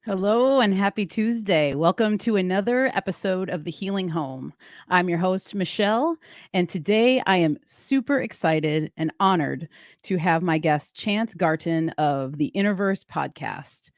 Hello and happy Tuesday. Welcome to another episode of The Healing Home. I'm your host, Michelle, and today I am super excited and honored to have my guest, Chance Garton of the InnerVerse Podcast.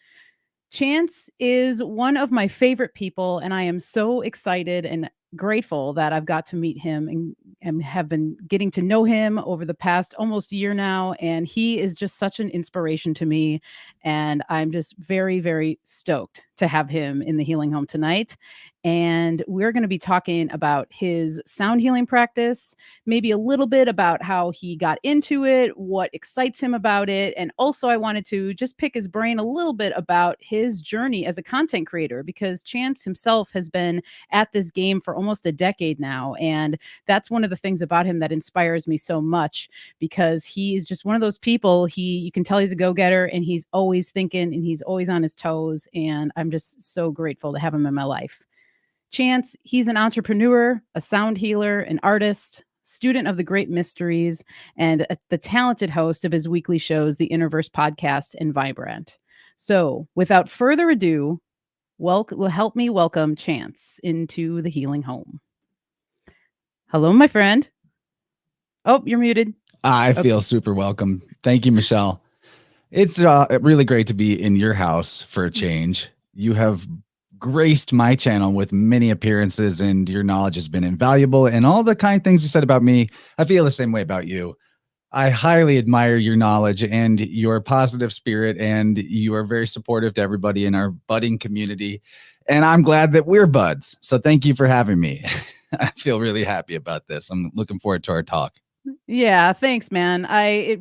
Chance is one of my favorite people, and I am so excited and grateful that I've got to meet him and have been getting to know him over the past almost year now. And he is just such an inspiration to me. And I'm just very, very stoked to have him in the Healing Home tonight. And we're going to be talking about his sound healing practice, maybe a little bit about how he got into it, what excites him about it. And also, I wanted to just pick his brain a little bit about his journey as a content creator, because Chance himself has been at this game for almost a decade now. And that's one of the things about him that inspires me so much, because he's just one of those people. You can tell he's a go-getter, and he's always thinking and he's always on his toes. And I'm just so grateful to have him in my life. Chance, he's an entrepreneur, a sound healer, an artist, student of the great mysteries, and the talented host of his weekly shows, the InnerVerse Podcast and VibeRant. So, without further ado, help me welcome Chance into the Healing Home. Hello, my friend. Oh, you're muted. I feel super welcome. Thank you, Michelle. It's really great to be in your house for a change. You have graced my channel with many appearances, and your knowledge has been invaluable. And all the kind things you said about me, I feel the same way about you. I highly admire your knowledge and your positive spirit, and you are very supportive to everybody in our budding community. And I'm glad that we're buds. So thank you for having me. I feel really happy about this. I'm looking forward to our talk. Yeah, thanks, man. I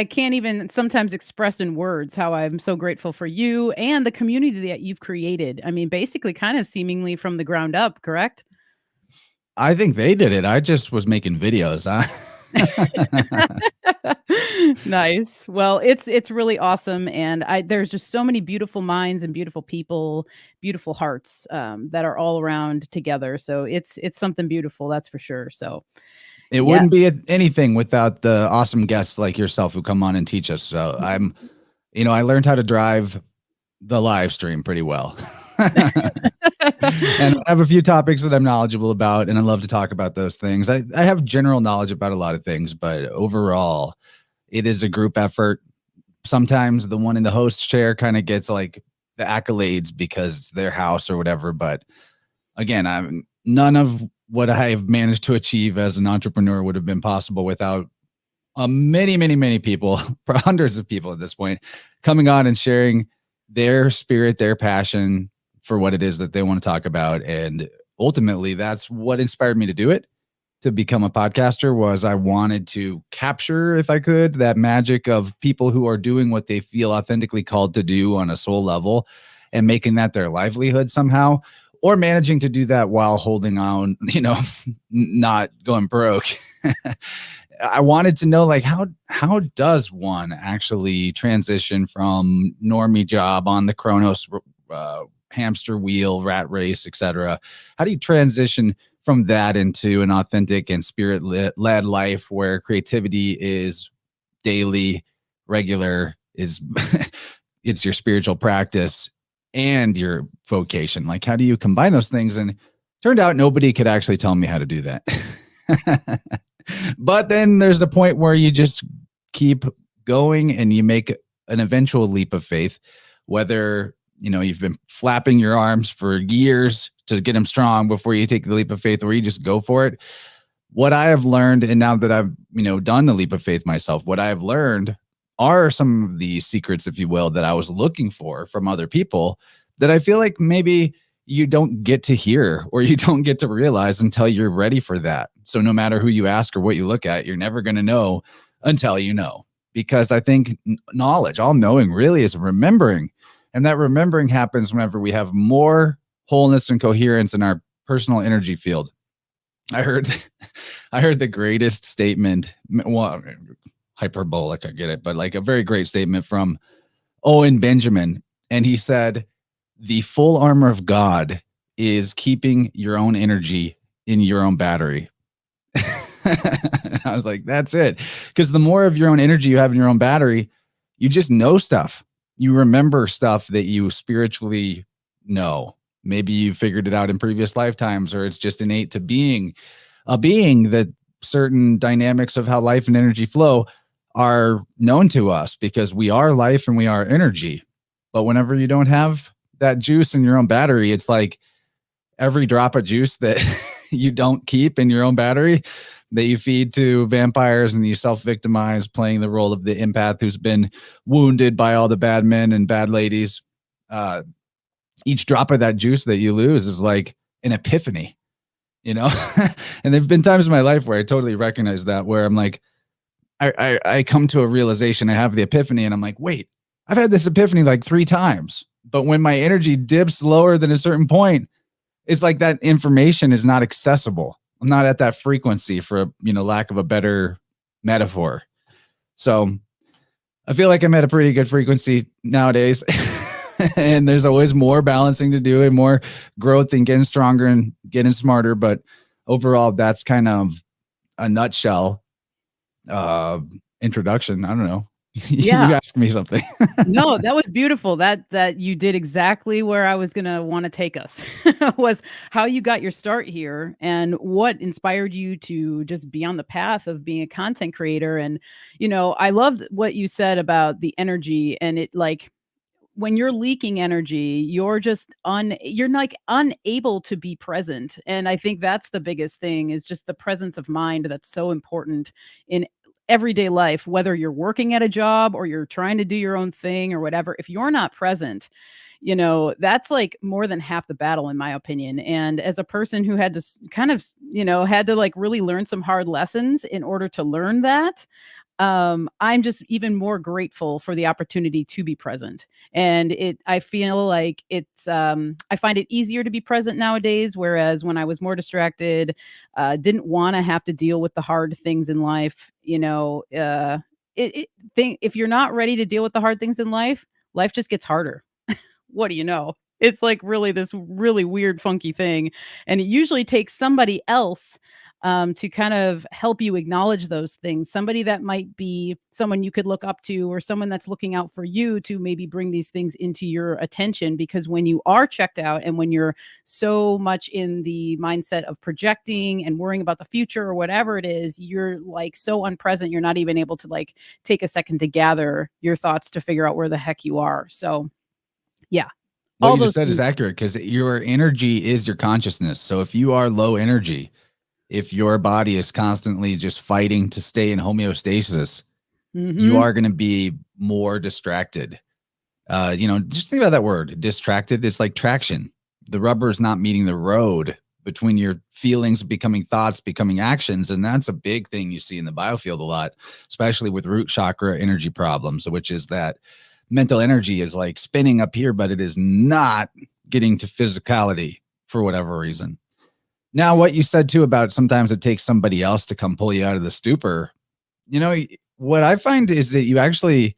can't even sometimes express in words how I'm so grateful for you and the community that you've created. I mean, basically kind of seemingly from the ground up, correct? I think they did it. I just was making videos. Nice. Well, it's really awesome, and there's just so many beautiful minds and beautiful people, beautiful hearts that are all around together. So it's something beautiful, that's for sure. So it wouldn't be anything without the awesome guests like yourself who come on and teach us. So I learned how to drive the live stream pretty well. And I have a few topics that I'm knowledgeable about, and I love to talk about those things. I have general knowledge about a lot of things, but overall, it is a group effort. Sometimes the one in the host chair kind of gets like the accolades because it's their house or whatever. But again, none of what I've managed to achieve as an entrepreneur would have been possible without many people, hundreds of people at this point, coming on and sharing their spirit, their passion for what it is that they want to talk about. And ultimately, that's what inspired me to do it, to become a podcaster. Was I wanted to capture, if I could, that magic of people who are doing what they feel authentically called to do on a soul level and making that their livelihood somehow, or managing to do that while holding on, not going broke. I wanted to know, like, how does one actually transition from normie job on the Chronos hamster wheel, rat race, etc.? How do you transition from that into an authentic and spirit-led life where creativity is daily, regular, is it's your spiritual practice and your vocation? Like, how do you combine those things? And turned out nobody could actually tell me how to do that. But then there's a point where you just keep going and you make an eventual leap of faith, whether you've been flapping your arms for years to get them strong before you take the leap of faith, or you just go for it. What I have learned, and now that I've done the leap of faith myself, what I have learned are some of the secrets, if you will, that I was looking for from other people that I feel like maybe you don't get to hear or you don't get to realize until you're ready for that. So no matter who you ask or what you look at, you're never going to know until you know. Because I think knowledge, all knowing, really is remembering. And that remembering happens whenever we have more wholeness and coherence in our personal energy field. I heard the greatest statement, well, hyperbolic, I get it, but like a very great statement from Owen Benjamin. And he said, the full armor of God is keeping your own energy in your own battery. I was like, that's it. Because the more of your own energy you have in your own battery, you just know stuff. You remember stuff that you spiritually know. Maybe you figured it out in previous lifetimes, or it's just innate to being a being, that certain dynamics of how life and energy flow are known to us because we are life and we are energy. But whenever you don't have that juice in your own battery, it's like every drop of juice that you don't keep in your own battery that you feed to vampires, and you self-victimize, playing the role of the empath who's been wounded by all the bad men and bad ladies. Each drop of that juice that you lose is like an epiphany, And there've been times in my life where I totally recognize that, where I'm like, I come to a realization, I have the epiphany, and I'm like, wait, I've had this epiphany like 3 times. But when my energy dips lower than a certain point, it's like that information is not accessible. I'm not at that frequency, for lack of a better metaphor. So I feel like I'm at a pretty good frequency nowadays. And there's always more balancing to do and more growth and getting stronger and getting smarter. But overall, that's kind of a nutshell introduction. I don't know. Yeah. You asked me something. No, that was beautiful. That you did exactly where I was going to want to take us. Was how you got your start here and what inspired you to just be on the path of being a content creator. And I loved what you said about the energy, and it, like, when you're leaking energy, you're just you're like unable to be present. And I think that's the biggest thing, is just the presence of mind that's so important in everyday life, whether you're working at a job or you're trying to do your own thing or whatever. If you're not present, that's like more than half the battle, in my opinion. And as a person who had to kind of, had to like really learn some hard lessons in order to learn that, I'm just even more grateful for the opportunity to be present. And I feel like I find it easier to be present nowadays, whereas when I was more distracted, didn't want to have to deal with the hard things in life, if you're not ready to deal with the hard things in life, life just gets harder. What do you know? It's like really this really weird, funky thing. And it usually takes somebody else to kind of help you acknowledge those things. Somebody that might be someone you could look up to, or someone that's looking out for you to maybe bring these things into your attention. Because when you are checked out and when you're so much in the mindset of projecting and worrying about the future or whatever it is, you're like so unpresent, you're not even able to like take a second to gather your thoughts to figure out where the heck you are. So yeah. What you just said is accurate, because your energy is your consciousness. So if you are low energy, if your body is constantly just fighting to stay in homeostasis, you are going to be more distracted. Just think about that word, distracted. It's like traction. The rubber is not meeting the road between your feelings becoming thoughts, becoming actions. And that's a big thing you see in the biofield a lot, especially with root chakra energy problems, which is that mental energy is like spinning up here, but it is not getting to physicality for whatever reason. Now, what you said too about sometimes it takes somebody else to come pull you out of the stupor. What I find is that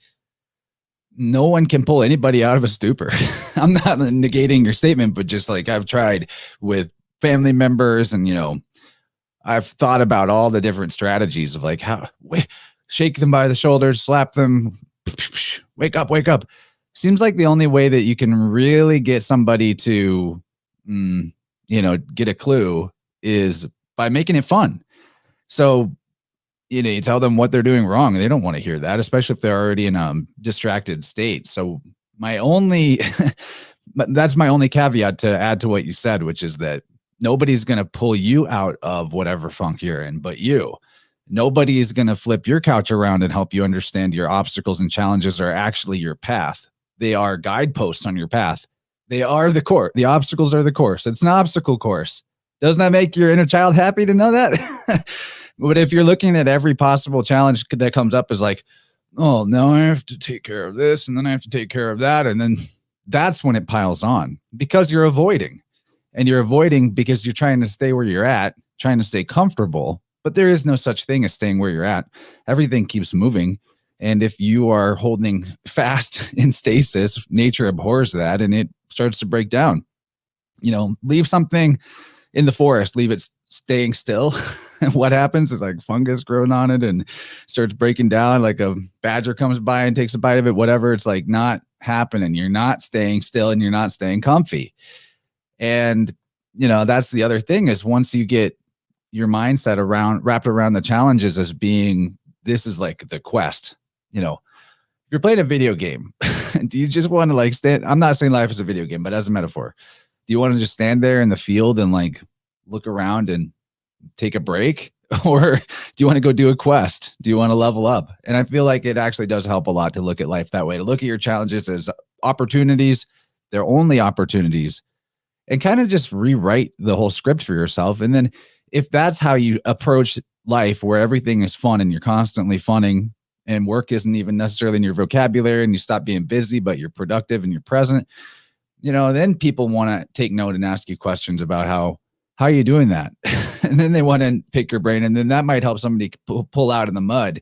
no one can pull anybody out of a stupor. I'm not negating your statement, but just like I've tried with family members, and, I've thought about all the different strategies of like shake them by the shoulders, slap them, wake up, wake up. Seems like the only way that you can really get somebody to, get a clue is by making it fun. So, you tell them what they're doing wrong. They don't want to hear that, especially if they're already in a distracted state. So that's my only caveat to add to what you said, which is that nobody's going to pull you out of whatever funk you're in, but you. Nobody is going to flip your couch around and help you understand your obstacles and challenges are actually your path. They are guideposts on your path. They are the course. The obstacles are the course. It's an obstacle course. Doesn't that make your inner child happy to know that? But if you're looking at every possible challenge that comes up as like, oh, no, I have to take care of this, and then I have to take care of that. And then that's when it piles on, because you're avoiding. And you're avoiding because you're trying to stay where you're at, trying to stay comfortable. But there is no such thing as staying where you're at. Everything keeps moving. And if you are holding fast in stasis, nature abhors that, and it starts to break down. Leave something in the forest, leave it staying still. And what happens is like fungus growing on it and starts breaking down. Like a badger comes by and takes a bite of it, whatever. It's like not happen, and you're not staying still and you're not staying comfy. And, that's the other thing is once you get your mindset wrapped around the challenges as being, this is like the quest, if you're playing a video game, do you just want to like stand? I'm not saying life is a video game, but as a metaphor, do you want to just stand there in the field and like look around and take a break? Or do you want to go do a quest? Do you want to level up? And I feel like it actually does help a lot to look at life that way, to look at your challenges as opportunities. They're only opportunities, and kind of just rewrite the whole script for yourself. And then if that's how you approach life, where everything is fun and you're constantly funning and work isn't even necessarily in your vocabulary, and you stop being busy, but you're productive and you're present, then people want to take note and ask you questions about how are you doing that? And then they want to pick your brain, and then that might help somebody pull out of the mud.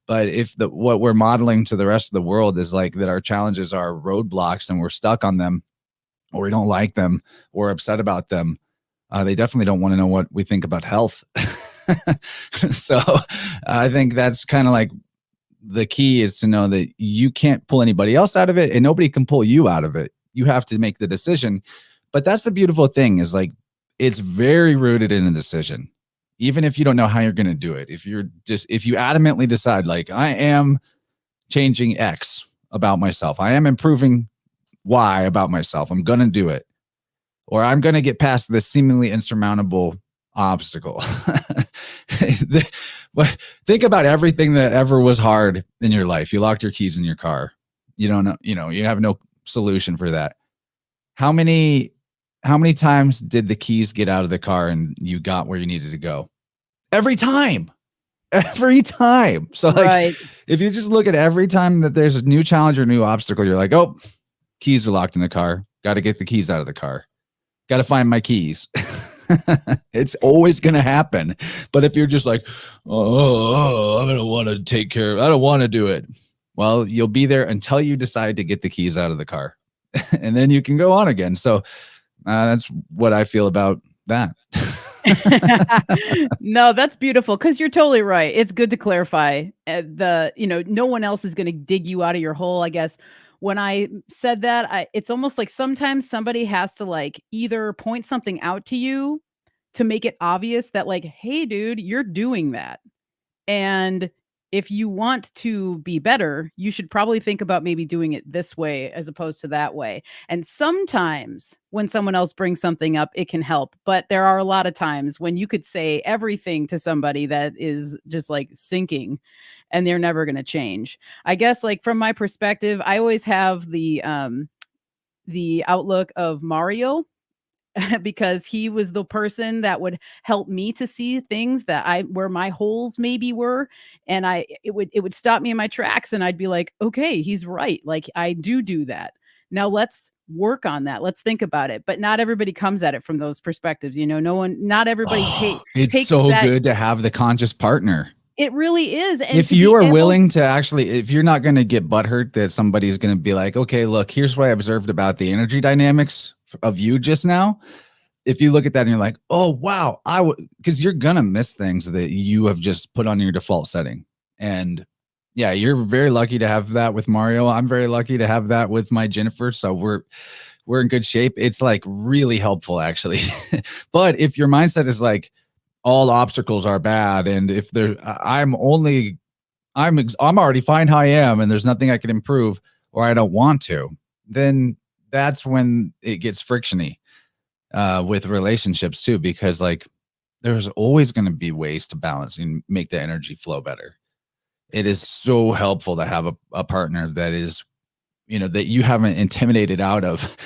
But if what we're modeling to the rest of the world is like that our challenges are roadblocks and we're stuck on them, or we don't like them, or upset about them, they definitely don't want to know what we think about health. So I think that's kind of like the key, is to know that you can't pull anybody else out of it, and nobody can pull you out of it. You have to make the decision. But that's the beautiful thing, is like, it's very rooted in the decision. Even if you don't know how you're going to do it, if you adamantly decide, like, I am changing X about myself, I am improving Y about myself, I'm going to do it, or I'm going to get past this seemingly insurmountable obstacle. Think about everything that ever was hard in your life. You locked your keys in your car. You don't know, you have no solution for that. How many times did the keys get out of the car and you got where you needed to go? Every time. So like, right. If you just look at every time that there's a new challenge or new obstacle, you're like, oh, keys are locked in the car. Got to get the keys out of the car. Got to find my keys. It's always going to happen. But if you're just like, oh, I don't want to take care of, I don't want to do it. Well, you'll be there until you decide to get the keys out of the car. And then you can go on again. So that's what I feel about that. No, that's beautiful, because you're totally right. It's good to clarify no one else is going to dig you out of your hole. I guess when I said that, it's almost like sometimes somebody has to like either point something out to you to make it obvious that like, hey, dude, you're doing that. And if you want to be better, you should probably think about maybe doing it this way as opposed to that way. And sometimes when someone else brings something up, it can help. But there are a lot of times when you could say everything to somebody that is just like sinking and they're never going to change. I guess like from my perspective, I always have the outlook of Mario. Because he was the person that would help me to see things where my holes maybe were. And it would stop me in my tracks, and I'd be like, okay, he's right. Like I do that. Now let's work on that. Let's think about it. But not everybody comes at it from those perspectives. Not everybody it's so good to have the conscious partner. It really is. And if you are willing to actually, if you're not going to get butthurt that somebody's going to be like, okay, look, here's what I observed about the energy dynamics of you just now. If you look at that and you're like, oh, wow, because you're going to miss things that you have just put on your default setting. And yeah, you're very lucky to have that with Mario. I'm very lucky to have that with my Jennifer. So we're in good shape. It's like really helpful, actually. But if your mindset is like, all obstacles are bad, and if I'm already fine how I am, and there's nothing I can improve, or I don't want to, then that's when it gets frictiony with relationships too, because like there's always going to be ways to balance and make the energy flow better. It is so helpful to have a partner that is, that you haven't intimidated out of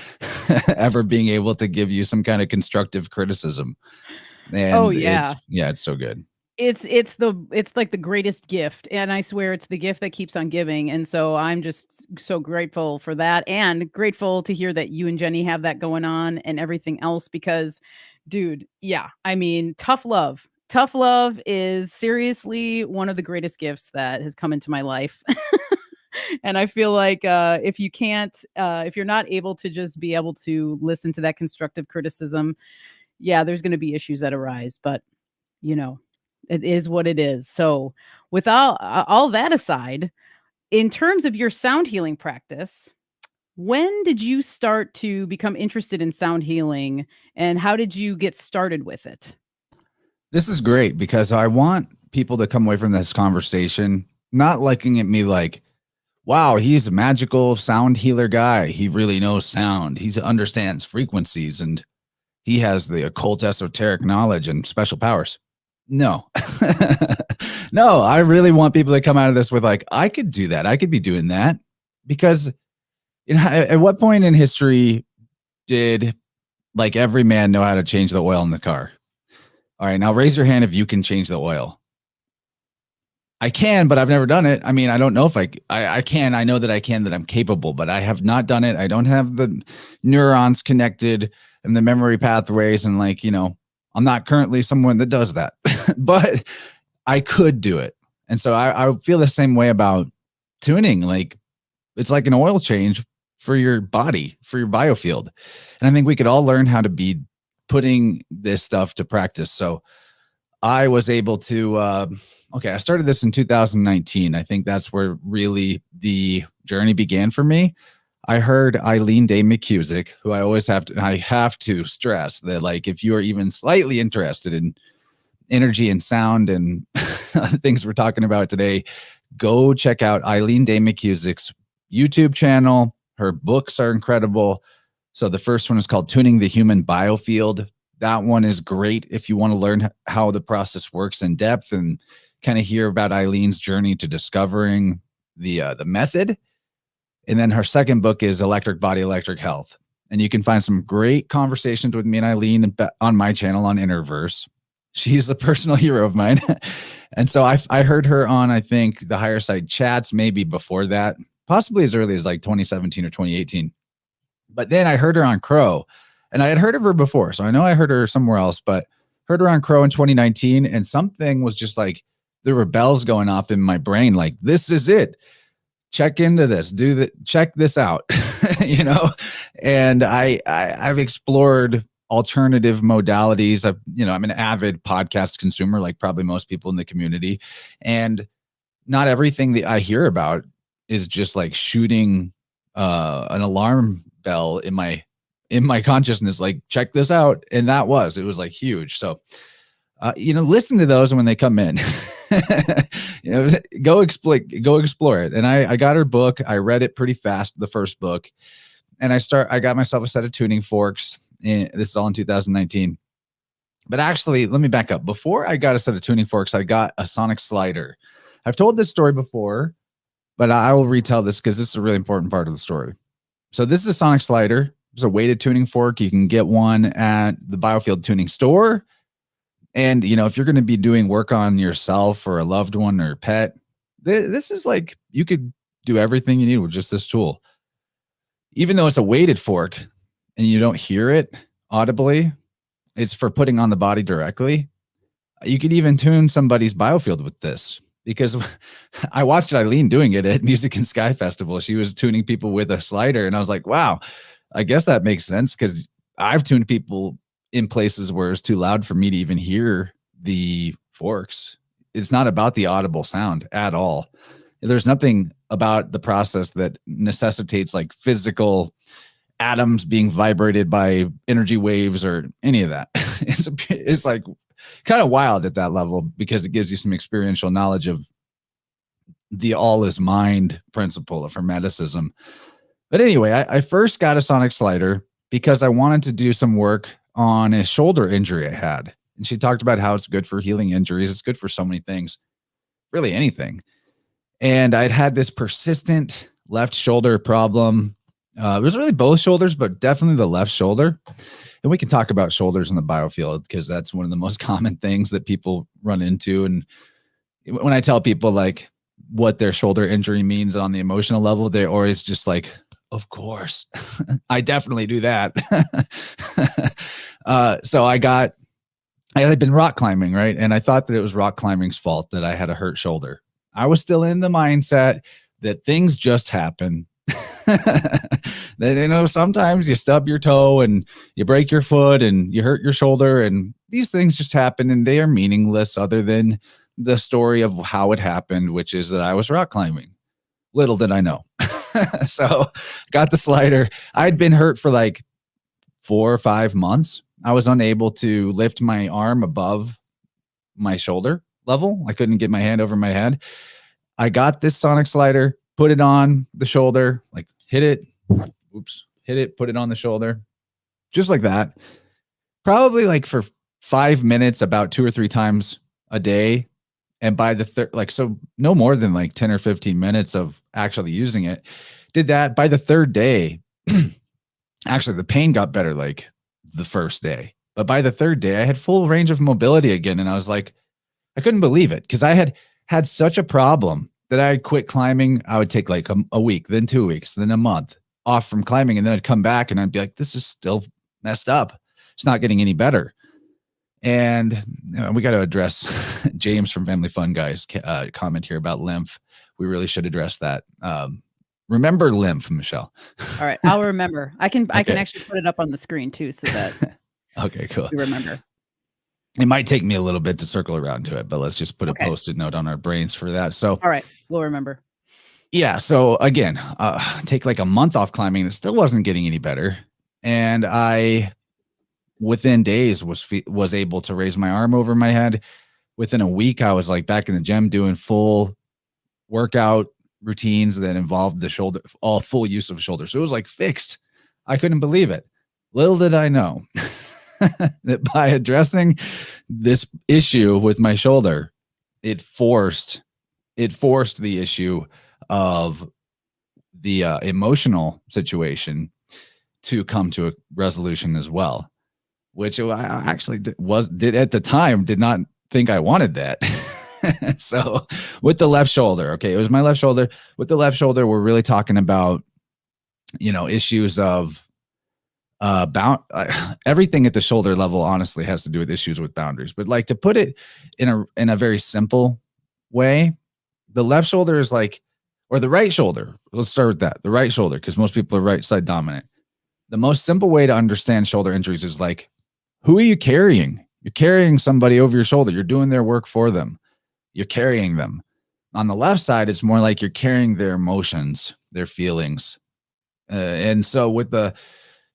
ever being able to give you some kind of constructive criticism. And it's so good. It's like the greatest gift. And I swear it's the gift that keeps on giving. And so I'm just so grateful for that, and grateful to hear that you and Jenny have that going on and everything else, because dude, yeah, I mean, tough love is seriously one of the greatest gifts that has come into my life. And I feel like if you're not able to just be able to listen to that constructive criticism, yeah, there's going to be issues that arise, but it is what it is. So with all that aside, in terms of your sound healing practice, When did you start to become interested in sound healing, and how did you get started with it? This is great because I want people to come away from this conversation not looking at me like, wow, he's a magical sound healer guy. He really knows sound. He understands frequencies and he has the occult esoteric knowledge and special powers. No, no, I really want people to come out of this with like, I could do that. I could be doing that because at what point in history did like every man know how to change the oil in the car? All right, now raise your hand if you can change the oil. I can, but I've never done it. I mean, I don't know if I can. I know that I can, that I'm capable, but I have not done it. I don't have the neurons connected and the memory pathways. And like, I'm not currently someone that does that, but I could do it. And so I feel the same way about tuning. Like it's like an oil change for your body, for your biofield. And I think we could all learn how to be putting this stuff to practice. So I was able to, I started this in 2019. I think that's where really the journey began for me. I heard Eileen Day McCusick, who I have to stress that like, if you are even slightly interested in energy and sound and things we're talking about today, go check out Eileen Day McCusick's YouTube channel. Her books are incredible. So the first one is called Tuning the Human Biofield. That one is great if you want to learn how the process works in depth and kind of hear about Eileen's journey to discovering the method. And then her second book is Electric Body, Electric Health. And you can find some great conversations with me and Eileen on my channel on InnerVerse. She's a personal hero of mine. And so I heard her on, I think, the Higher Side Chats, maybe before that, possibly as early as like 2017 or 2018. But then I heard her on Crow, and I had heard of her before. So I know I heard her somewhere else, but heard her on Crow in 2019. And something was just like, there were bells going off in my brain. Like, this is it. Check into this, check this out, and I've explored alternative modalities. I'm an avid podcast consumer, like probably most people in the community. And not everything that I hear about is just like shooting an alarm bell in my consciousness, like, check this out. And it was like huge. So, listen to those when they come in, go explore it. And I got her book. I read it pretty fast, the first book. And I got myself a set of tuning forks. This is all in 2019. But actually, let me back up. Before I got a set of tuning forks, I got a sonic slider. I've told this story before, but I will retell this because this is a really important part of the story. So this is a sonic slider. It's a weighted tuning fork. You can get one at the Biofield Tuning Store. And, if you're going to be doing work on yourself or a loved one or pet, this is like, you could do everything you need with just this tool. Even though it's a weighted fork and you don't hear it audibly, it's for putting on the body directly. You could even tune somebody's biofield with this, because I watched Eileen doing it at Music and Sky Festival. She was tuning people with a slider. And I was like, wow, I guess that makes sense, because I've tuned people in places where it's too loud for me to even hear the forks. It's not about the audible sound at all. There's nothing about the process that necessitates like physical atoms being vibrated by energy waves or any of that. It's like kind of wild at that level, because it gives you some experiential knowledge of the all is mind principle of Hermeticism. But anyway, I first got a sonic slider because I wanted to do some work on a shoulder injury I had. And she talked about how it's good for healing injuries. It's good for so many things, really anything. And I'd had this persistent left shoulder problem. It was really both shoulders, but definitely the left shoulder. And we can talk about shoulders in the biofield, because that's one of the most common things that people run into. And when I tell people like what their shoulder injury means on the emotional level, they're always just like, of course, I definitely do that. So I had been rock climbing, right? And I thought that it was rock climbing's fault that I had a hurt shoulder. I was still in the mindset that things just happen. That, sometimes you stub your toe and you break your foot and you hurt your shoulder, and these things just happen and they are meaningless other than the story of how it happened, which is that I was rock climbing. Little did I know. So got the slider. I'd been hurt for like 4 or 5 months. I was unable to lift my arm above my shoulder level. I couldn't get my hand over my head. I got this sonic slider, put it on the shoulder, like hit it, put it on the shoulder, just like that. Probably like for 5 minutes, about 2 or 3 times a day. And by the third, like, so no more than like 10 or 15 minutes of actually using it. Did that. By the third day, actually the pain got better like the first day. But by the third day, I had full range of mobility again. And I was like, I couldn't believe it because I had such a problem that I had quit climbing. I would take like a week, then 2 weeks, then a month off from climbing. And then I'd come back and I'd be like, this is still messed up. It's not getting any better. And we got to address James from Family Fun Guys comment here about lymph. We really should address that. Remember lymph, Michelle. All right, I'll remember. I can actually put it up on the screen too, so that okay, cool. You remember. It might take me a little bit to circle around to it, but let's just put a Post-it note on our brains for that. So, all right, we'll remember. Yeah. So again, take like a month off climbing. It still wasn't getting any better, and I, within days, was able to raise my arm over my head. Within a week, I was like back in the gym doing full workout routines that involved the shoulder, all full use of shoulder. So it was like fixed. I couldn't believe it. Little did I know that by addressing this issue with my shoulder, it forced the issue of the emotional situation to come to a resolution as well, which I actually did at the time, did not think I wanted that. So with the left shoulder, okay, it was my left shoulder. With the left shoulder, we're really talking about, issues of everything at the shoulder level honestly has to do with issues with boundaries. But like, to put it in a very simple way, the left shoulder is like, or the right shoulder. Let's start with that. The right shoulder, because most people are right side dominant. The most simple way to understand shoulder injuries is like, who are you carrying? You're carrying somebody over your shoulder. You're doing their work for them. You're carrying them. On the left side, it's more like you're carrying their emotions, their feelings. And so with the,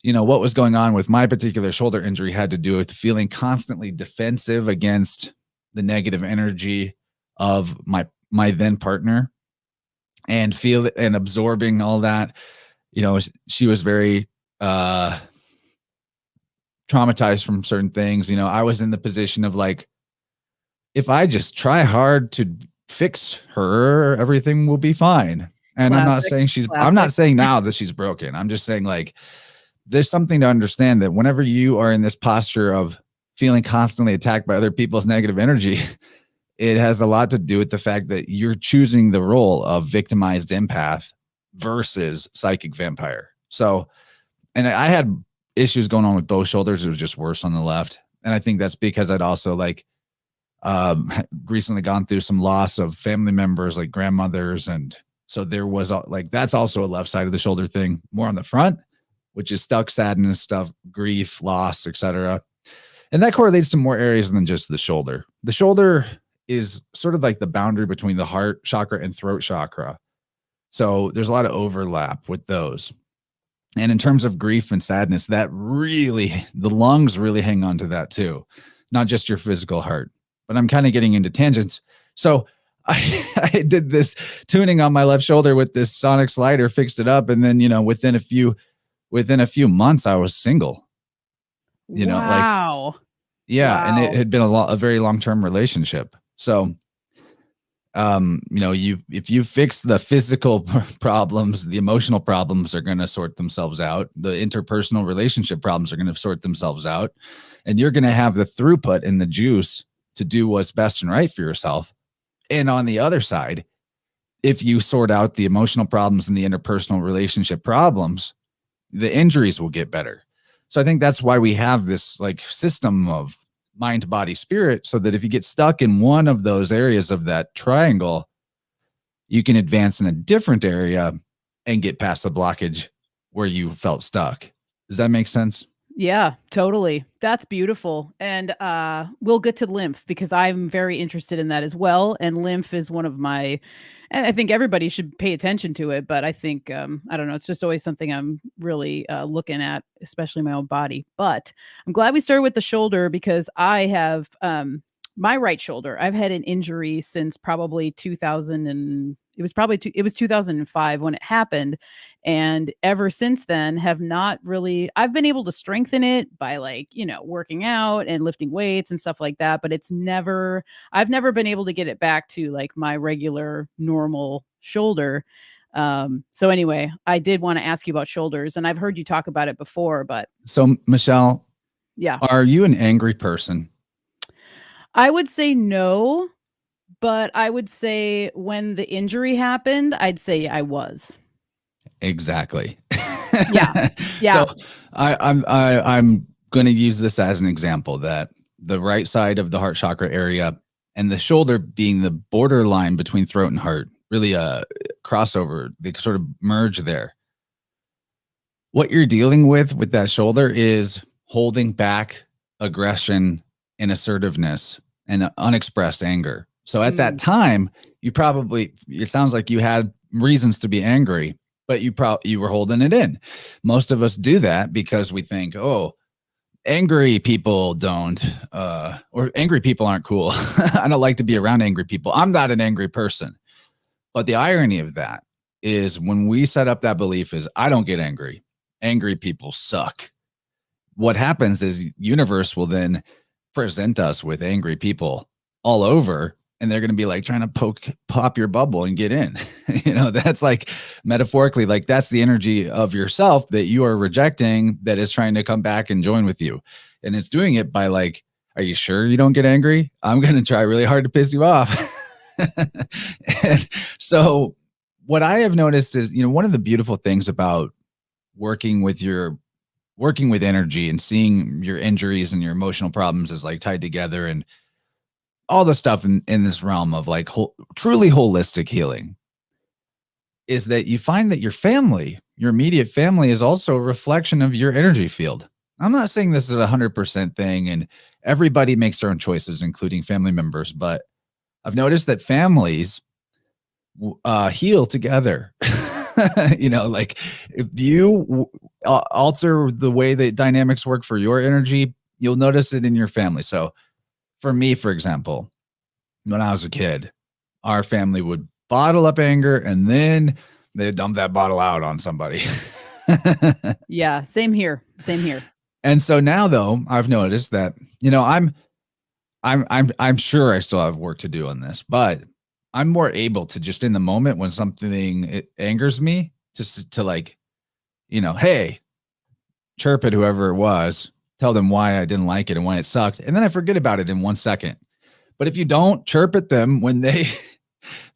what was going on with my particular shoulder injury had to do with feeling constantly defensive against the negative energy of my then partner, and absorbing all that. She was very traumatized from certain things. I was in the position of like, if I just try hard to fix her, everything will be fine. And I'm not saying I'm not saying now that she's broken. I'm just saying like, there's something to understand that whenever you are in this posture of feeling constantly attacked by other people's negative energy, it has a lot to do with the fact that you're choosing the role of victimized empath versus psychic vampire. So, and I had issues going on with both shoulders. It was just worse on the left. And I think that's because I'd also like recently gone through some loss of family members, like grandmothers. And so there was like, that's also a left side of the shoulder thing, more on the front, which is stuck sadness stuff, grief, loss, etc. And that correlates to more areas than just the shoulder. The shoulder is sort of like the boundary between the heart chakra and throat chakra. So there's a lot of overlap with those. And in terms of grief and sadness, the lungs really hang on to that too, not just your physical heart. But I'm kind of getting into tangents. So I did this tuning on my left shoulder with this sonic slider, fixed it up. And then, within a few months, I was single, wow. Yeah. Wow. And it had been a very long-term relationship. So, if you fix the physical problems, the emotional problems are going to sort themselves out. The interpersonal relationship problems are going to sort themselves out, and you're going to have the throughput and the juice to do what's best and right for yourself. And on the other side, if you sort out the emotional problems and the interpersonal relationship problems, the injuries will get better. So I think that's why we have this like system of mind, body, spirit, so that if you get stuck in one of those areas of that triangle, you can advance in a different area and get past the blockage where you felt stuck. Does that make sense? Yeah, totally. That's beautiful. And we'll get to lymph because I'm very interested in that as well. And lymph is one of my, and I think everybody should pay attention to it. But I think, I don't know, it's just always something I'm really looking at, especially my own body. But I'm glad we started with the shoulder because I have my right shoulder. I've had an injury since probably 2000 and it was 2005 when it happened, and ever since then have not really I've been able to strengthen it by like, working out and lifting weights and stuff like that, but I've never been able to get it back to like my regular normal shoulder. So anyway, I did want to ask you about shoulders, and I've heard you talk about it before, but So, Michelle, yeah. are you an angry person? I would say no, but I would say when the injury happened, I'd say I was. Exactly. Yeah. So Yeah. I'm going to use this as an example that the right side of the heart chakra area and the shoulder being the borderline between throat and heart, really a crossover, they sort of merge there. What you're dealing with that shoulder is holding back aggression and assertiveness and unexpressed anger. So at that time, it sounds like you had reasons to be angry, but you were holding it in. Most of us do that because we think, oh, angry people don't, or angry people aren't cool. I don't like to be around angry people. I'm not an angry person. But the irony of that is when we set up that belief is I don't get angry. Angry people suck. What happens is universe will then present us with angry people all over, and they're going to be like trying to pop your bubble and get in. That's like metaphorically, like that's the energy of yourself that you are rejecting that is trying to come back and join with you. And it's doing it by like, are you sure you don't get angry? I'm going to try really hard to piss you off. And so what I have noticed is, one of the beautiful things about working with energy and seeing your injuries and your emotional problems is like tied together and all the stuff in this realm of like truly holistic healing is that you find that your immediate family is also a reflection of your energy field. I'm not saying this is a 100% thing and everybody makes their own choices, including family members, but I've noticed that families heal together. Like if you alter the way that dynamics work for your energy, you'll notice it in your family. So for me, for example, when I was a kid, our family would bottle up anger and then they'd dump that bottle out on somebody. Yeah. Same here. And so now though, I've noticed that, I'm sure I still have work to do on this, but I'm more able to just in the moment when something it angers me, just to like, hey, chirp at whoever it was, tell them why I didn't like it and why it sucked. And then I forget about it in 1 second. But if you don't chirp at them when they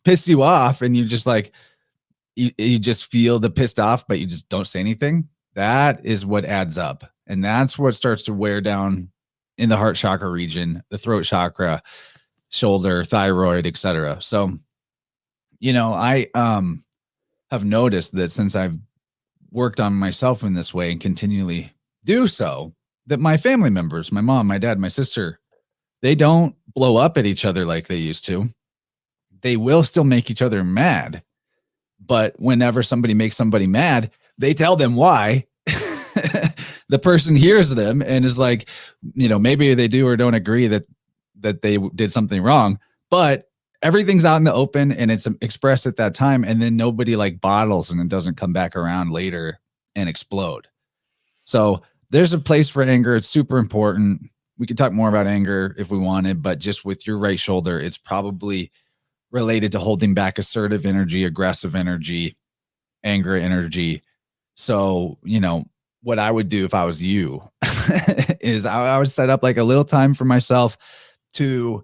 piss you off and you just like, you just feel the pissed off, but you just don't say anything, that is what adds up. And that's what starts to wear down in the heart chakra region, the throat chakra, shoulder, thyroid, etc. So, I have noticed that since I've worked on myself in this way and continually do so, that my family members, my mom, my dad, my sister, they don't blow up at each other like they used to. They will still make each other mad. But whenever somebody makes somebody mad, they tell them why. The person hears them and is like, maybe they do or don't agree that they did something wrong, but everything's out in the open and it's expressed at that time. And then nobody like bottles and it doesn't come back around later and explode. So there's a place for anger. It's super important. We could talk more about anger if we wanted, but just with your right shoulder, it's probably related to holding back assertive energy, aggressive energy, anger energy. So, what I would do if I was you is I would set up like a little time for myself to,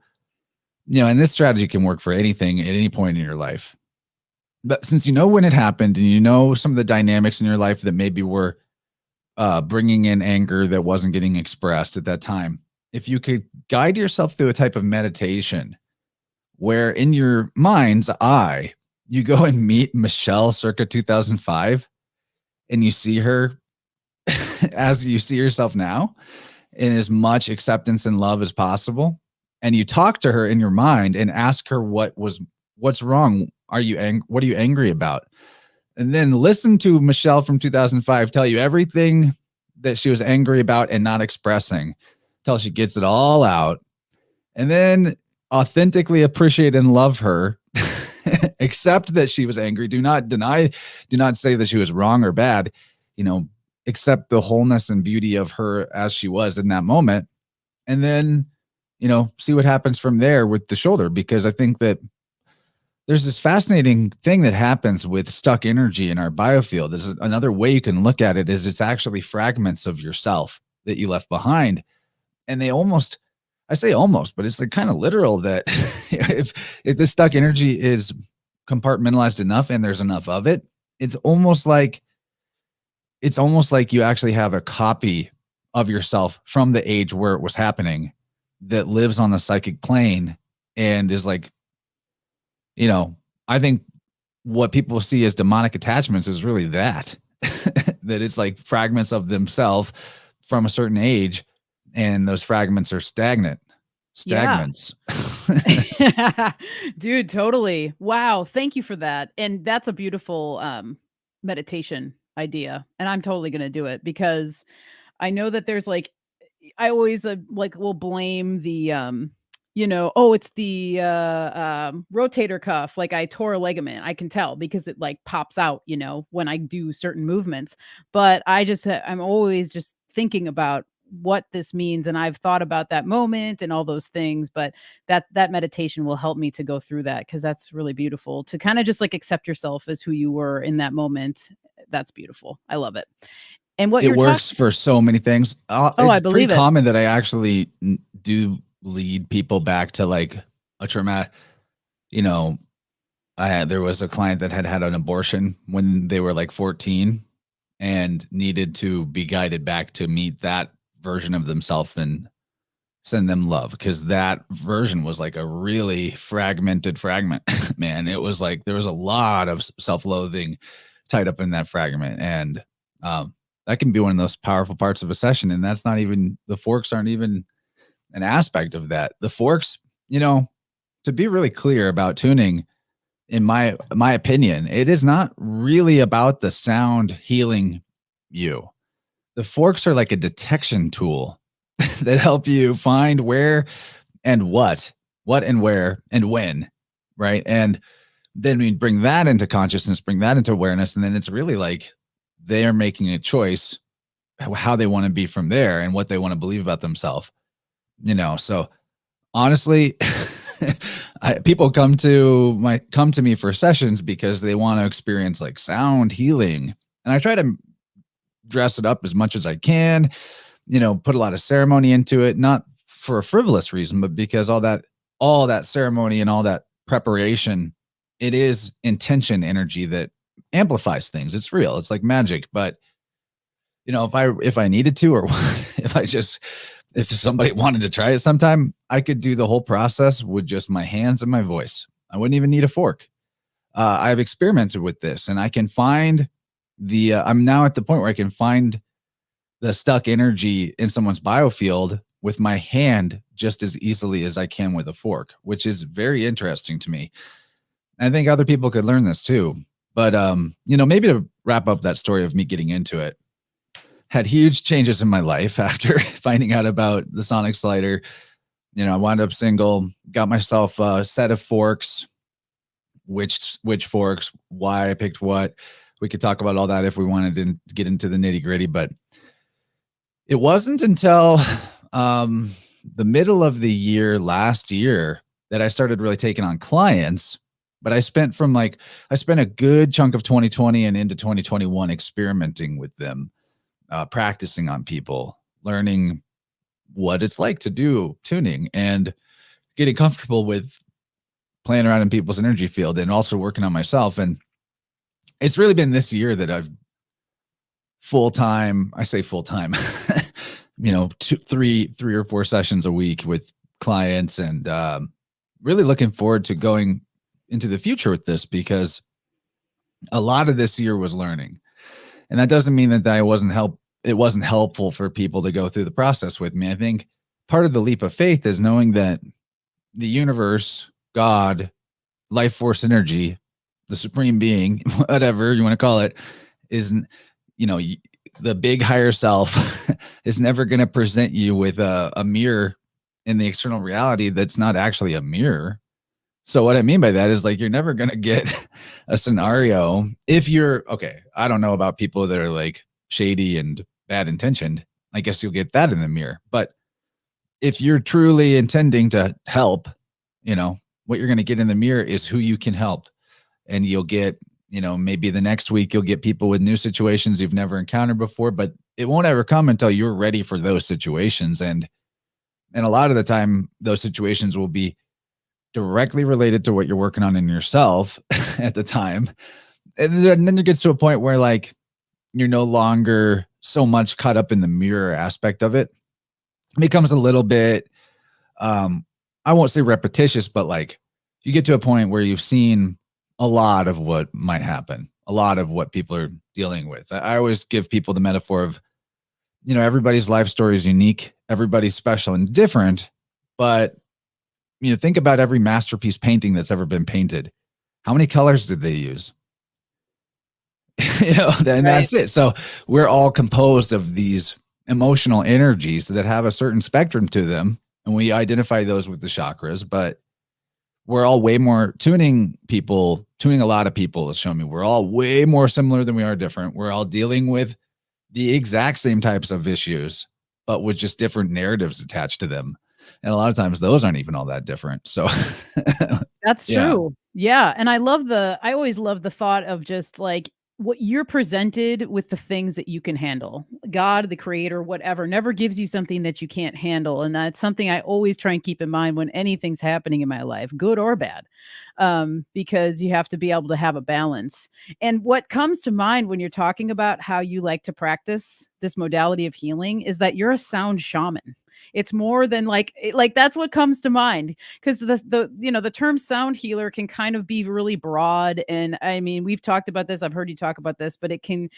and this strategy can work for anything at any point in your life. But since you know when it happened and some of the dynamics in your life that maybe were bringing in anger that wasn't getting expressed at that time, if you could guide yourself through a type of meditation where in your mind's eye, you go and meet Michelle circa 2005 and you see her as you see yourself now, in as much acceptance and love as possible. And you talk to her in your mind and ask her what's wrong. What are you angry about? And then listen to Michelle from 2005 tell you everything that she was angry about and not expressing till she gets it all out. And then authentically appreciate and love her. Accept that she was angry. Do not say that she was wrong or bad. Accept the wholeness and beauty of her as she was in that moment. And then, see what happens from there with the shoulder, because I think that there's this fascinating thing that happens with stuck energy in our biofield. There's another way you can look at it is it's actually fragments of yourself that you left behind. And I say almost, but it's like kind of literal that if this stuck energy is compartmentalized enough and there's enough of it, it's almost like you actually have a copy of yourself from the age where it was happening that lives on the psychic plane and is like, I think what people see as demonic attachments is really that it's like fragments of themselves from a certain age, and those fragments are stagnants. Dude, totally. Wow. Thank you for that. And that's a beautiful meditation idea. And I'm totally going to do it, because I know that there's I always will blame the, it's the rotator cuff. Like I tore a ligament. I can tell because it pops out, when I do certain movements. But I'm always just thinking about what this means. And I've thought about that moment and all those things, but that meditation will help me to go through that, because that's really beautiful to kind of just accept yourself as who you were in that moment. That's beautiful. I love it. And what it works for so many things. I believe pretty common that I actually do lead people back to a traumatic, there was a client that had an abortion when they were 14 and needed to be guided back to meet that version of themselves and send them love, because that version was a really fragmented fragment. Man, it was there was a lot of self-loathing tied up in that fragment, and that can be one of those powerful parts of a session. And that's not even, the forks aren't even an aspect of that. The forks, to be really clear about tuning, in my opinion, it is not really about the sound healing you. The forks are like a detection tool that help you find where and what and where and when, right? And then we bring that into consciousness, bring that into awareness, and then it's really they are making a choice how they want to be from there and what they want to believe about themselves. So honestly, people come to me for sessions because they want to experience sound healing, and I try to dress it up as much as I can, put a lot of ceremony into it, not for a frivolous reason, but because all that ceremony and all that preparation, it is intention energy that amplifies things. It's real. It's like magic. But if I needed to, or if somebody wanted to try it sometime, I could do the whole process with just my hands and my voice. I wouldn't even need a fork. I've experimented with this, and I can find I'm now at the point where I can find the stuck energy in someone's biofield with my hand just as easily as I can with a fork, which is very interesting to me. I think other people could learn this too. But, maybe to wrap up that story of me getting into it, had huge changes in my life after finding out about the sonic slider. I wound up single, got myself a set of forks, which forks, why I picked what. We could talk about all that if we wanted to get into the nitty gritty, but it wasn't until the middle of the year last year that I started really taking on clients. But I spent a good chunk of 2020 and into 2021 experimenting with them, practicing on people, learning what it's like to do tuning and getting comfortable with playing around in people's energy field, and also working on myself. And it's really been this year that I've I say full-time, 3 or 4 sessions a week with clients, and really looking forward to going into the future with this, because a lot of this year was learning. And that doesn't mean that I wasn't it wasn't helpful for people to go through the process with me. I think part of the leap of faith is knowing that the universe, God, life force energy, the supreme being, whatever you want to call it, is, the big higher self is never going to present you with a mirror in the external reality that's not actually a mirror. So what I mean by that is, like, you're never going to get a scenario if you're okay. I don't know about people that are like shady and bad intentioned. I guess you'll get that in the mirror. But if you're truly intending to help, what you're going to get in the mirror is who you can help. And you'll get, maybe the next week you'll get people with new situations you've never encountered before, but it won't ever come until you're ready for those situations. And a lot of the time, those situations will be directly related to what you're working on in yourself at the time. And then it gets to a point where, like, you're no longer so much caught up in the mirror aspect of it. It becomes a little bit, I won't say repetitious, but like you get to a point where you've seen a lot of what might happen, a lot of what people are dealing with. I always give people the metaphor of, everybody's life story is unique. Everybody's special and different, but think about every masterpiece painting that's ever been painted. How many colors did they use? And that's it. So we're all composed of these emotional energies that have a certain spectrum to them. And we identify those with the chakras, but we're all way more tuning a lot of people has shown me we're all way more similar than we are different. We're all dealing with the exact same types of issues, but with just different narratives attached to them. And a lot of times those aren't even all that different. So that's true. Yeah. And I always love the thought of just like what you're presented with, the things that you can handle. God, the creator, whatever, never gives you something that you can't handle. And that's something I always try and keep in mind when anything's happening in my life, good or bad, because you have to be able to have a balance. And what comes to mind when you're talking about how you like to practice this modality of healing is that you're a sound shaman. It's more than like that's what comes to mind, because the term sound healer can kind of be really broad. And I mean, we've talked about this. I've heard you talk about this, but it kind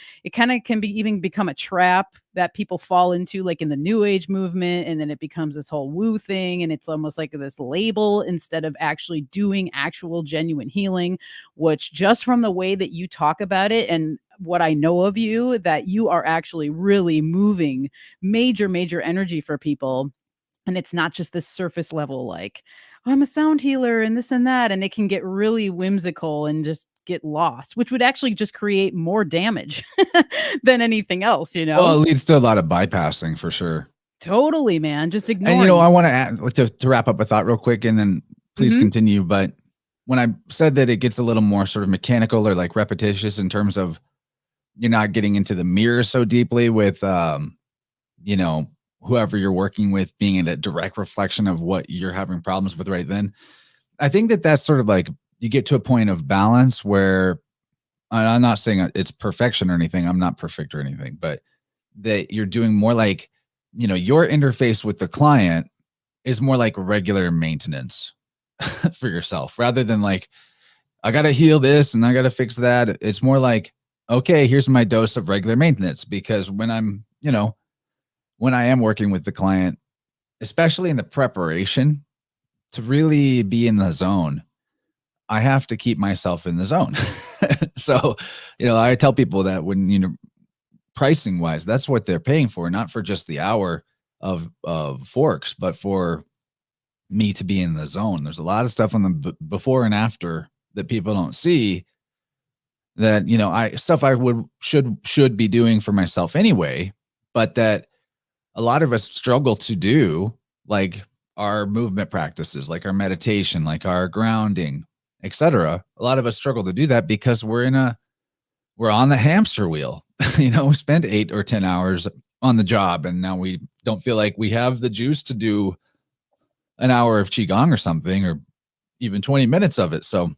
of can be even become a trap that people fall into, like in the new age movement. And then it becomes this whole woo thing. And it's almost like this label instead of actually doing actual genuine healing, which just from the way that you talk about it and what I know of you, that you are actually really moving major energy for people. And it's not just this surface level, like, oh, I'm a sound healer and this and that. And it can get really whimsical and just get lost, which would actually just create more damage than anything else, Well, it leads to a lot of bypassing for sure. Totally, man. Just ignoring. And, I want to add, to wrap up a thought real quick, and then please continue. But when I said that it gets a little more sort of mechanical or like repetitious in terms of you're not getting into the mirror so deeply with, whoever you're working with being in a direct reflection of what you're having problems with right then. I think that that's sort of like you get to a point of balance where I'm not saying it's perfection or anything. I'm not perfect or anything, but that you're doing more like, your interface with the client is more like regular maintenance for yourself rather than like, I got to heal this and I got to fix that. It's more like, okay, here's my dose of regular maintenance, because when I'm, when I am working with the client, especially in the preparation, to really be in the zone, I have to keep myself in the zone. So, I tell people that when, pricing wise, that's what they're paying for, not for just the hour of forks, but for me to be in the zone. There's a lot of stuff on the before and after that people don't see that, I should be doing for myself anyway, but that a lot of us struggle to do, like our movement practices, like our meditation, like our grounding, etc. A lot of us struggle to do that because we're on the hamster wheel. We spend 8 or 10 hours on the job, and now we don't feel like we have the juice to do an hour of qigong or something, or even 20 minutes of it. So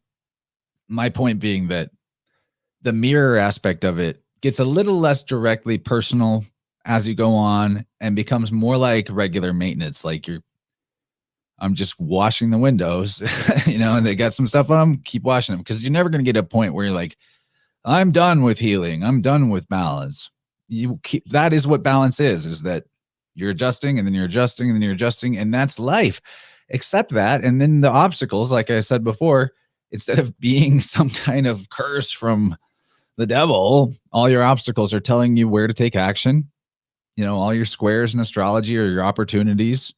my point being that the mirror aspect of it gets a little less directly personal as you go on and becomes more like regular maintenance. Like I'm just washing the windows, and they got some stuff on them, keep washing them. Cause you're never going to get a point where you're like, I'm done with healing. I'm done with balance. you keep, that is what balance is that you're adjusting and then you're adjusting and then you're adjusting, and that's life. Accept that. And then the obstacles, like I said before, instead of being some kind of curse from the devil, all your obstacles are telling you where to take action. All your squares in astrology are your opportunities.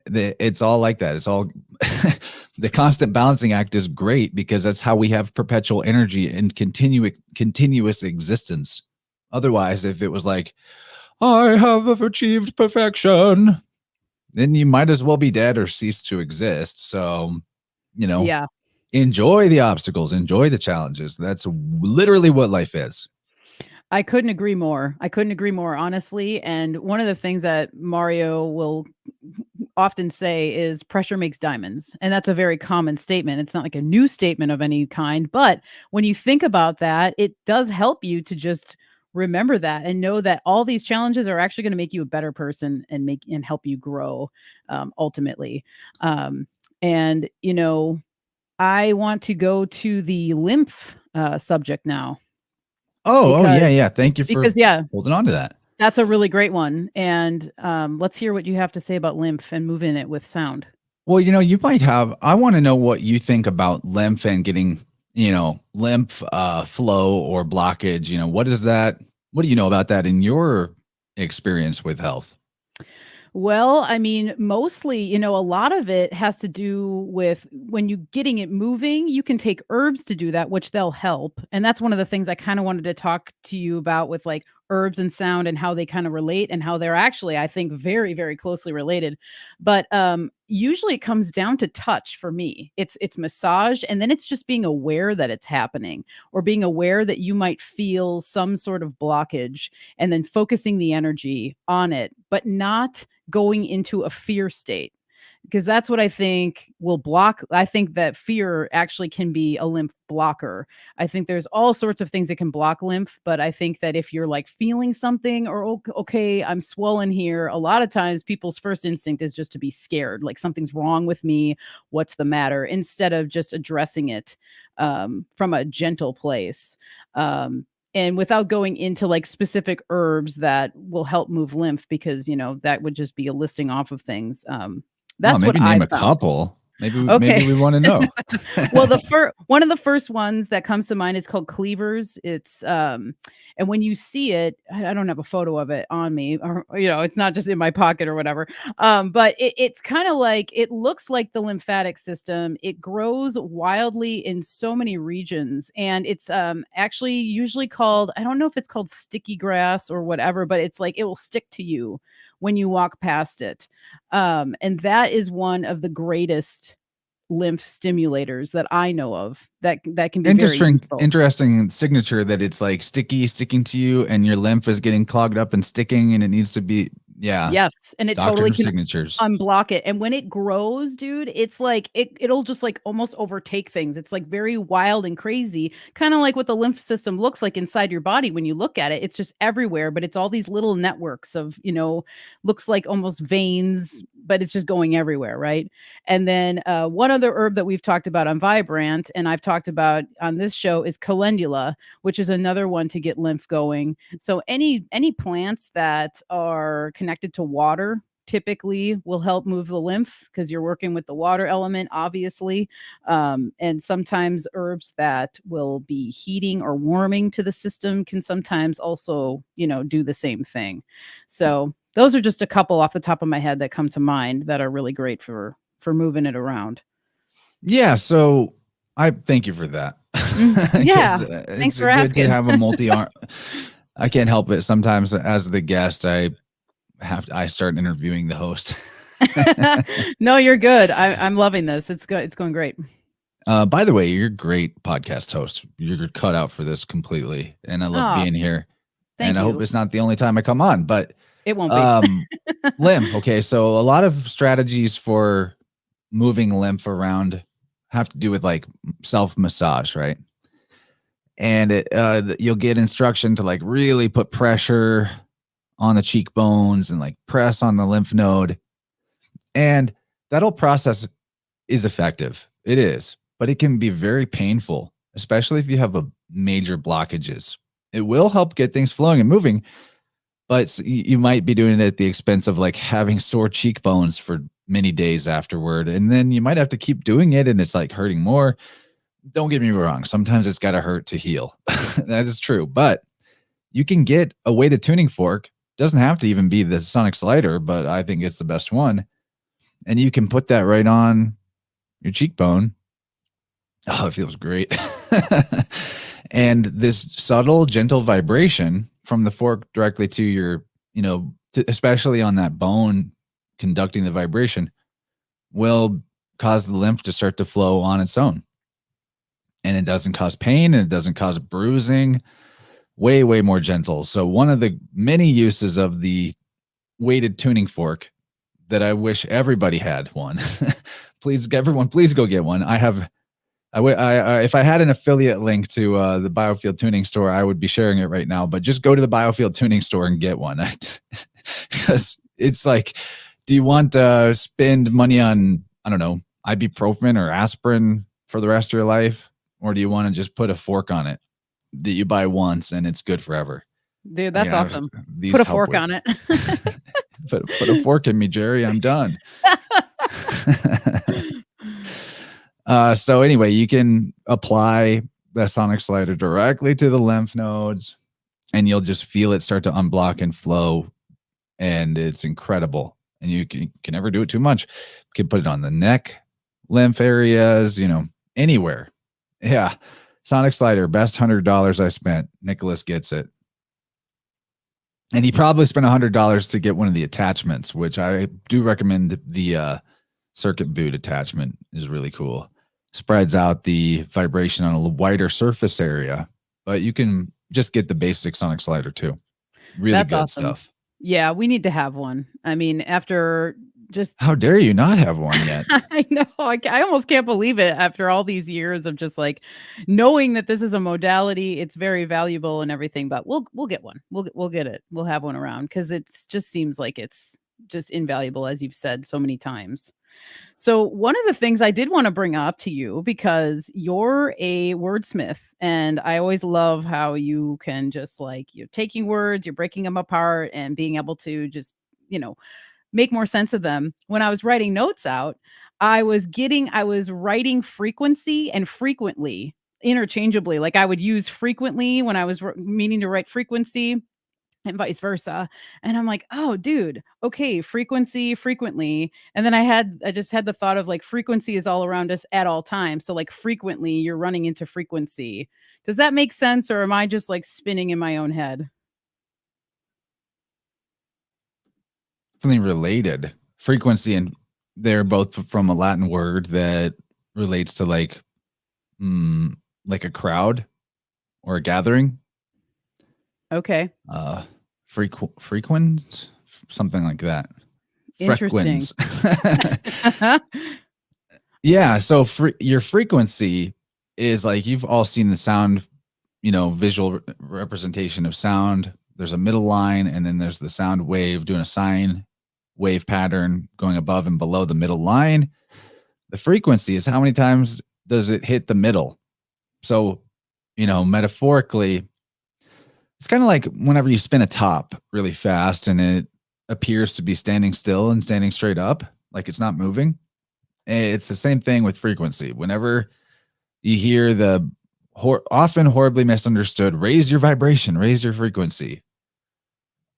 It's all like that. It's all the constant balancing act is great because that's how we have perpetual energy and continuous existence. Otherwise, if it was like, I have achieved perfection, then you might as well be dead or cease to exist. So, Yeah. enjoy the obstacles, enjoy the challenges. That's literally what life is. I couldn't agree more. Honestly. And one of the things that Mario will often say is pressure makes diamonds. And that's a very common statement. It's not like a new statement of any kind, but when you think about that, it does help you to just remember that and know that all these challenges are actually going to make you a better person and help you grow ultimately. And I want to go to the lymph subject now. Oh, Because yeah. Thank you for yeah, holding on to that. that's a really great one. And let's hear what you have to say about lymph and move in it with sound. Well, you might have, I want to know what you think about lymph and getting, lymph flow or blockage. What is that? What do you know about that in your experience with health? Well, I mean, mostly, a lot of it has to do with when you getting it moving, you can take herbs to do that, which they'll help. And that's one of the things I kind of wanted to talk to you about with like herbs and sound and how they kind of relate and how they're actually, I think, very, very closely related. But usually it comes down to touch for me. It's massage, and then it's just being aware that it's happening or being aware that you might feel some sort of blockage and then focusing the energy on it, but not going into a fear state, because that's what I think will block. I think that fear actually can be a lymph blocker. I think there's all sorts of things that can block lymph, but I think that if you're like feeling something or okay, I'm swollen here, a lot of times people's first instinct is just to be scared, like something's wrong with me, what's the matter, instead of just addressing it from a gentle place. And without going into like specific herbs that will help move lymph, because that would just be a listing off of things. That's what Maybe I name a found. couple. Maybe Okay. we want to know. Well, one of the first ones that comes to mind is called cleavers. It's and when you see it, I don't have a photo of it on me, or it's not just in my pocket or whatever. But it's kind of like, it looks like the lymphatic system. It grows wildly in so many regions, and it's actually usually called, I don't know if it's called sticky grass or whatever, but it's like it will stick to you when you walk past it. And that is one of the greatest lymph stimulators that I know of that can be very useful. Interesting signature that it's like sticking to you and your lymph is getting clogged up and sticking and it needs to be, yeah. Yes, and it Doctor totally can signatures. unblock it. And when it grows, dude, it's like it'll just like almost overtake things. It's like very wild and crazy, kind of like what the lymph system looks like inside your body when you look at it. It's just everywhere, but it's all these little networks of, looks like almost veins, but it's just going everywhere, right? And then one other herb that we've talked about on VibeRant and I've talked about on this show is calendula, which is another one to get lymph going. So any plants that are connected to water typically will help move the lymph, because you're working with the water element, obviously. And sometimes herbs that will be heating or warming to the system can sometimes also, do the same thing. So those are just a couple off the top of my head that come to mind that are really great for moving it around. Yeah. So I thank you for that. Yeah. It's Thanks for good asking. to have a multi-arm. I can't help it. Sometimes as the guest, I start interviewing the host. No, you're good. I'm loving this. It's good. It's going great. By the way, you're a great podcast host. You're cut out for this completely. And I love being here. Thank and you. I hope it's not the only time I come on, but it won't be. Lymph. Okay. So a lot of strategies for moving lymph around have to do with like self massage, right? And you'll get instruction to like really put pressure on the cheekbones and like press on the lymph node. And that whole process is effective. It is, but it can be very painful, especially if you have a major blockages. It will help get things flowing and moving, but you might be doing it at the expense of like having sore cheekbones for many days afterward. And then you might have to keep doing it and it's like hurting more. Don't get me wrong. Sometimes it's got to hurt to heal. That is true. But you can get a weighted tuning fork. Doesn't have to even be the sonic slider, but I think it's the best one. And you can put that right on your cheekbone. Oh, it feels great. And this subtle, gentle vibration from the fork directly to your, especially on that bone conducting the vibration, will cause the lymph to start to flow on its own. And it doesn't cause pain and it doesn't cause bruising. Way, way more gentle. So one of the many uses of the weighted tuning fork that I wish everybody had one. Please, everyone, please go get one. If I had an affiliate link to the Biofield Tuning Store, I would be sharing it right now. But just go to the Biofield Tuning Store and get one. Because it's like, do you want to spend money on, I don't know, ibuprofen or aspirin for the rest of your life? Or do you want to just put a fork on it that you buy once and it's good forever? Dude, that's awesome. Put a fork on it. Put a fork in me, Jerry. I'm done. So anyway, you can apply the sonic slider directly to the lymph nodes and you'll just feel it start to unblock and flow. And it's incredible. And you can never do it too much. You can put it on the neck, lymph areas, anywhere. Yeah. Sonic slider, best $100 I spent. Nicholas gets it. And he probably spent $100 to get one of the attachments, which I do recommend. The circuit boot attachment is really cool. Spreads out the vibration on a wider surface area, but you can just get the basic sonic slider too. Really That's good awesome. Stuff. Yeah, we need to have one. I mean, after just... How dare you not have one yet? I know. I almost can't believe it after all these years of just like knowing that this is a modality. It's very valuable and everything, but we'll get one. We'll get it. We'll have one around because it just seems like it's just invaluable, as you've said so many times. So one of the things I did want to bring up to you, because you're a wordsmith and I always love how you can just like, you're taking words, you're breaking them apart and being able to just, make more sense of them. When I was writing notes out, I was writing frequency and frequently interchangeably. Like I would use frequently when I was meaning to write frequency and vice versa. And I'm like, oh, dude, okay, frequency, frequently. And then I just had the thought of like frequency is all around us at all times. So like frequently you're running into frequency. Does that make sense? Or am I just like spinning in my own head? Related. Frequency, and they're both from a Latin word that relates to like a crowd or a gathering. Okay. Frequens, something like that. Interesting. Yeah. So your frequency is like, you've all seen the sound, visual representation of sound. There's a middle line and then there's the sound wave doing a sine wave pattern going above and below the middle line. The frequency is how many times does it hit the middle? So, metaphorically, it's kind of like whenever you spin a top really fast and it appears to be standing still and standing straight up, like it's not moving. It's the same thing with frequency. Whenever you hear the often horribly misunderstood, raise your vibration, raise your frequency,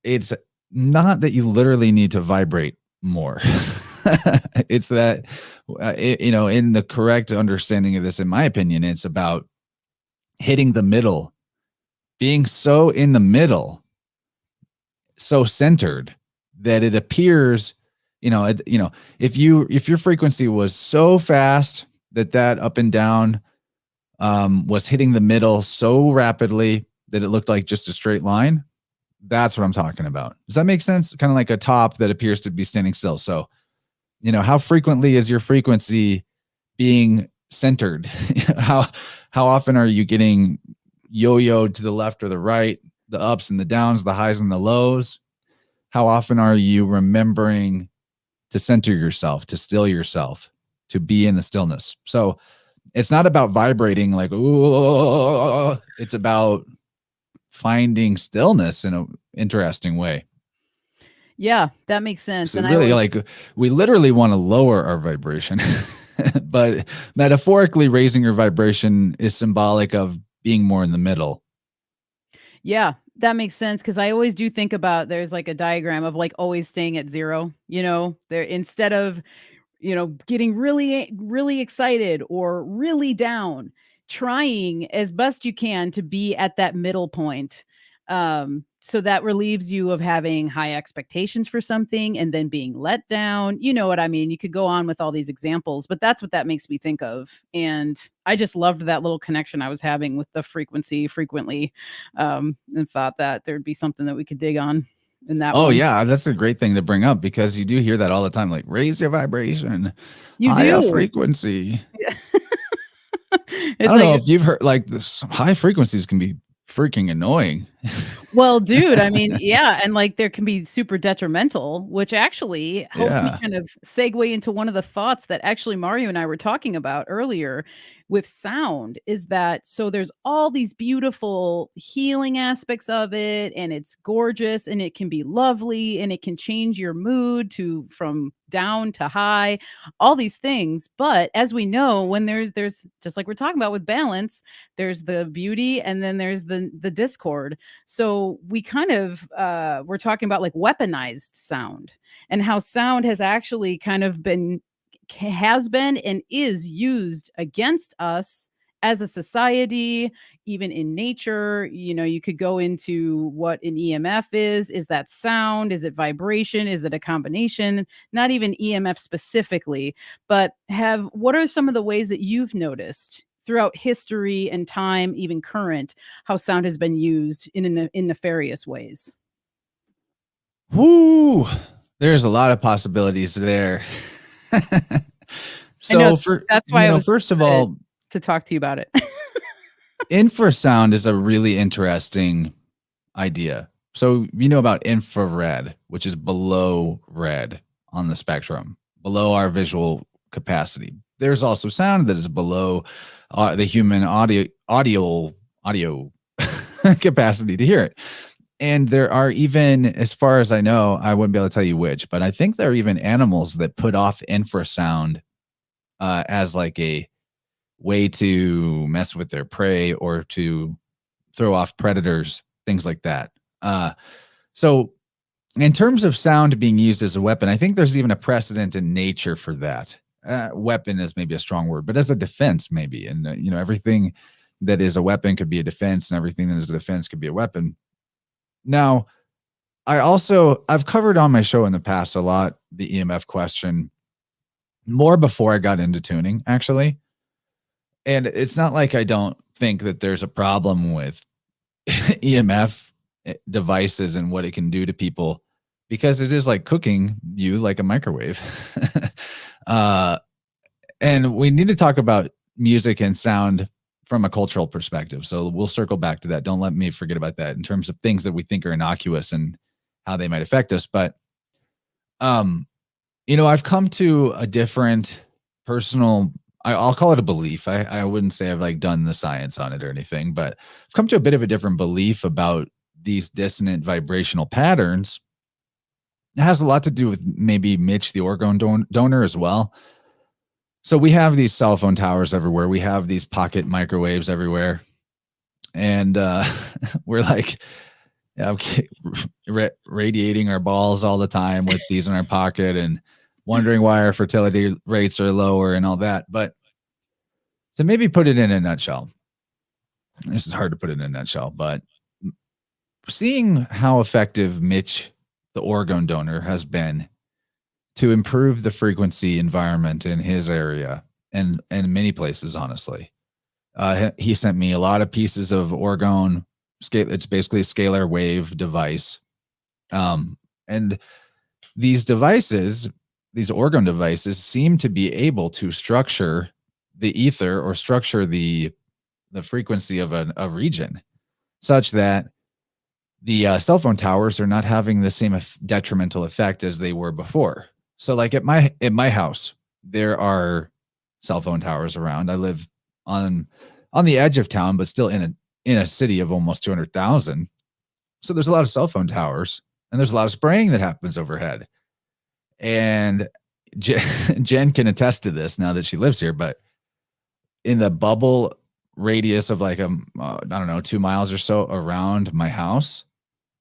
it's not that you literally need to vibrate more. It's that, in the correct understanding of this, in my opinion, it's about hitting the middle, being so in the middle, so centered that it appears, if your frequency was so fast that up and down was hitting the middle so rapidly that it looked like just a straight line, that's what I'm talking about. Does that make sense? Kind of like a top that appears to be standing still. So, how frequently is your frequency being centered? How often are you getting yo-yoed to the left or the right, the ups and the downs, the highs and the lows? How often are you remembering to center yourself, to still yourself, to be in the stillness? So it's not about vibrating like, ooh, it's about finding stillness in an interesting way. Yeah, that makes sense. So And really, like, we literally want to lower our vibration, but metaphorically raising your vibration is symbolic of being more in the middle. Yeah, that makes sense because I always do think about there's like a diagram of like always staying at 0, there instead of, getting really excited or really down, trying as best you can to be at that middle point. So that relieves you of having high expectations for something and then being let down. You know what I mean? You could go on with all these examples, but that's what that makes me think of. And I just loved that little connection I was having with the frequently, and thought that there'd be something that we could dig on in that Oh one. yeah, that's a great thing to bring up because you do hear that all the time, like raise your vibration, You higher do. frequency. I It's don't know like, if you've heard, like, this high frequencies can be freaking annoying. well, dude, I mean, yeah, and like there can be super detrimental, which actually helps me Yeah. kind of segue into one of the thoughts that actually Mario and I were talking about earlier with sound is that so there's all these beautiful healing aspects of it and it's gorgeous and it can be lovely and it can change your mood to from down to high, all these things. But as we know, when there's just like we're talking about with balance, there's the beauty and then there's the discord. So we kind of we're talking about like weaponized sound and how sound has actually kind of has been and is used against us as a society, even in nature. You could go into what an EMF is. Is that sound? Is it vibration? Is it a combination? Not even EMF specifically, but what are some of the ways that you've noticed throughout history and time, even current, how sound has been used in nefarious ways? Woo! There's a lot of possibilities there. I know So that's why I was first of excited all, to talk to you about it. infrasound is a really interesting idea. So you know about infrared, which is below red on the spectrum, below our visual capacity. There's also sound that is below the human audio capacity to hear it. And there are even, as far as I know, I wouldn't be able to tell you which, but I think there are even animals that put off infrasound as like a way to mess with their prey or to throw off predators, things like that. So in terms of sound being used as a weapon, I think there's even a precedent in nature for that. Weapon is maybe a strong word, but as a defense, maybe. And, everything that is a weapon could be a defense, and everything that is a defense could be a weapon. Now, I've covered on my show in the past a lot the EMF question, more before I got into tuning, actually. And it's not like I don't think that there's a problem with EMF devices and what it can do to people, because it is like cooking you like a microwave. And we need to talk about music and sound from a cultural perspective. So we'll circle back to that. Don't let me forget about that in terms of things that we think are innocuous and how they might affect us. But, I've come to a different personal, I'll call it a belief. I wouldn't say I've like done the science on it or anything, but I've come to a bit of a different belief about these dissonant vibrational patterns. It has a lot to do with maybe Mitch, the orgone donor, as well. So we have these cell phone towers everywhere. We have these pocket microwaves everywhere. And we're like, radiating our balls all the time with these in our pocket and wondering why our fertility rates are lower and all that. But to maybe put it in a nutshell, this is hard to put it in a nutshell, but seeing how effective Mitch, the orgone donor, has been to improve the frequency environment in his area and many places, honestly. He sent me a lot of pieces of orgone scale. It's basically a scalar wave device. And these devices, these orgone devices, seem to be able to structure the ether or structure the frequency of a region such that the cell phone towers are not having the same detrimental effect as they were before. So like at my house, there are cell phone towers around. I live on the edge of town, but still in in a city of almost 200,000. So there's a lot of cell phone towers, and there's a lot of spraying that happens overhead. And Jen can attest to this now that she lives here, but in the bubble radius of like, I don't know, 2 miles or so around my house,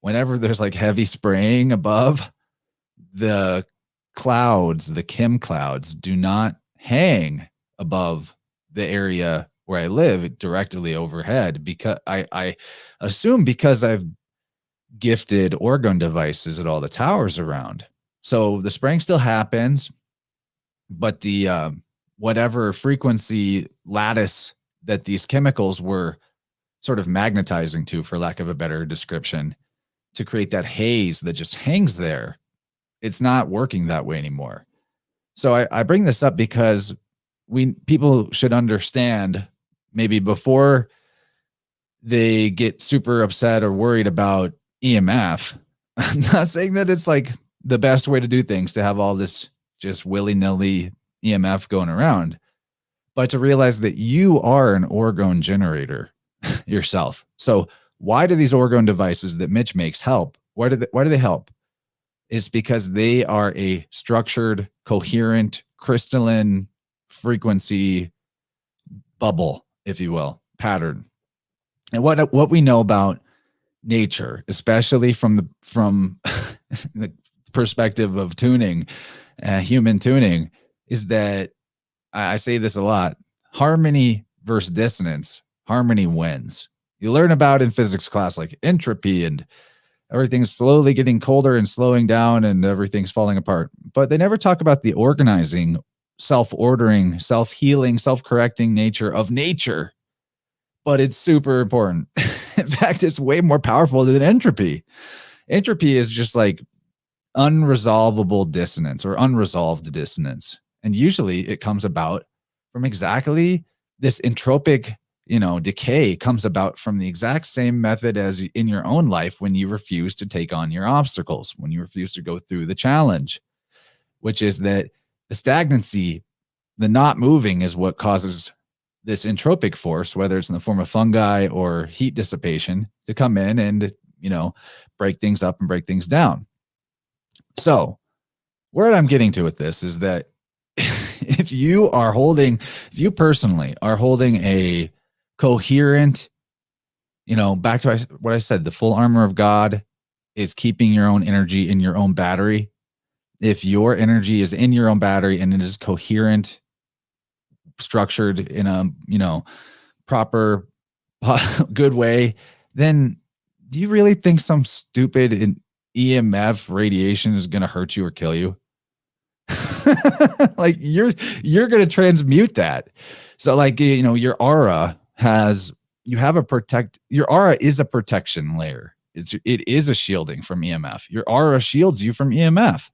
whenever there's like heavy spraying above, the clouds, the Kim clouds, do not hang above the area where I live directly overhead, because I assume because I've gifted orgone devices at all the towers around. So the spraying still happens, but the whatever frequency lattice that these chemicals were sort of magnetizing to, for lack of a better description, to create that haze that just hangs there, it's not working that way anymore. So I bring this up because people should understand, maybe before they get super upset or worried about EMF. I'm not saying that it's like the best way to do things, to have all this just willy-nilly EMF going around, but to realize that you are an orgone generator yourself. So why do these orgone devices that Mitch makes help? Why do they help? It's because they are a structured, coherent, crystalline frequency bubble, if you will, pattern. And what we know about nature, especially from the perspective of tuning, human tuning, is that, I say this a lot: harmony versus dissonance. Harmony wins. You learn about in physics class like entropy, and everything's slowly getting colder and slowing down and everything's falling apart. But they never talk about the organizing, self-ordering, self-healing, self-correcting nature of nature. But it's super important. In fact, it's way more powerful than entropy. Entropy is just like unresolvable dissonance or unresolved dissonance. And usually it comes about from exactly this entropic, decay comes about from the exact same method as in your own life, when you refuse to take on your obstacles, when you refuse to go through the challenge, which is that the stagnancy, the not moving, is what causes this entropic force, whether it's in the form of fungi or heat dissipation, to come in and, break things up and break things down. So where I'm getting to with this is that if you personally are holding a coherent, back to what I said, the full armor of God is keeping your own energy in your own battery. If your energy is in your own battery and it is coherent, structured in a, proper, good way, then do you really think some stupid EMF radiation is going to hurt you or kill you? Like you're going to transmute that. So like, your aura your aura is a protection layer. It is a shielding from EMF. Your aura shields you from EMF.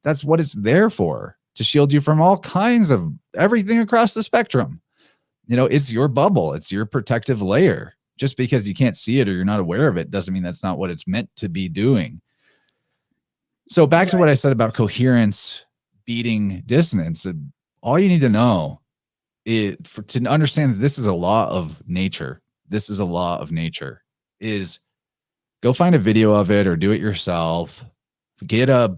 That's what it's there for, to shield you from all kinds of everything across the spectrum. It's your bubble. It's your protective layer. Just because you can't see it or you're not aware of it doesn't mean that's not what it's meant to be doing. So back to what I said about coherence beating dissonance. All you need to know to understand that this is a law of nature. This is a law of nature. Is go find a video of it or do it yourself. Get a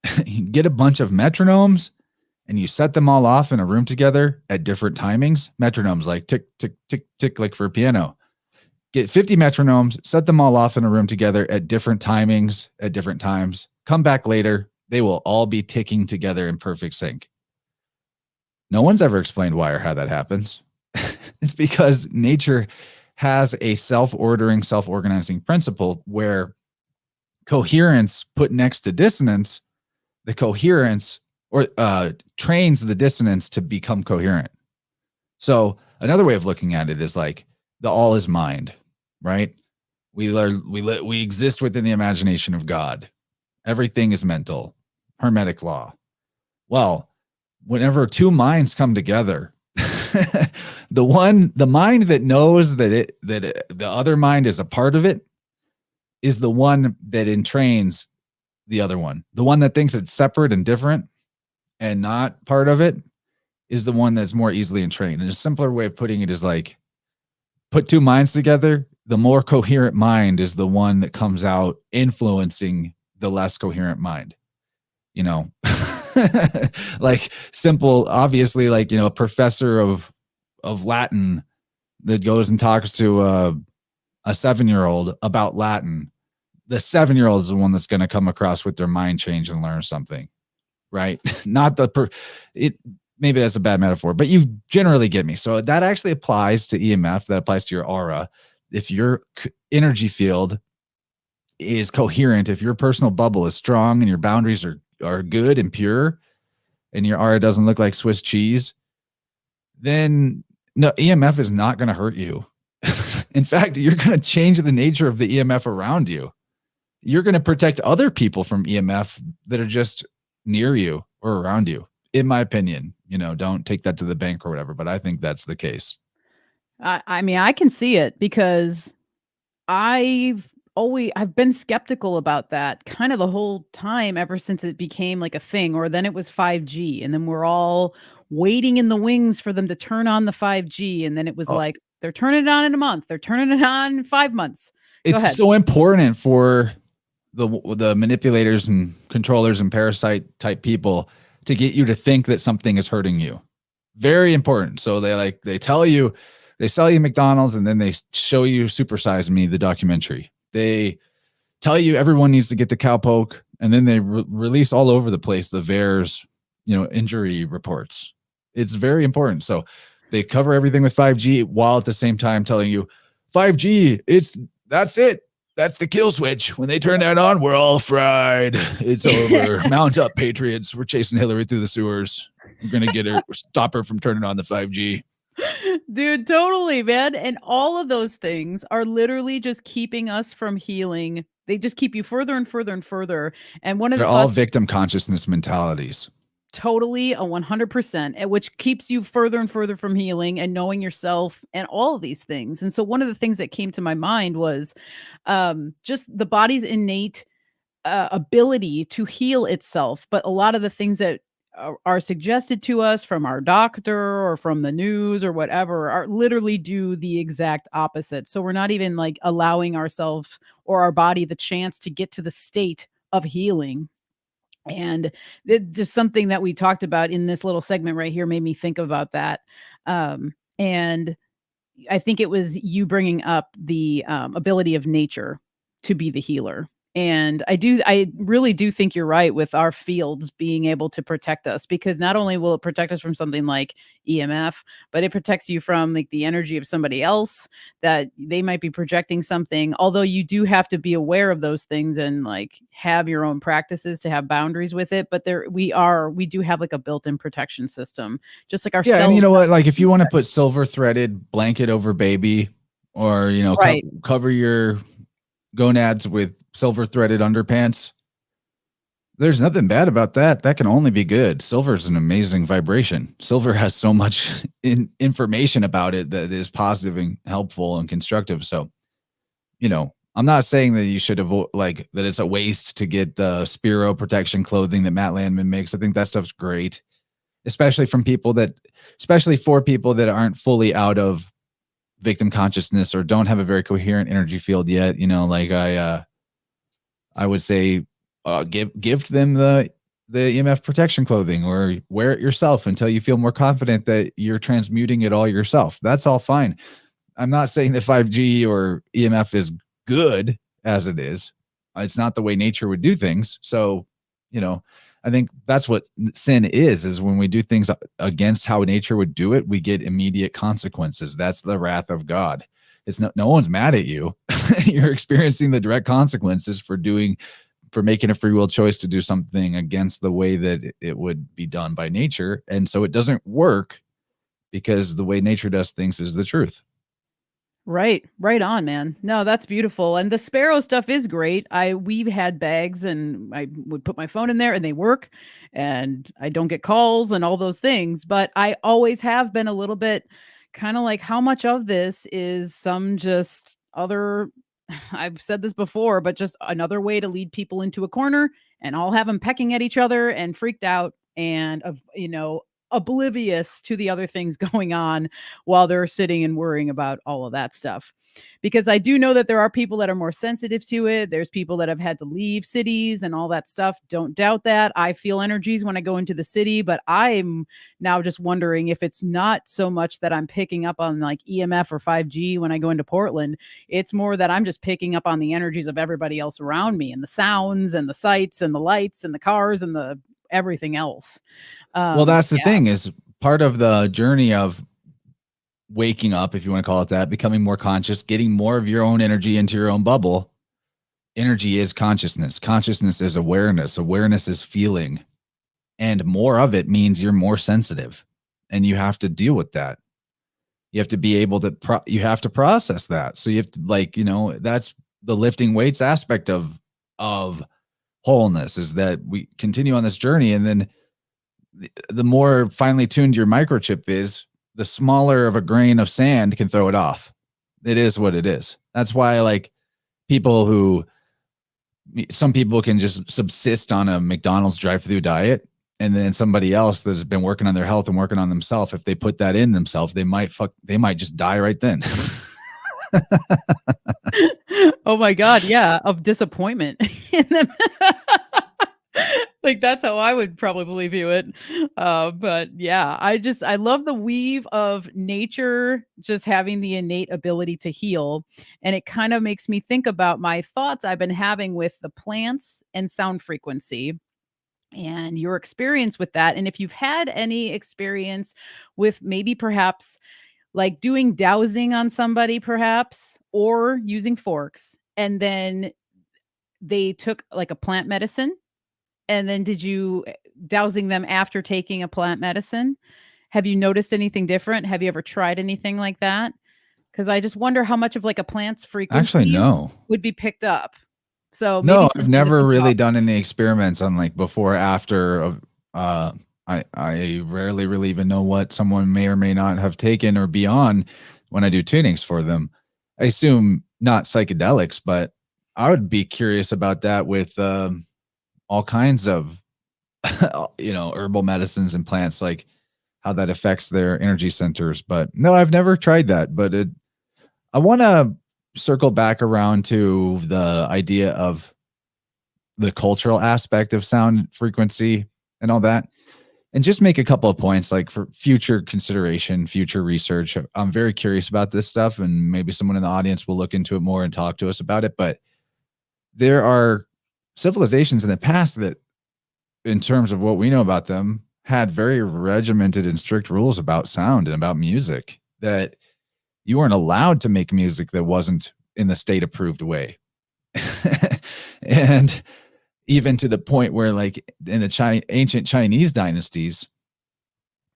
bunch of metronomes and you set them all off in a room together at different timings. Metronomes like tick, tick, tick, tick, like for a piano. Get 50 metronomes, set them all off in a room together at different timings, at different times. Come back later. They will all be ticking together in perfect sync. No one's ever explained why or how that happens. It's because nature has a self-ordering, self-organizing principle where coherence put next to dissonance, the coherence or trains the dissonance to become coherent. So another way of looking at it is like the all is mind, right? We exist within the imagination of God. Everything is mental, hermetic law. Well, whenever two minds come together, the mind that knows that the other mind is a part of it is the one that entrains the other one. The one that thinks it's separate and different and not part of it is the one that's more easily entrained. And a simpler way of putting it is like put two minds together, the more coherent mind is the one that comes out influencing the less coherent mind. You know, like simple, obviously, like, you know, a professor of Latin that goes and talks to a 7-year-old about Latin. The 7-year-old is the one that's going to come across with their mind change and learn something, right? Not it. Maybe that's a bad metaphor, but you generally get me. So that actually applies to EMF. That applies to your aura. If your energy field is coherent, if your personal bubble is strong and your boundaries are good and pure, and your aura doesn't look like Swiss cheese, then no, EMF is not going to hurt you. In fact, you're going to change the nature of the EMF around you. You're going to protect other people from EMF that are just near you or around you. In my opinion, you know, don't take that to the bank or whatever, but I think that's the case. I mean, I can see it because I've been skeptical about that kind of the whole time ever since it became like a thing, or then it was 5G, and then we're all waiting in the wings for them to turn on the 5G, and then it was Oh, like they're turning it on in a month, they're turning it on in 5 months. Go it's ahead. so important for the manipulators and controllers and parasite type people to get you to think that something is hurting you. Very important. So they tell you, they sell you McDonald's, and then they show you Super Size Me, the documentary. They tell you everyone needs to get the cowpoke, and then they release all over the place the VAERS, you know, injury reports. It's very important. So they cover everything with 5G while at the same time telling you 5G, that's it. That's the kill switch. When they turn that on, we're all fried. It's over. Mount up, patriots. We're chasing Hillary through the sewers. We're going to get her, stop her from turning on the 5G. Dude, totally, man. And all of those things are literally just keeping us from healing. They just keep you further and further and further. And one of They're the all thoughts, victim consciousness mentalities. totally a 100%, which keeps you further and further from healing and knowing yourself and all of these things. And so one of the things that came to my mind was just the body's innate ability to heal itself. But a lot of the things that are suggested to us from our doctor or from the news or whatever are literally do the exact opposite. So we're not even like allowing ourselves or our body the chance to get to the state of healing. And just something that we talked about in this little segment right here made me think about that. And I think it was you bringing up the ability of nature to be the healer. And I really do think you're right with our fields being able to protect us, because not only will it protect us from something like EMF, but it protects you from like the energy of somebody else that they might be projecting something. Although you do have to be aware of those things and like have your own practices to have boundaries with it. But we do have like a built-in protection system, just like our Yeah, and cells. you know what? Like if you want to put silver threaded blanket over baby, or you know, Right. cover your gonads with silver threaded underpants, there's nothing bad about that. That can only be good. Silver is an amazing vibration. Silver has so much information about it that is positive and helpful and constructive. So, you know, I'm not saying that you should avoid, like, that it's a waste to get the Spiro protection clothing that Matt Landman makes. I think that stuff's great, especially for people that aren't fully out of victim consciousness or don't have a very coherent energy field yet. You know, like I would say, give them the EMF protection clothing, or wear it yourself until you feel more confident that you're transmuting it all yourself. That's all fine. I'm not saying that 5G or EMF is good as it is. It's not the way nature would do things. So, you know, I think that's what sin is when we do things against how nature would do it, we get immediate consequences. That's the wrath of God. It's no one's mad at you. You're experiencing the direct consequences for making a free will choice to do something against the way that it would be done by nature. And so it doesn't work because the way nature does things is the truth. Right. Right on, man. No, that's beautiful. And the sparrow stuff is great. We've had bags and I would put my phone in there and they work and I don't get calls and all those things. But I always have been a little bit kind of like, how much of this is some just other I've said this before, but just another way to lead people into a corner and I'll have them pecking at each other and freaked out and oblivious to the other things going on while they're sitting and worrying about all of that stuff. Because I do know that there are people that are more sensitive to it. There's people that have had to leave cities and all that stuff. Don't doubt that. I feel energies when I go into the city, but I'm now just wondering if it's not so much that I'm picking up on like EMF or 5G when I go into Portland. It's more that I'm just picking up on the energies of everybody else around me and the sounds and the sights and the lights and the cars and the everything else. Well, that's the thing, is part of the journey of waking up, if you want to call it that, becoming more conscious, getting more of your own energy into your own bubble. Energy is consciousness. Consciousness is awareness. Awareness is feeling. And more of it means you're more sensitive, and you have to deal with that. You have to be able to, you have to process that. So you have to, like, you know, that's the lifting weights aspect of wholeness, is that we continue on this journey. And then the more finely tuned your microchip is, the smaller of a grain of sand can throw it off. It is what it is. That's why, like, some people can just subsist on a McDonald's drive-through diet, and then somebody else that's been working on their health and working on themselves, if they put that in themselves, they might just die right then. Oh my God. Yeah. Of disappointment in them. Like, that's how I would probably view it. But yeah, I love the weave of nature just having the innate ability to heal. And it kind of makes me think about my thoughts I've been having with the plants and sound frequency and your experience with that. And if you've had any experience with maybe perhaps like doing dowsing on somebody, perhaps, or using forks, and then they took like a plant medicine. And then did you dowsing them after taking a plant medicine? Have you noticed anything different? Have you ever tried anything like that? Because I just wonder how much of like a plant's frequency Actually, no. would be picked up. So maybe No, I've something to never think really about. done any experiments on like before, after of I rarely really even know what someone may or may not have taken or be on when I do tunings for them. I assume not psychedelics, but I would be curious about that with all kinds of herbal medicines and plants, like how that affects their energy centers. But no, I've never tried that. But I want to circle back around to the idea of the cultural aspect of sound frequency and all that, and just make a couple of points, like for future consideration, future research. I'm very curious about this stuff, and maybe someone in the audience will look into it more and talk to us about it. But there are civilizations in the past that, in terms of what we know about them, had very regimented and strict rules about sound and about music, that you weren't allowed to make music that wasn't in the state approved way. And even to the point where, like, in the ancient Chinese dynasties,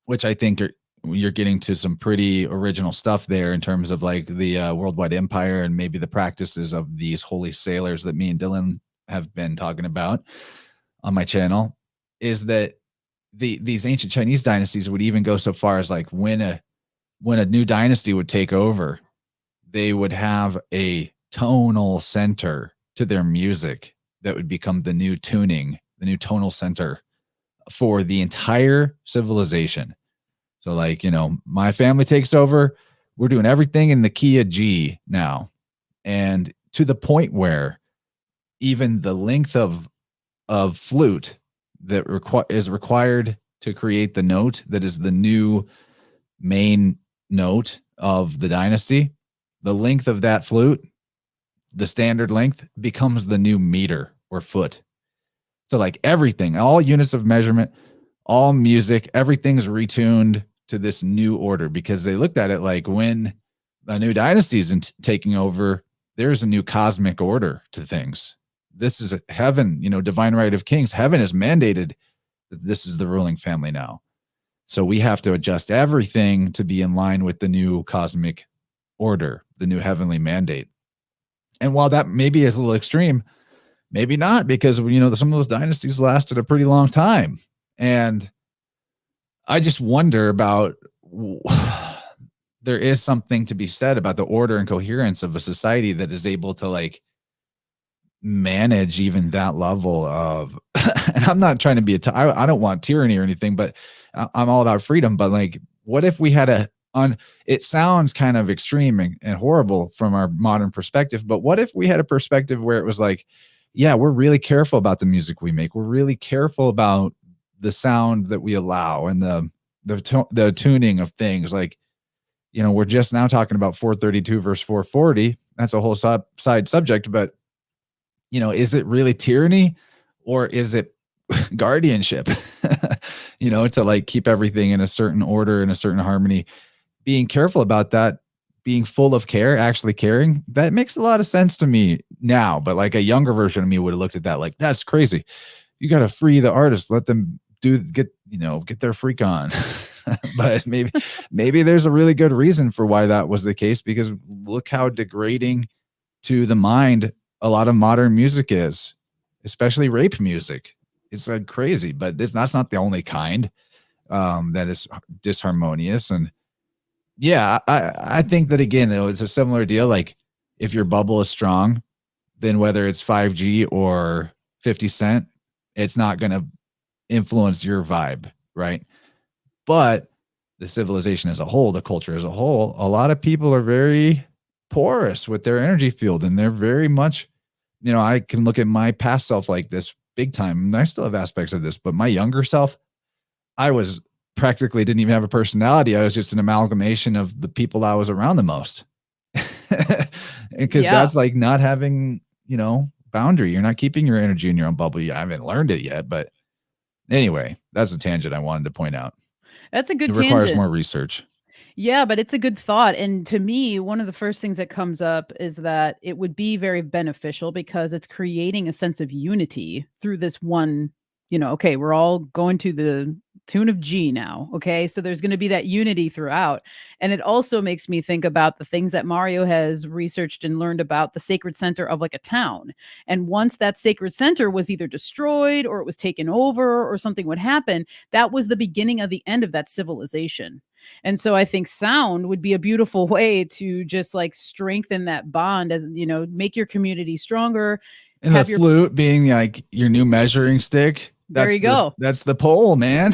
which I think you're getting to some pretty original stuff there in terms of like the worldwide empire and maybe the practices of these holy sailors that me and Dylan have been talking about on my channel, is that these ancient Chinese dynasties would even go so far as, like, when a new dynasty would take over, they would have a tonal center to their music that would become the new tuning, the new tonal center for the entire civilization. So, like, my family takes over, we're doing everything in the key of G now. And to the point where even the length of flute that is required to create the note that is the new main note of the dynasty, the length of that flute, the standard length, becomes the new meter or foot. So, like, everything, all units of measurement, all music, everything's retuned to this new order, because they looked at it like, when a new dynasty is taking over, there's a new cosmic order to things. This is heaven, divine right of kings. Heaven has mandated that this is the ruling family now. So we have to adjust everything to be in line with the new cosmic order, the new heavenly mandate. And while that maybe is a little extreme, maybe not, because, some of those dynasties lasted a pretty long time. And I just wonder about, there is something to be said about the order and coherence of a society that is able to, like, manage even that level of, and I'm not trying to be I don't want tyranny or anything, but I'm all about freedom. But like, what if we had it sounds kind of extreme and horrible from our modern perspective, but what if we had a perspective where it was like, yeah, we're really careful about the music we make. We're really careful about the sound that we allow and the tuning of things. Like, we're just now talking about 432 verse 440. That's a whole side subject, but is it really tyranny or is it guardianship? To like keep everything in a certain order, in a certain harmony, being careful about that, being full of care, actually caring. That makes a lot of sense to me now, but like a younger version of me would have looked at that like, that's crazy. You got to free the artist, let them get their freak on. But maybe there's a really good reason for why that was the case, because look how degrading to the mind a lot of modern music is, especially rape music. It's like crazy, but that's not the only kind that is disharmonious. And yeah, I think that again, though, it's a similar deal. Like if your bubble is strong, then whether it's 5G or 50 Cent, it's not going to influence your vibe, right? But the civilization as a whole, the culture as a whole, a lot of people are very porous with their energy field, and they're very much, I can look at my past self like this big time, and I still have aspects of this, but my younger self, I was practically didn't even have a personality. I was just an amalgamation of the people I was around the most. Because that's like not having, boundary. You're not keeping your energy in your own bubble. I haven't learned it yet, but anyway, that's a tangent I wanted to point out. That's a good tangent. It requires more research. Yeah, but it's a good thought. And to me, one of the first things that comes up is that it would be very beneficial because it's creating a sense of unity through this one, okay, we're all going to the tune of G now. Okay. So there's going to be that unity throughout. And it also makes me think about the things that Mario has researched and learned about the sacred center of like a town. And once that sacred center was either destroyed or it was taken over or something would happen, that was the beginning of the end of that civilization. And so I think sound would be a beautiful way to just like strengthen that bond, as make your community stronger. And the flute being like your new measuring stick. There you go. That's the pole, man.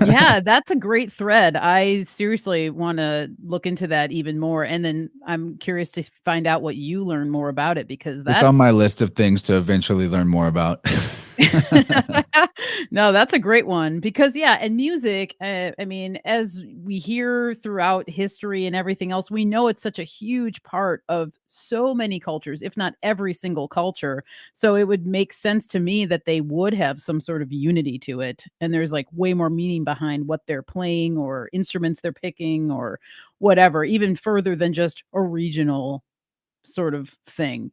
Yeah, that's a great thread. I seriously want to look into that even more. And then I'm curious to find out what you learn more about it, because it's on my list of things to eventually learn more about. No, that's a great one, because and music, I mean, as we hear throughout history and everything else, we know it's such a huge part of so many cultures, if not every single culture. So it would make sense to me that they would have some sort of unity to it, and there's like way more meaning behind what they're playing or instruments they're picking or whatever, even further than just a regional sort of thing,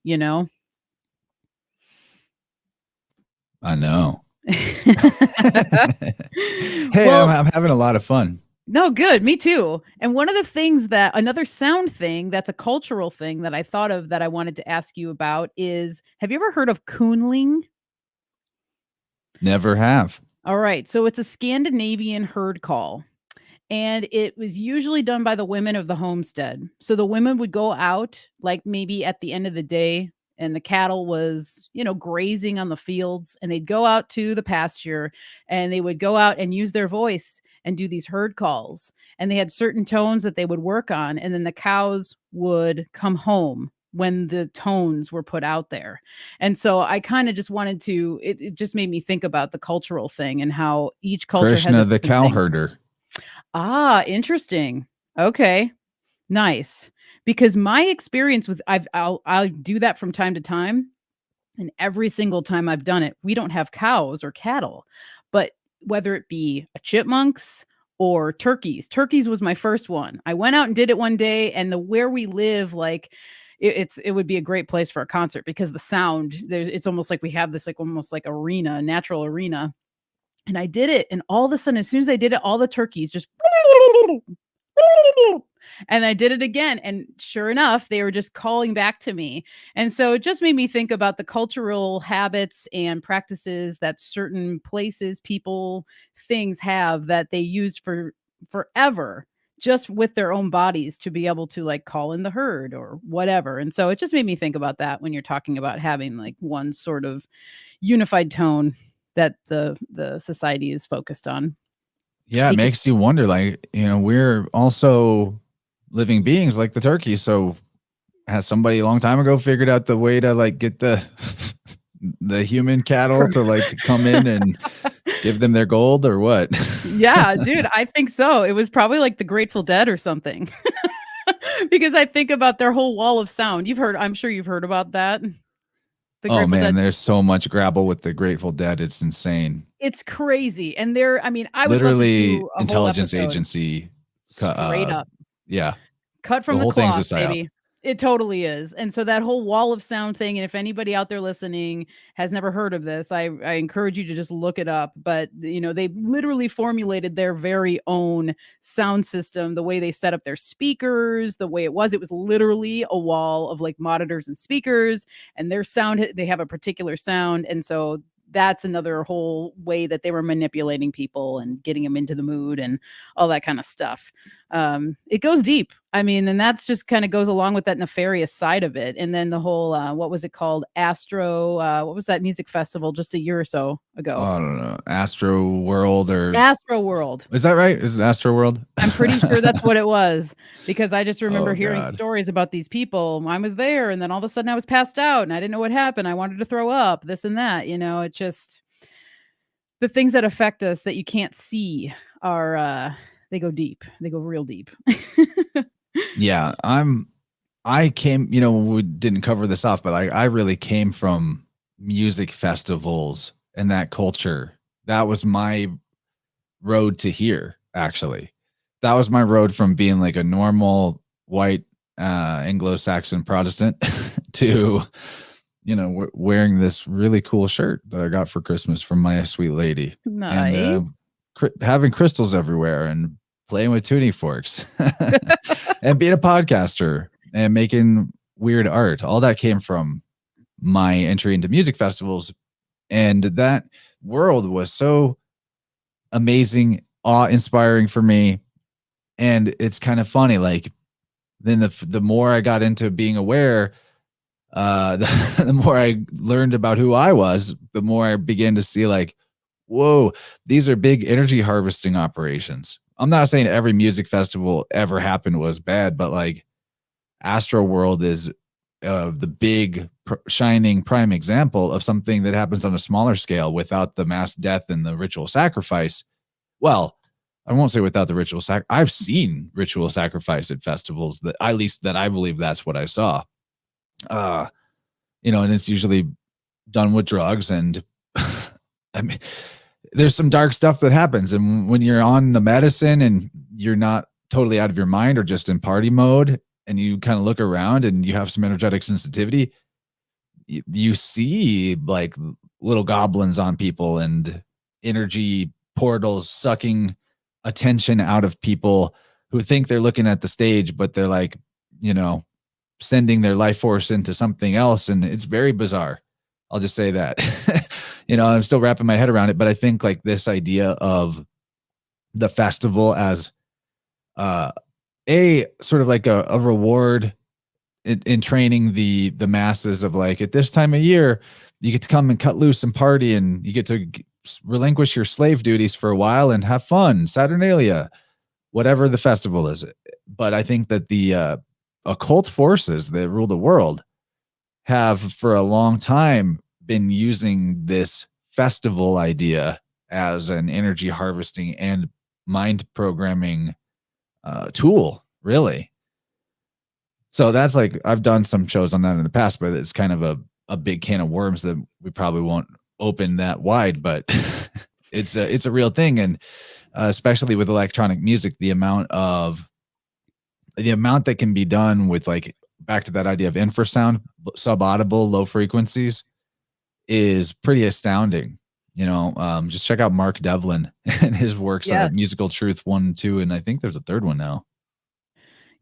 I know. Hey, well, I'm having a lot of fun. No, good. Me too. And one of the things another sound thing that's a cultural thing that I thought of that I wanted to ask you about is, have you ever heard of coonling? Never have. All right. So it's a Scandinavian herd call. And it was usually done by the women of the homestead. So the women would go out, like maybe at the end of the day, and the cattle was, grazing on the fields, and they'd go out to the pasture and they would go out and use their voice and do these herd calls. And they had certain tones that they would work on. And then the cows would come home when the tones were put out there. And so I kind of just wanted to, it just made me think about the cultural thing and how each culture Krishna, has the cow herder. Ah, interesting. Okay. Nice. Because my experience with I'll do that from time to time, and every single time I've done it, we don't have cows or cattle. But whether it be a chipmunks or turkeys. Turkeys was my first one. I went out and did it one day, and where we live, like it would be a great place for a concert, because the sound there, it's almost like we have this like almost like arena, natural arena. And I did it, and all of a sudden, as soon as I did it, all the turkeys just and I did it again. And sure enough, they were just calling back to me. And so it just made me think about the cultural habits and practices that certain places, people, things have that they used for forever just with their own bodies to be able to like call in the herd or whatever. And so it just made me think about that when you're talking about having like one sort of unified tone that the society is focused on. Yeah, it Make it makes you wonder, like, we're also living beings like the turkey. So has somebody a long time ago figured out the way to like get the the human cattle to like come in and give them their gold or what? Yeah, dude, I think so. It was probably like the Grateful Dead or something. Because I think about their whole wall of sound. I'm sure you've heard about that. The Oh Grateful man, Dead. there's so much grapple with the Grateful Dead. It's insane. It's crazy. And I mean, I would love to Literally do a whole intelligence episode agency. straight up. Yeah, Cut the from the whole thing's a cloth, psyop. baby. It totally is. And so that whole wall of sound thing, and if anybody out there listening has never heard of this, I encourage you to just look it up. But they literally formulated their very own sound system, the way they set up their speakers, the way it was literally a wall of like monitors and speakers, and their sound, they have a particular sound. And so that's another whole way that they were manipulating people and getting them into the mood and all that kind of stuff. It goes deep. I mean, and that's just kind of goes along with that nefarious side of it. And then the whole, what was it called? What was that music festival just a year or so ago? I don't know. Astro World or Astro World. is that right? Is it Astro World? I'm pretty sure that's what it was, because I just remember Oh, hearing God. stories about these people. I was there, and then all of a sudden I was passed out and I didn't know what happened. I wanted to throw up, this and that. It just, the things that affect us that you can't see are, they go deep. They go real deep. Yeah, I came, we didn't cover this off, but I really came from music festivals and that culture. That was my road to here, actually. That was my road from being like a normal white Anglo-Saxon Protestant to, wearing this really cool shirt that I got for Christmas from my sweet lady. Nice. And having crystals everywhere and playing with tuning forks and being a podcaster and making weird art. All that came from my entry into music festivals. And that world was so amazing, awe-inspiring for me. And it's kind of funny, like, then the more I got into being aware, the more I learned about who I was, the more I began to see like, whoa, these are big energy harvesting operations. I'm not saying every music festival ever happened was bad, but like Astro World is the big shining prime example of something that happens on a smaller scale without the mass death and the ritual sacrifice. Well, I won't say without the ritual I've seen ritual sacrifice at festivals that at least that I believe that's what I saw. And it's usually done with drugs and I mean, there's some dark stuff that happens. And when you're on the medicine and you're not totally out of your mind or just in party mode and you kind of look around and you have some energetic sensitivity, you see like little goblins on people and energy portals sucking attention out of people who think they're looking at the stage, but they're like, sending their life force into something else. And it's very bizarre. I'll just say that. I'm still wrapping my head around it, but I think like this idea of the festival as a sort of like a reward in training the masses of like, at this time of year, you get to come and cut loose and party and you get to relinquish your slave duties for a while and have fun, Saturnalia, whatever the festival is. But I think that the occult forces that rule the world have for a long time been using this festival idea as an energy harvesting and mind programming tool, really. So that's like, I've done some shows on that in the past, but it's kind of a big can of worms that we probably won't open that wide, but it's a real thing. And especially with electronic music, the amount that can be done with like, back to that idea of infrasound, subaudible, low frequencies is pretty astounding. Just check out Mark Devlin and his works, Yes. Musical Truth 1 and 2, and I think there's a third one now.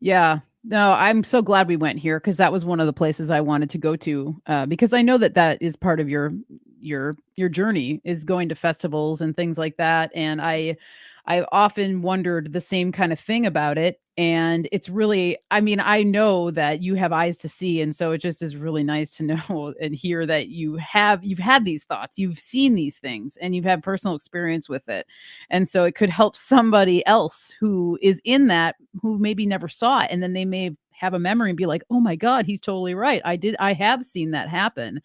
Yeah. No, I'm so glad we went here because that was one of the places I wanted to go to because I know that is part of your your journey is going to festivals and things like that. And I've often wondered the same kind of thing about it. And it's really, I mean, I know that you have eyes to see. And so it just is really nice to know and hear that you've had these thoughts, you've seen these things, and you've had personal experience with it. And so it could help somebody else who is in that, who maybe never saw it. And then they may have a memory and be like, oh my God, he's totally right. I have seen that happen.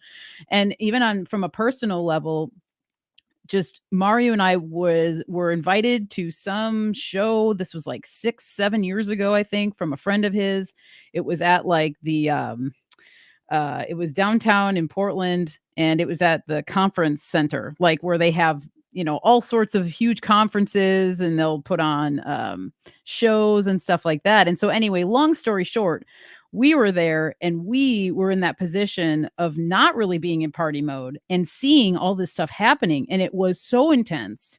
And even from a personal level, just Mario and I were invited to some show. This was like 6-7 years ago, I think, from a friend of his. It was at like it was downtown in Portland, and it was at the conference center, like where they have, all sorts of huge conferences, and they'll put on shows and stuff like that. And so anyway, long story short, we were there and we were in that position of not really being in party mode and seeing all this stuff happening. And it was so intense.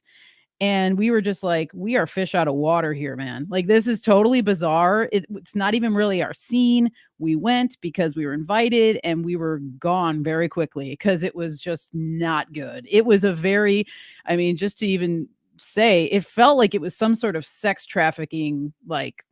And we were just like, we are fish out of water here, man. Like, this is totally bizarre. It's not even really our scene. We went because we were invited, and we were gone very quickly because it was just not good. It was I mean, just to even say, it felt like it was some sort of sex trafficking, like,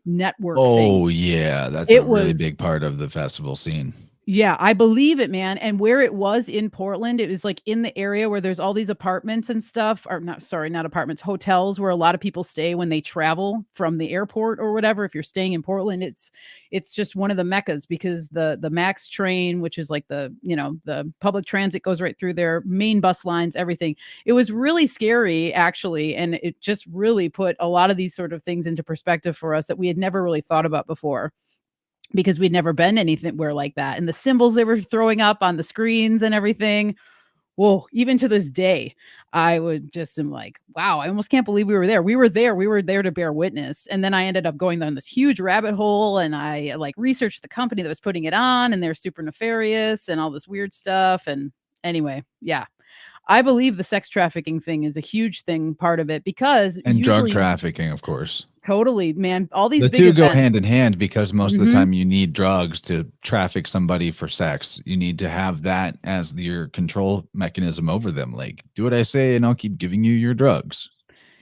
network thing. Oh yeah, that's a really big part of the festival scene. Yeah, I believe it, man. And where it was in Portland, it was like in the area where there's all these apartments and stuff, or not apartments, hotels, where a lot of people stay when they travel from the airport or whatever. If you're staying in Portland, it's just one of the meccas, because the Max train, which is like the public transit, goes right through there, main bus lines, everything. It was really scary, actually, and it just really put a lot of these sort of things into perspective for us that we had never really thought about before, because we'd never been anywhere like that. And the symbols they were throwing up on the screens and everything. Whoa, even to this day, I would just am like, wow, I almost can't believe we were there. We were there to bear witness. And then I ended up going down this huge rabbit hole, and I like researched the company that was putting it on, and they're super nefarious and all this weird stuff. And anyway, yeah. I believe the sex trafficking thing is a huge part of it, because drug trafficking, of course. Totally, man. All these the big two events go hand in hand, because most of the time you need drugs to traffic somebody for sex. You need to have that as your control mechanism over them. Like, do what I say and I'll keep giving you your drugs.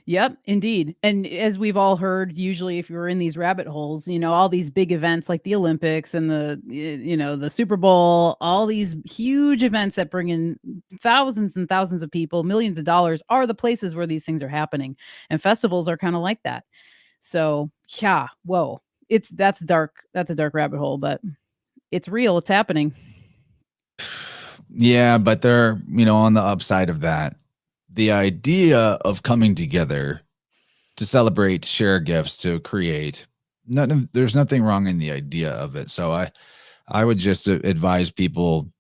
Yep, indeed. And as we've all heard, usually if you're in these rabbit holes, all these big events like the Olympics and the Super Bowl, all these huge events that bring in thousands and thousands of people, millions of dollars, are the places where these things are happening. And festivals are kind of like that. So, yeah, whoa. That's dark. That's a dark rabbit hole, but it's real. It's happening. Yeah, but they're, on the upside of that, the idea of coming together to celebrate, to share gifts, to create, there's nothing wrong in the idea of it. So I would just advise people,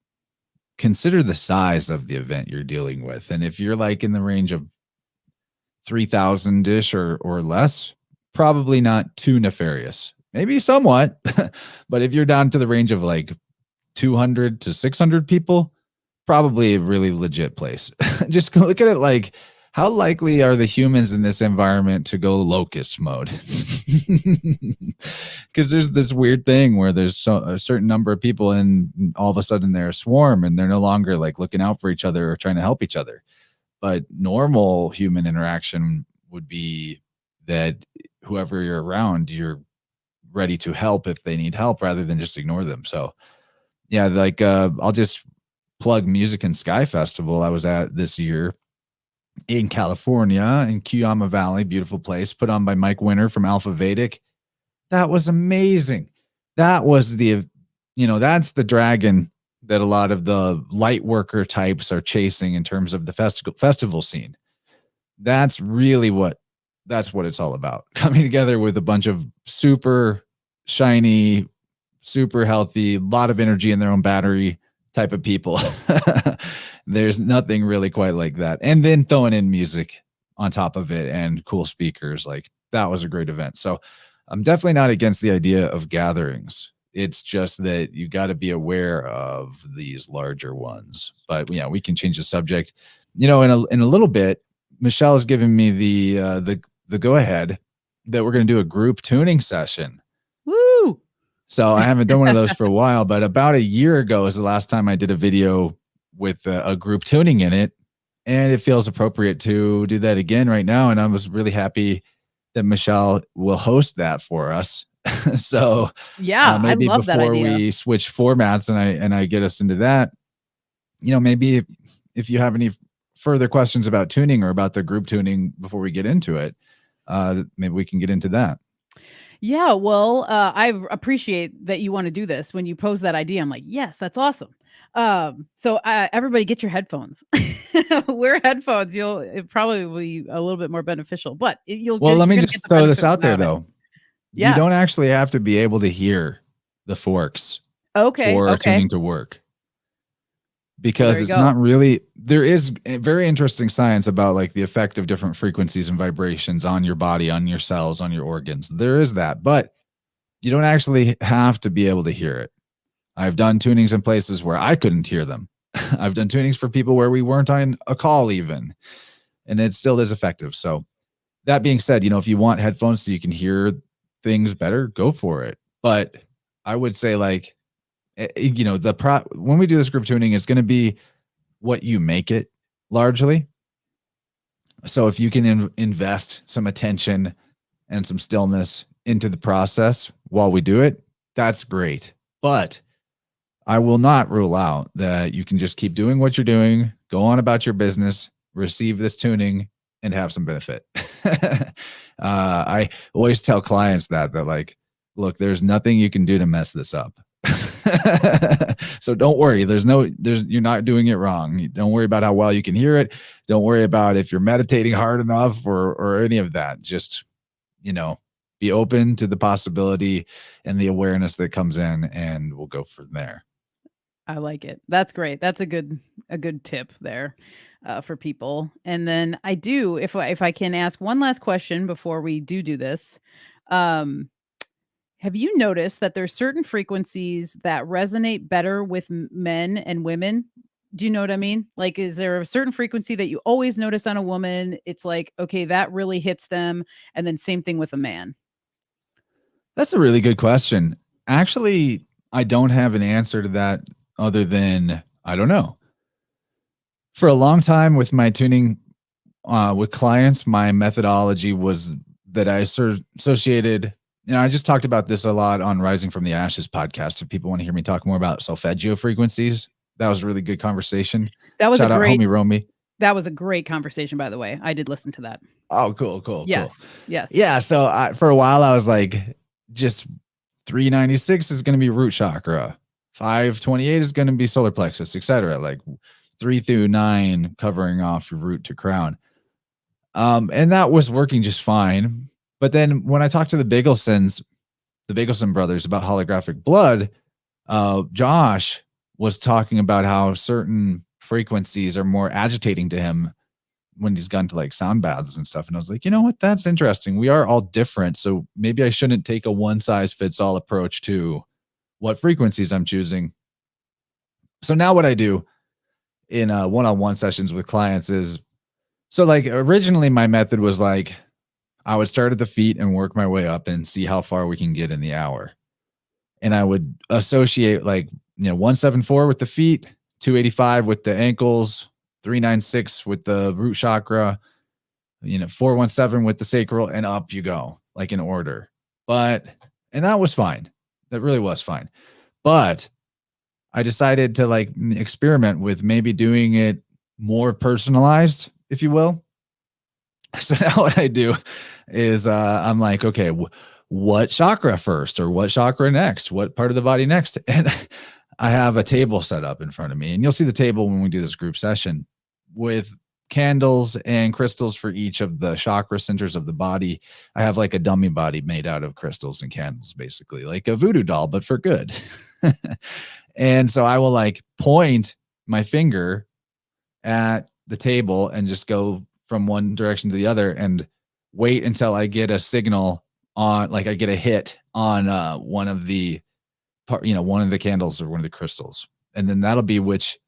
consider the size of the event you're dealing with. And if you're like in the range of 3,000-ish or less, probably not too nefarious. Maybe somewhat, but if you're down to the range of like 200 to 600 people, probably a really legit place. Just look at it like, how likely are the humans in this environment to go locust mode? Because there's this weird thing where there's a certain number of people, and all of a sudden they're a swarm, and they're no longer like looking out for each other or trying to help each other. But normal human interaction would be that whoever you're around, you're ready to help if they need help, rather than just ignore them. So yeah, like I'll just plug Music and Sky Festival I was at this year in California, in Cuyama Valley, beautiful place, put on by Mike Winter from Alpha Vedic. That was amazing. That was that's the dragon that a lot of the light worker types are chasing in terms of the festival scene. That's really that's what it's all about. Coming together with a bunch of super shiny, super healthy, a lot of energy in their own battery type of people. There's nothing really quite like that. And then throwing in music on top of it and cool speakers, like that was a great event. So I'm definitely not against the idea of gatherings. It's just that you got to be aware of these larger ones. But yeah, we can change the subject. In a little bit, Michelle has given me the go ahead that we're going to do a group tuning session. Woo! So I haven't done one of those for a while, but about a year ago is the last time I did a video with a group tuning in it, and it feels appropriate to do that again right now. And I was really happy that Michelle will host that for us. So Yeah, I maybe love that before idea. we switch formats and I get us into that, maybe if you have any further questions about tuning or about the group tuning before we get into it, maybe we can get into that. Yeah, well, I appreciate that you want to do this. When you pose that idea, I'm like, yes, that's awesome. So everybody get your headphones. Wear headphones. It probably will be a little bit more beneficial, but Well, let you're me gonna get just the throw this benefit out there without it. though. You Yeah. don't actually have to be able to hear the forks Okay. for Okay. tuning to work, Well, there because you it's go. not really, there is a very interesting science about like the effect of different frequencies and vibrations on your body, on your cells, on your organs. There is that, but you don't actually have to be able to hear it. I've done tunings in places where I couldn't hear them. I've done tunings for people where we weren't on a call even, and it still is effective. So that being said, if you want headphones so you can hear things better, go for it. But I would say like, when we do this group tuning, it's going to be what you make it largely. So if you can invest some attention and some stillness into the process while we do it, that's great. But I will not rule out that you can just keep doing what you're doing, go on about your business, receive this tuning, and have some benefit. I always tell clients that like, look, there's nothing you can do to mess this up. So don't worry. You're not doing it wrong. Don't worry about how well you can hear it. Don't worry about if you're meditating hard enough or any of that. Just, be open to the possibility and the awareness that comes in, and we'll go from there. I like it. That's great. That's a good tip there for people. And then I do, if I can ask one last question before we do this. Um, Have you noticed that there's certain frequencies that resonate better with men and women? Do you know what I mean? Like, is there a certain frequency that you always notice on a woman? It's like, okay, that really hits them. And then same thing with a man. That's a really good question. Actually, I don't have an answer to that other than I don't know. For a long time with my tuning with clients, my methodology was that I associated, I just talked about this a lot on Rising from the Ashes podcast. If people want to hear me talk more about solfeggio frequencies, that was a really good conversation. That was Shout out homie Romy. That was a great conversation, by the way. I did listen to that. Oh, cool. Yes. Yes. Yeah. So for a while I was like, just 396 is going to be root chakra. 528 is going to be solar plexus, etc. Like 3 through 9 covering off your root to crown. And that was working just fine. But then when I talked to the Bigelson brothers about holographic blood, Josh was talking about how certain frequencies are more agitating to him when he's gone to like sound baths and stuff. And I was like, you know what? That's interesting. We are all different. So maybe I shouldn't take a one size fits all approach to what frequencies I'm choosing. So now what I do in one-on-one sessions with clients is, so like originally my method was like, I would start at the feet and work my way up and see how far we can get in the hour. And I would associate like, 174 with the feet, 285 with the ankles, 396 with the root chakra, 417 with the sacral, and up you go, like in order. And that was fine. That really was fine. But I decided to like experiment with maybe doing it more personalized, if you will. So now what I do is I'm like, okay, what chakra first or what chakra next? What part of the body next? And I have a table set up in front of me, and you'll see the table when we do this group session with candles and crystals for each of the chakra centers of the body. I have like a dummy body made out of crystals and candles, basically like a voodoo doll, but for good. And so I will like point my finger at the table and just go from one direction to the other and wait until I get a signal on, like I get a hit on one of the one of the candles or one of the crystals. And then that'll be which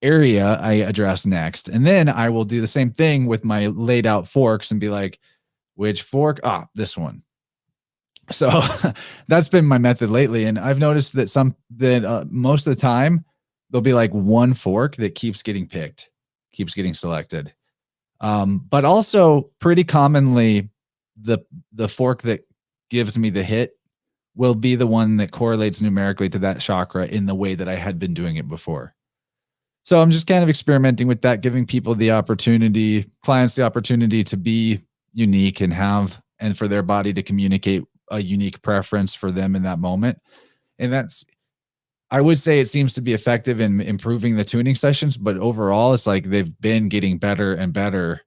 area I address next. And then I will do the same thing with my laid out forks and be like, which fork? This one. So that's been my method lately. And I've noticed that most of the time there'll be like one fork that keeps getting picked, keeps getting selected. But also pretty commonly the fork that gives me the hit will be the one that correlates numerically to that chakra in the way that I had been doing it before. So I'm just kind of experimenting with that, giving people the opportunity, clients the opportunity to be unique and for their body to communicate a unique preference for them in that moment. And I would say it seems to be effective in improving the tuning sessions, but overall it's like they've been getting better and better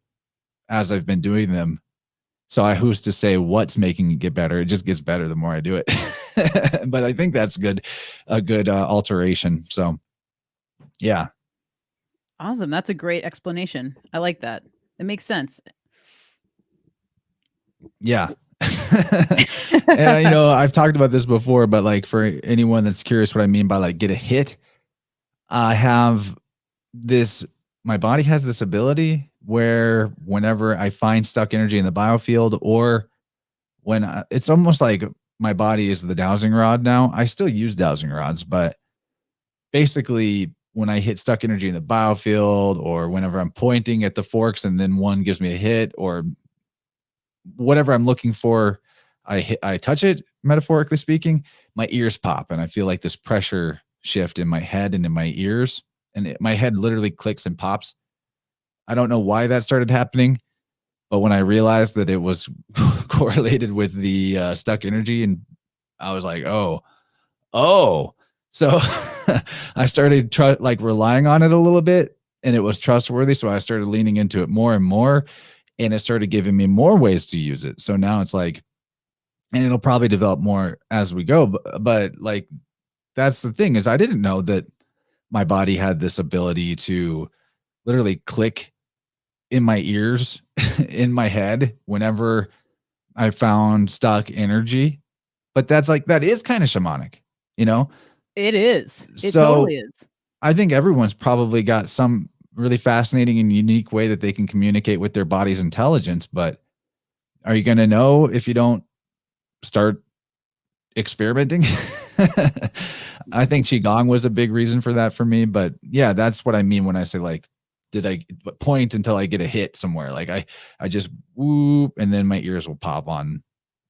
as I've been doing them. So who's to say what's making it get better? It just gets better the more I do it. But I think that's a good alteration. So yeah. Awesome. That's a great explanation. I like that. It makes sense. Yeah. And I've talked about this before, but like for anyone that's curious what I mean by like get a hit, my body has this ability where whenever I find stuck energy in the biofield, or it's almost like my body is the dowsing rod now. I still use dowsing rods, but basically when I hit stuck energy in the biofield, or whenever I'm pointing at the forks and then one gives me a hit, or whatever I'm looking for, I touch it, metaphorically speaking, my ears pop and I feel like this pressure shift in my head and in my ears, and my head literally clicks and pops. I don't know why that started happening, but when I realized that it was correlated with the stuck energy, and I was like, oh. So I started relying on it a little bit, and it was trustworthy. So I started leaning into it more and more, and it started giving me more ways to use it. So now it's like, and it'll probably develop more as we go. But like, that's the thing, is I didn't know that my body had this ability to literally click in my ears, in my head, whenever I found stuck energy. But that is kind of shamanic, It is. It So totally is. I think everyone's probably got some really fascinating and unique way that they can communicate with their body's intelligence. But are you going to know if you don't start experimenting? I think Qigong was a big reason for that for me. But yeah, that's what I mean when I say like, did I point until I get a hit somewhere? Like I just whoop, and then my ears will pop on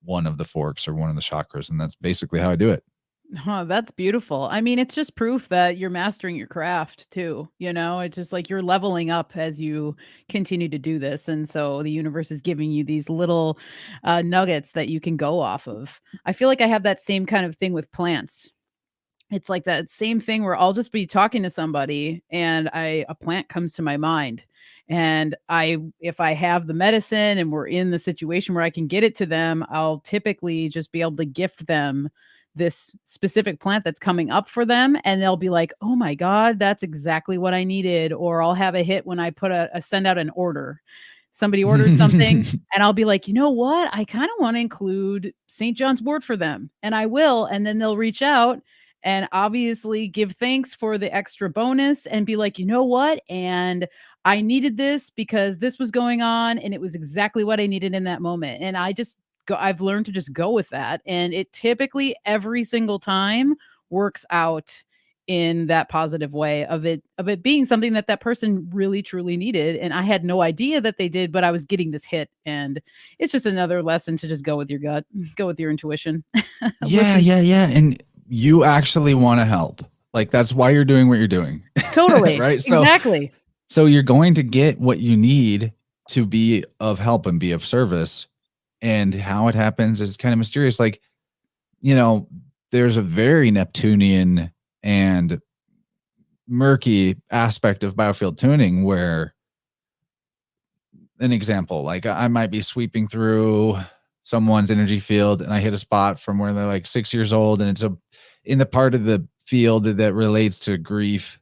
one of the forks or one of the chakras. And that's basically how I do it. Oh, that's beautiful. I mean, it's just proof that you're mastering your craft too. It's just like you're leveling up as you continue to do this. And so the universe is giving you these little nuggets that you can go off of. I feel like I have that same kind of thing with plants. It's like that same thing where I'll just be talking to somebody and a plant comes to my mind. And if I have the medicine and we're in the situation where I can get it to them, I'll typically just be able to gift them this specific plant that's coming up for them. And they'll be like, oh my God, that's exactly what I needed. Or I'll have a hit when I put a send out an order. Somebody ordered something and I'll be like, you know what? I kind of want to include St. John's wort for them. And I will. And then they'll reach out and obviously give thanks for the extra bonus and be like, you know what? And I needed this because this was going on and it was exactly what I needed in that moment. And I've learned to just go with that. And it typically every single time works out in that positive way of it being something that person really truly needed. And I had no idea that they did, but I was getting this hit. And it's just another lesson to just go with your gut, go with your intuition. Yeah. And you actually want to help. Like that's why you're doing what you're doing. Totally. Right. Exactly. So you're going to get what you need to be of help and be of service. And how it happens is kind of mysterious. Like, there's a very Neptunian and murky aspect of biofield tuning where, an example, like I might be sweeping through someone's energy field and I hit a spot from where they're like 6 years old, and it's in the part of the field that relates to grief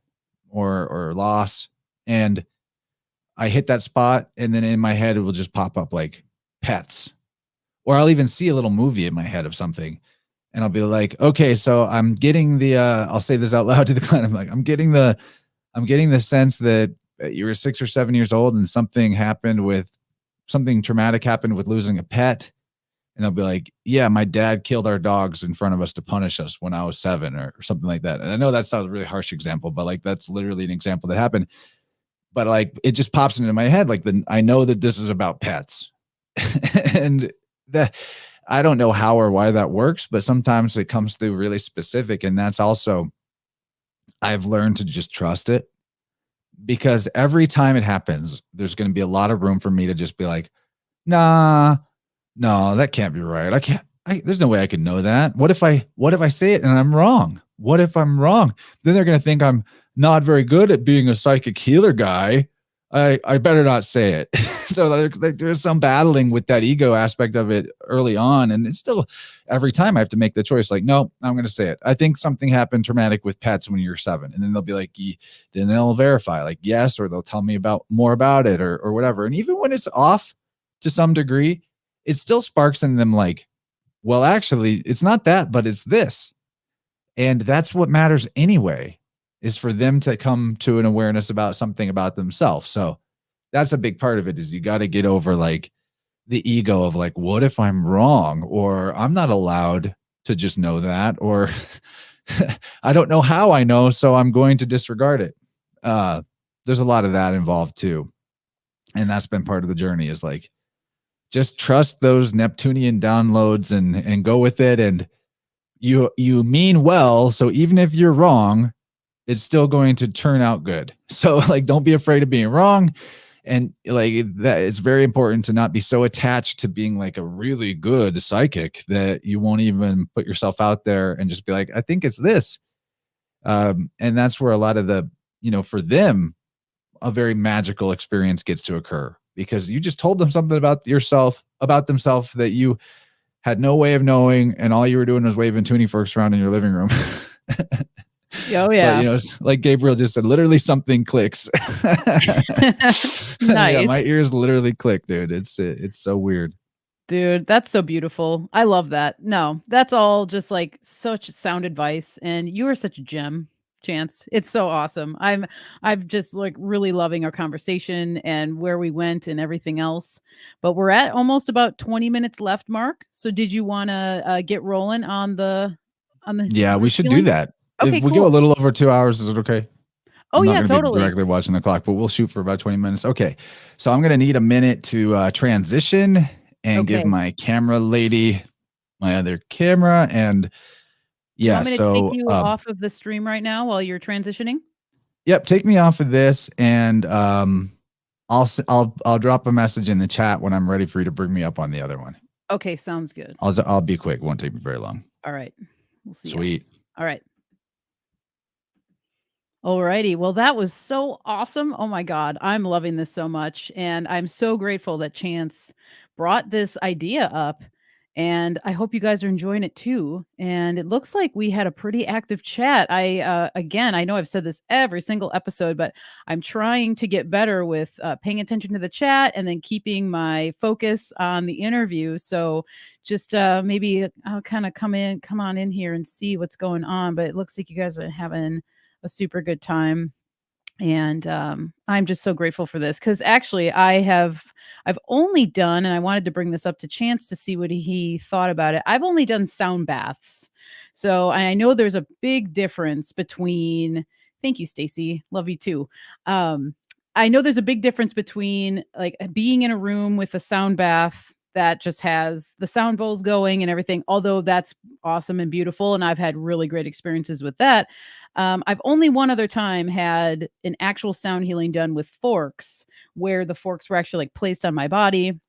or loss. And I hit that spot, and then in my head, it will just pop up like pets, or I'll even see a little movie in my head of something. And I'll be like, okay, so I'm getting I'll say this out loud to the client. I'm like, I'm getting the sense that you were 6 or 7 years old and something traumatic happened with losing a pet. And they'll be like, yeah, my dad killed our dogs in front of us to punish us when I was 7 or something like that. And I know that sounds a really harsh example, but like that's literally an example that happened. But like it just pops into my head. Like I know that this is about pets. And that I don't know how or why that works, but sometimes it comes through really specific. And that's also, I've learned to just trust it, because every time it happens, there's going to be a lot of room for me to just be like, nah, no, that can't be right. There's no way I can know that. What if I say it and I'm wrong? What if I'm wrong? Then they're going to think I'm not very good at being a psychic healer guy. I better not say it. So there's some battling with that ego aspect of it early on. And it's still every time I have to make the choice, like, no, I'm going to say it. I think something happened traumatic with pets when you're 7. And then they'll be like, then they'll verify like, yes, or they'll tell me more about it or whatever. And even when it's off to some degree, it still sparks in them like, well, actually, it's not that, but it's this. And that's what matters anyway, is for them to come to an awareness about something about themselves. So that's a big part of it, is you got to get over like the ego of like, what if I'm wrong? Or I'm not allowed to just know that, or I don't know how I know, so I'm going to disregard it. There's a lot of that involved too. And that's been part of the journey, is like, just trust those Neptunian downloads and go with it. And you mean well. So even if you're wrong, it's still going to turn out good. So like, don't be afraid of being wrong. And like that, it's very important to not be so attached to being like a really good psychic that you won't even put yourself out there and just be like, I think it's this. And that's where a lot of the, for them, a very magical experience gets to occur, because you just told them something about yourself, about themselves, that you had no way of knowing. And all you were doing was waving tuning forks around in your living room. Oh yeah. But, it's like Gabriel just said, literally something clicks. Nice. Yeah, my ears literally click, dude. It's so weird. Dude, that's so beautiful. I love that. No, that's all just like such sound advice. And you are such a gem, Chance. It's so awesome. I'm just like really loving our conversation and where we went and everything else. But we're at almost about 20 minutes left, Mark. So did you want to get rolling on the Yeah, we should do healing? that. Okay, If we cool. go a little over 2 hours, is it okay? Oh I'm not yeah, going to be totally. directly watching the clock, but we'll shoot for about 20 minutes. Okay. So I'm going to need a minute to transition and give my camera lady my other camera. And You yeah, want me to take you off of the stream right now while you're transitioning? Yep, take me off of this, and I'll drop a message in the chat when I'm ready for you to bring me up on the other one. Okay, sounds good. I'll be quick. Won't take me very long. All right. We'll see. Sweet. All right. Alrighty. Well, that was so awesome. Oh my God. I'm loving this so much. And I'm so grateful that Chance brought this idea up. And I hope you guys are enjoying it too. And it looks like we had a pretty active chat. Again, I know I've said this every single episode, but I'm trying to get better with paying attention to the chat and then keeping my focus on the interview. So just maybe I'll kind of come on in here and see what's going on. But it looks like you guys are having a super good time. And I'm just so grateful for this, because actually I've only done, and I wanted to bring this up to Chance to see what he thought about it. I've only done sound baths. So, and I know there's a big difference between, thank you, Stacy. Love you too. I know there's a big difference between like being in a room with a sound bath that just has the sound bowls going and everything, although that's awesome and beautiful. And I've had really great experiences with that. I've only one other time had an actual sound healing done with forks, where the forks were actually like placed on my body.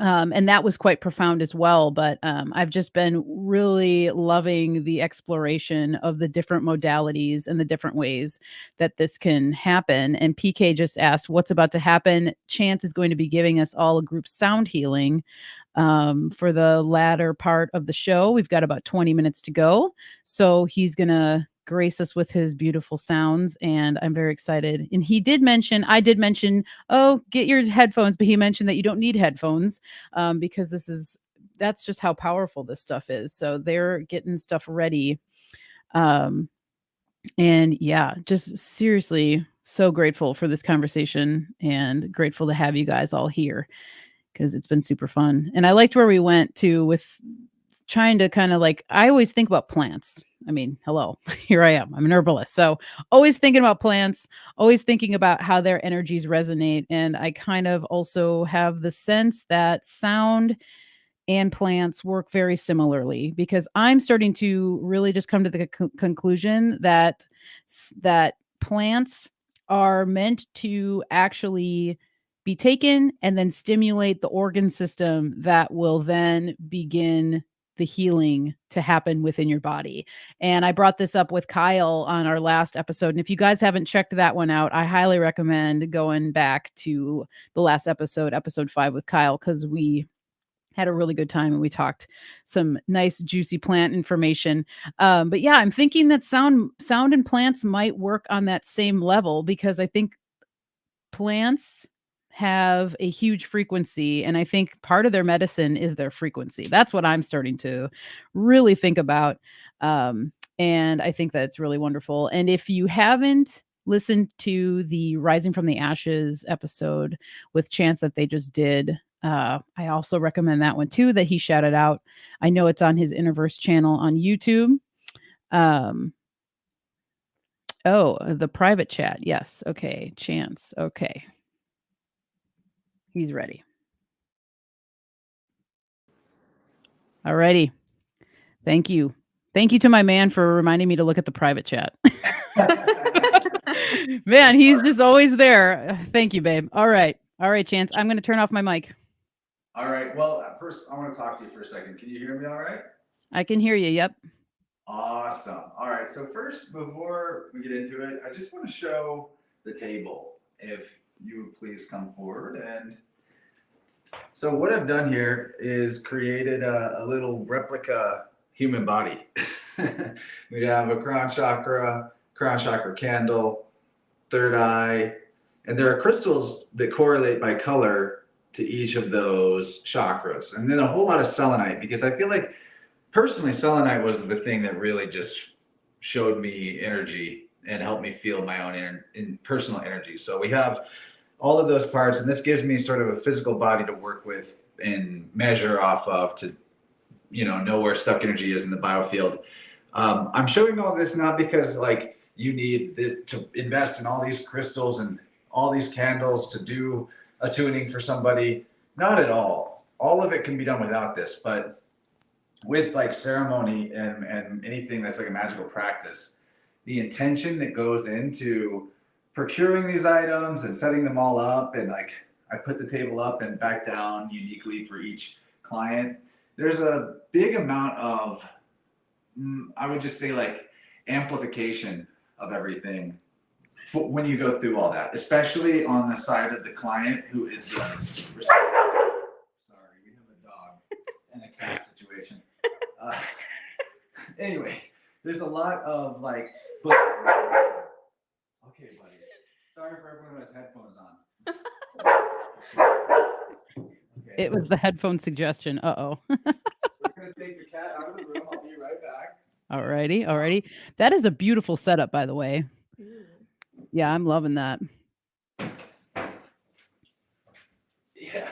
And that was quite profound as well. But I've just been really loving the exploration of the different modalities and the different ways that this can happen. And PK just asked, what's about to happen? Chance is going to be giving us all a group sound healing for the latter part of the show. We've got about 20 minutes to go. So he's going to grace us with his beautiful sounds, and I'm very excited. And I did mention, oh, get your headphones, but he mentioned that you don't need headphones because that's just how powerful this stuff is. So they're getting stuff ready. And yeah, just seriously so grateful for this conversation and grateful to have you guys all here. because it's been super fun. And I liked where we went to with trying to kind of like, I always think about plants. I mean, hello, here I am. I'm an herbalist. So always thinking about plants, always thinking about how their energies resonate. And I kind of also have the sense that sound and plants work very similarly, because I'm starting to really just come to the conclusion that that plants are meant to actually be taken and then stimulate the organ system that will then begin the healing to happen within your body. And I brought this up with Kyle on our last episode. And if you guys haven't checked that one out, I highly recommend going back to the last episode, episode 5 with Kyle, because we had a really good time and we talked some nice juicy plant information. But yeah, I'm thinking that sound and plants might work on that same level, because I think plants have a huge frequency, and I think part of their medicine is their frequency. That's what I'm starting to really think about. And I think that's really wonderful. And if you haven't listened to the Rising from the Ashes episode with Chance that they just did, I also recommend that one too, that he shouted out. I know it's on his InnerVerse channel on YouTube. Oh, the private chat. Yes. Okay. Chance. Okay. He's ready. Alrighty. Thank you. Thank you to my man for reminding me to look at the private chat. Man, he's just always there. Thank you, babe. All right. All right, Chance. I'm going to turn off my mic. All right. Well, first, I want to talk to you for a second. Can you hear me all right? I can hear you. Yep. Awesome. All right. So first, before we get into it, I just want to show the table. If you would please come forward. And so what I've done here is created a little replica human body. We have a crown chakra candle, third eye, and there are crystals that correlate by color to each of those chakras. And then a whole lot of selenite, because I feel like personally selenite was the thing that really just showed me energy and helped me feel my own personal energy. So we have all of those parts, and this gives me sort of a physical body to work with and measure off of to, know where stuck energy is in the biofield. I'm showing all this not because like you need to invest in all these crystals and all these candles to do a tuning for somebody. Not at all. All of it can be done without this, but with like ceremony and anything that's like a magical practice, the intention that goes into procuring these items and setting them all up, and like I put the table up and back down uniquely for each client. There's a big amount of, I would just say like amplification of everything when you go through all that, especially on the side of the client who is the sorry, we have a dog and a cat situation. Anyway, there's a lot of like, but okay, buddy. Sorry for everyone who has headphones on. Okay. It was the headphone suggestion. Uh-oh. We're gonna take the cat out of the room. I'll be right back. Alrighty. That is a beautiful setup, by the way. Yeah, I'm loving that. Yeah.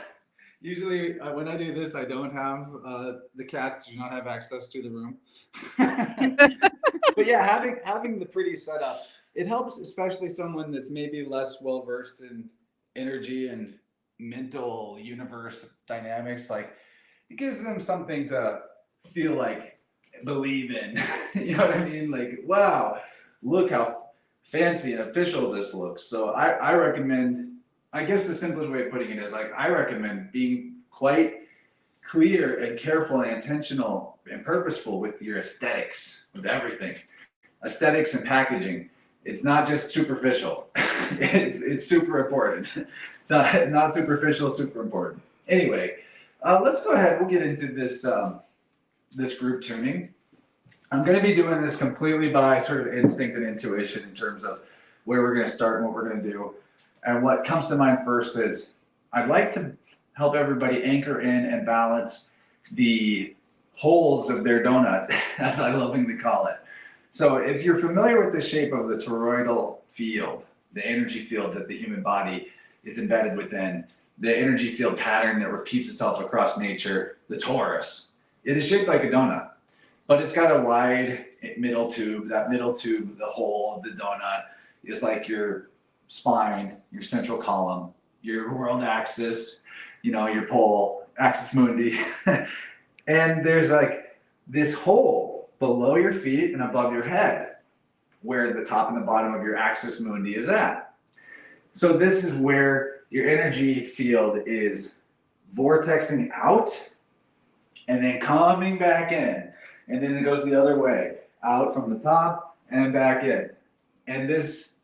Usually when I do this, I don't have the cats do not have access to the room. But yeah, having the pretty setup, it helps, especially someone that's maybe less well versed in energy and mental universe dynamics. Like it gives them something to feel like believe in. You know what I mean? Like, wow, look how fancy and official this looks. So I recommend, I guess the simplest way of putting it is like, I recommend being quite clear and careful and intentional and purposeful with your aesthetics, with everything. Aesthetics and packaging. It's not just superficial. It's super important. It's not superficial, super important. Anyway, let's go ahead. We'll get into this this group tuning. I'm going to be doing this completely by sort of instinct and intuition in terms of where we're going to start and what we're going to do. And what comes to mind first is I'd like to help everybody anchor in and balance the holes of their donut, as I lovingly call it. So if you're familiar with the shape of the toroidal field, the energy field that the human body is embedded within, the energy field pattern that repeats itself across nature, the torus. It is shaped like a donut, but it's got a wide middle tube. That middle tube, the hole of the donut, is like your spine, your central column, your world axis, your pole, axis mundi. And there's like this hole below your feet and above your head where the top and the bottom of your axis mundi is at. So this is where your energy field is vortexing out and then coming back in. And then it goes the other way, out from the top and back in. And these,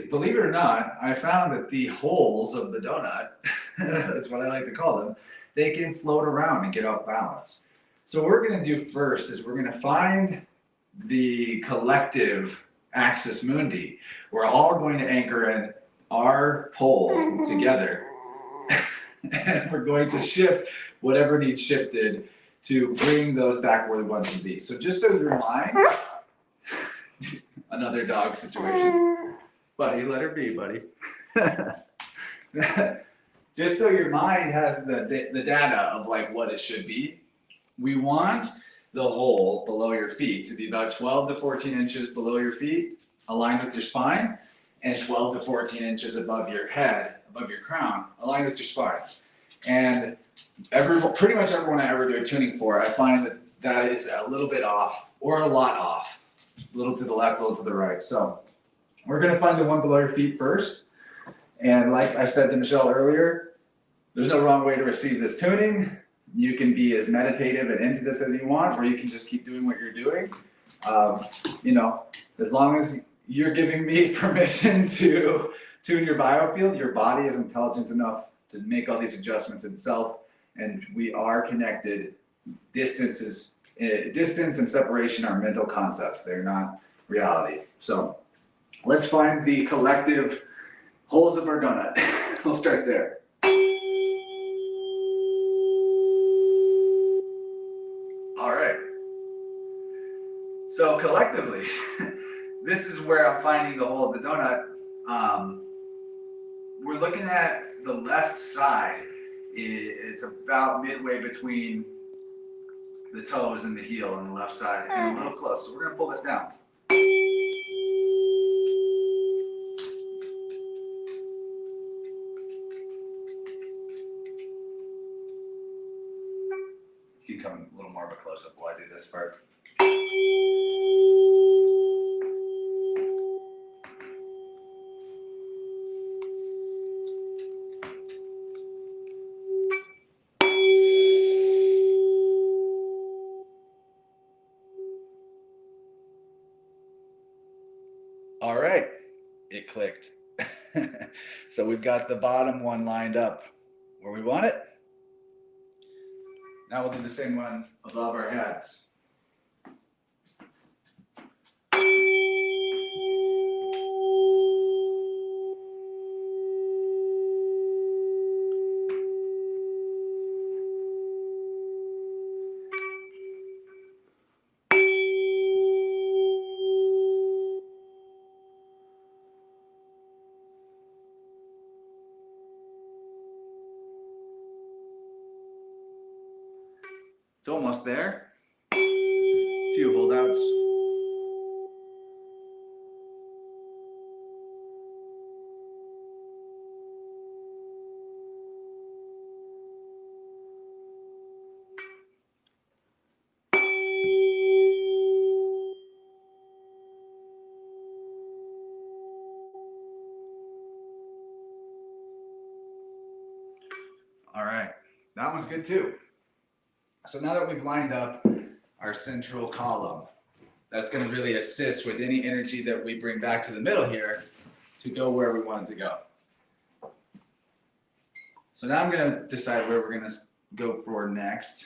believe it or not, I found that the holes of the donut, that's what I like to call them, they can float around and get off balance. So what we're going to do first is we're going to find the collective axis mundi. We're all going to anchor in our pole together. And we're going to shift whatever needs shifted to bring those back where they want to be. So just so your mind, another dog situation. Buddy, let her be, buddy. Just so your mind has the data of like what it should be, we want the hole below your feet to be about 12 to 14 inches below your feet, aligned with your spine, and 12 to 14 inches above your head, above your crown, aligned with your spine. And pretty much everyone I ever do a tuning for, I find that is a little bit off or a lot off, a little to the left, a little to the right. So we're going to find the one below your feet first. And like I said to Michelle earlier, there's no wrong way to receive this tuning. You can be as meditative and into this as you want, or you can just keep doing what you're doing. As long as you're giving me permission to tune your biofield, your body is intelligent enough to make all these adjustments itself, and we are connected. Distance and separation are mental concepts. They're not reality. So let's find the collective holes of our donut. We'll start there. All right. So collectively, this is where I'm finding the hole of the donut. We're looking at the left side. It's about midway between the toes and the heel on the left side, and a little close. So we're gonna pull this down. You can come a little more of a close-up while I do this part. All right, it clicked. So we've got the bottom one lined up where we want it. Now we'll do the same one above our heads. It's almost there. A few holdouts. All right, that one's good too. So now that we've lined up our central column, that's going to really assist with any energy that we bring back to the middle here to go where we want it to go. So now I'm going to decide where we're going to go for next.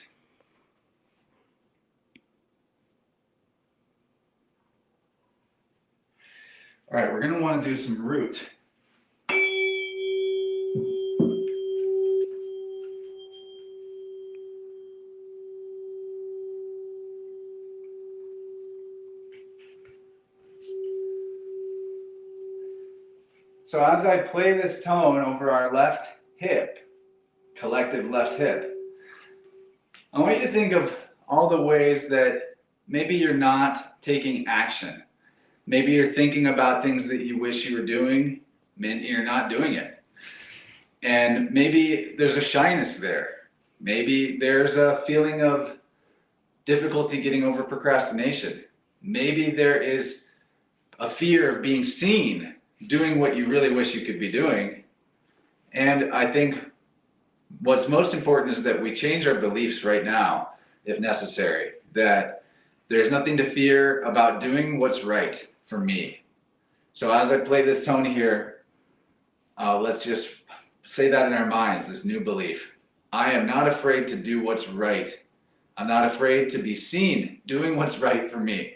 All right, we're going to want to do some root. So as I play this tone over our left hip, collective left hip. I want you to think of all the ways that maybe you're not taking action. Maybe you're thinking about things that you wish you were doing, and you're not doing it. And maybe there's a shyness there. Maybe there's a feeling of difficulty getting over procrastination. Maybe there is a fear of being seen doing what you really wish you could be doing. And I think what's most important is that we change our beliefs right now, if necessary, that there's nothing to fear about doing what's right for me. So as I play this tone here, let's just say that in our minds, this new belief. I am not afraid to do what's right. I'm not afraid to be seen doing what's right for me.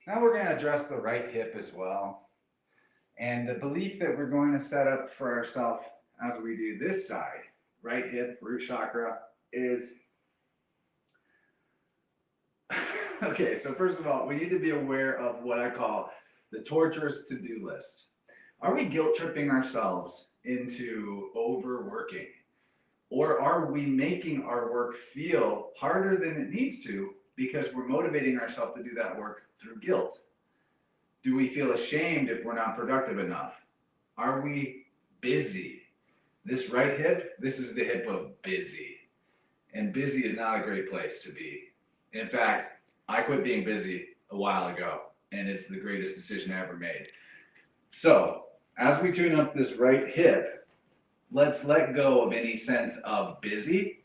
Now we're going to address the right hip as well. And the belief that we're going to set up for ourselves as we do this side, right hip, root chakra, is okay, so first of all, we need to be aware of what I call the torturous to-do list. Are we guilt tripping ourselves into overworking? Or are we making our work feel harder than it needs to because we're motivating ourselves to do that work through guilt? Do we feel ashamed if we're not productive enough? Are we busy? This right hip, this is the hip of busy. And busy is not a great place to be. In fact, I quit being busy a while ago, and it's the greatest decision I ever made. So, as we tune up this right hip, let's let go of any sense of busy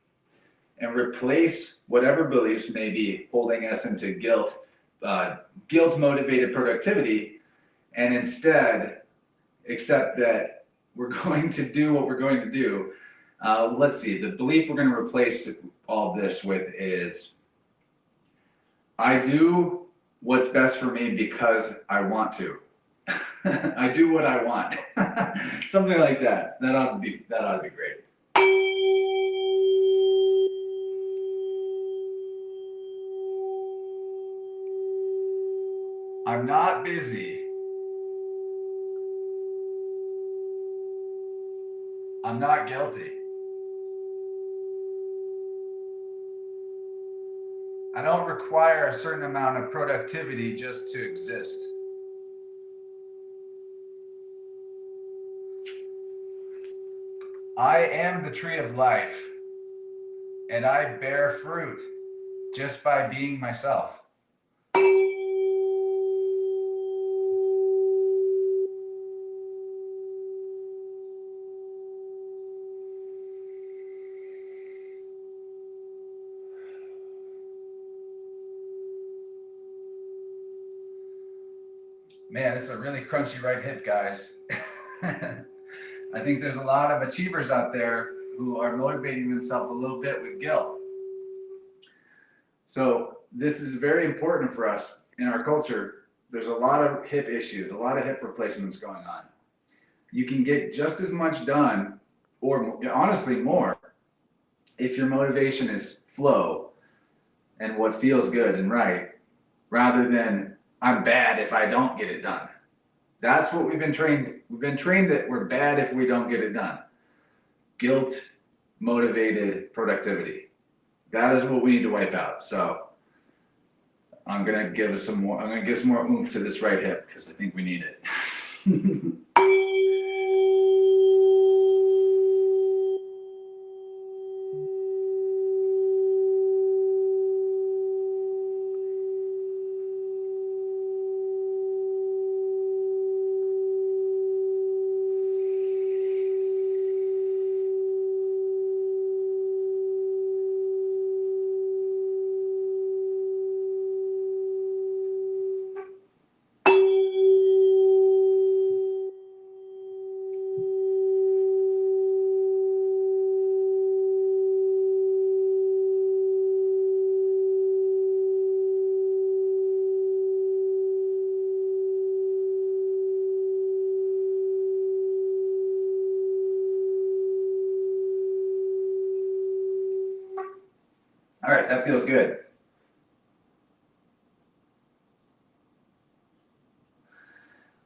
and replace whatever beliefs may be holding us into guilt-motivated productivity, and instead accept that we're going to do what we're going to do. Let's see, the belief we're going to replace all of this with is, I do what's best for me because I want to. I do what I want. Something like that. That ought to be great. I'm not busy. I'm not guilty. I don't require a certain amount of productivity just to exist. I am the tree of life, and I bear fruit just by being myself. Man, this is a really crunchy right hip, guys. I think there's a lot of achievers out there who are motivating themselves a little bit with guilt. So this is very important for us in our culture. There's a lot of hip issues, a lot of hip replacements going on. You can get just as much done, or honestly more, if your motivation is flow and what feels good and right, rather than I'm bad if I don't get it done. That's what we've been trained. We've been trained that we're bad if we don't get it done. Guilt motivated productivity. That is what we need to wipe out. So I'm gonna give some more oomph to this right hip because I think we need it. right, that feels good.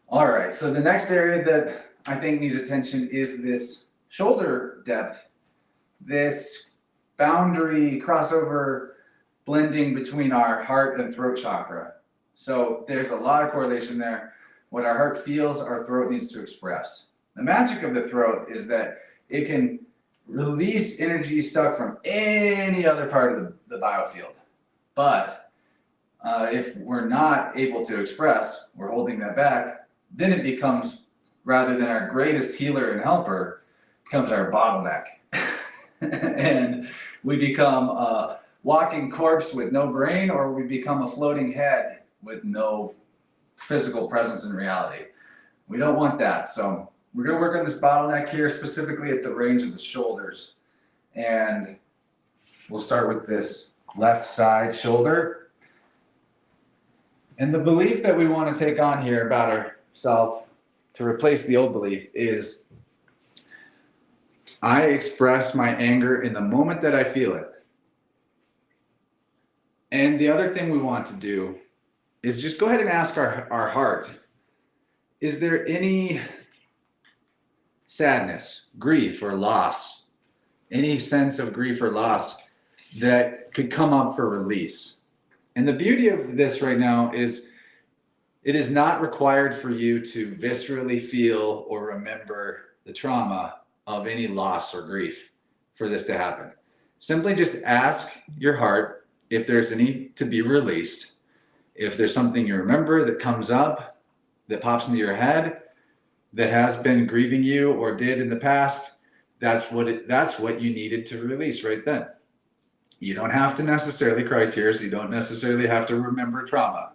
All right, so the next area that I think needs attention is this shoulder depth, this boundary crossover blending between our heart and throat chakra. So there's a lot of correlation there. What our heart feels, our throat needs to express. The magic of the throat is that it can release energy stuck from any other part of the biofield. But if we're not able to express, we're holding that back, then it becomes, rather than our greatest healer and helper, becomes our bottleneck. And we become a walking corpse with no brain, or we become a floating head with no physical presence in reality. We don't want that. So we're going to work on this bottleneck here, specifically at the range of the shoulders. And we'll start with this left side shoulder. And the belief that we want to take on here about ourselves to replace the old belief is, I express my anger in the moment that I feel it. And the other thing we want to do is just go ahead and ask our heart, is there any sadness, grief, or loss, any sense of grief or loss that could come up for release? And the beauty of this right now is it is not required for you to viscerally feel or remember the trauma of any loss or grief for this to happen. Simply just ask your heart if there's any to be released. If there's something you remember that comes up, that pops into your head, that has been grieving you or did in the past, that's what you needed to release right then. You don't have to necessarily cry tears. You don't necessarily have to remember trauma.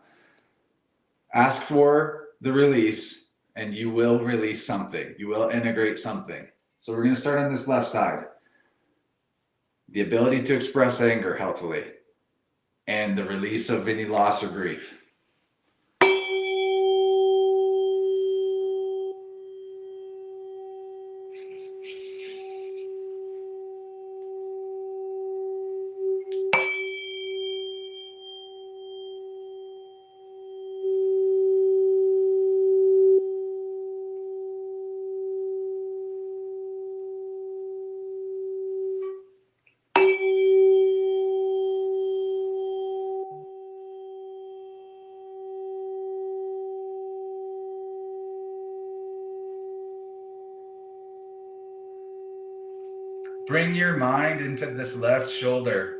Ask for the release and you will release something. You will integrate something. So we're going to start on this left side. The ability to express anger healthily and the release of any loss or grief. Bring your mind into this left shoulder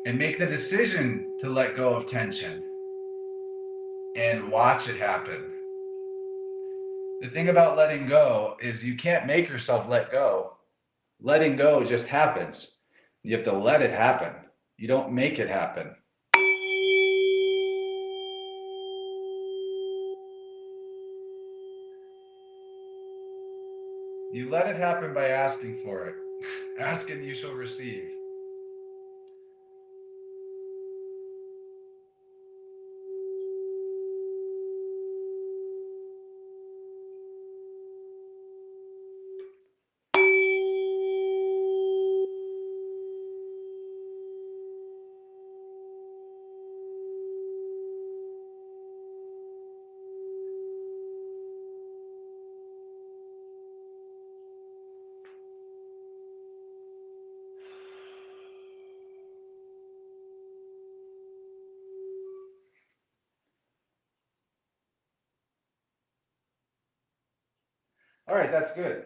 and make the decision to let go of tension and watch it happen. The thing about letting go is you can't make yourself let go. Letting go just happens. You have to let it happen. You don't make it happen. You let it happen by asking for it. Ask and you shall receive. All right, that's good.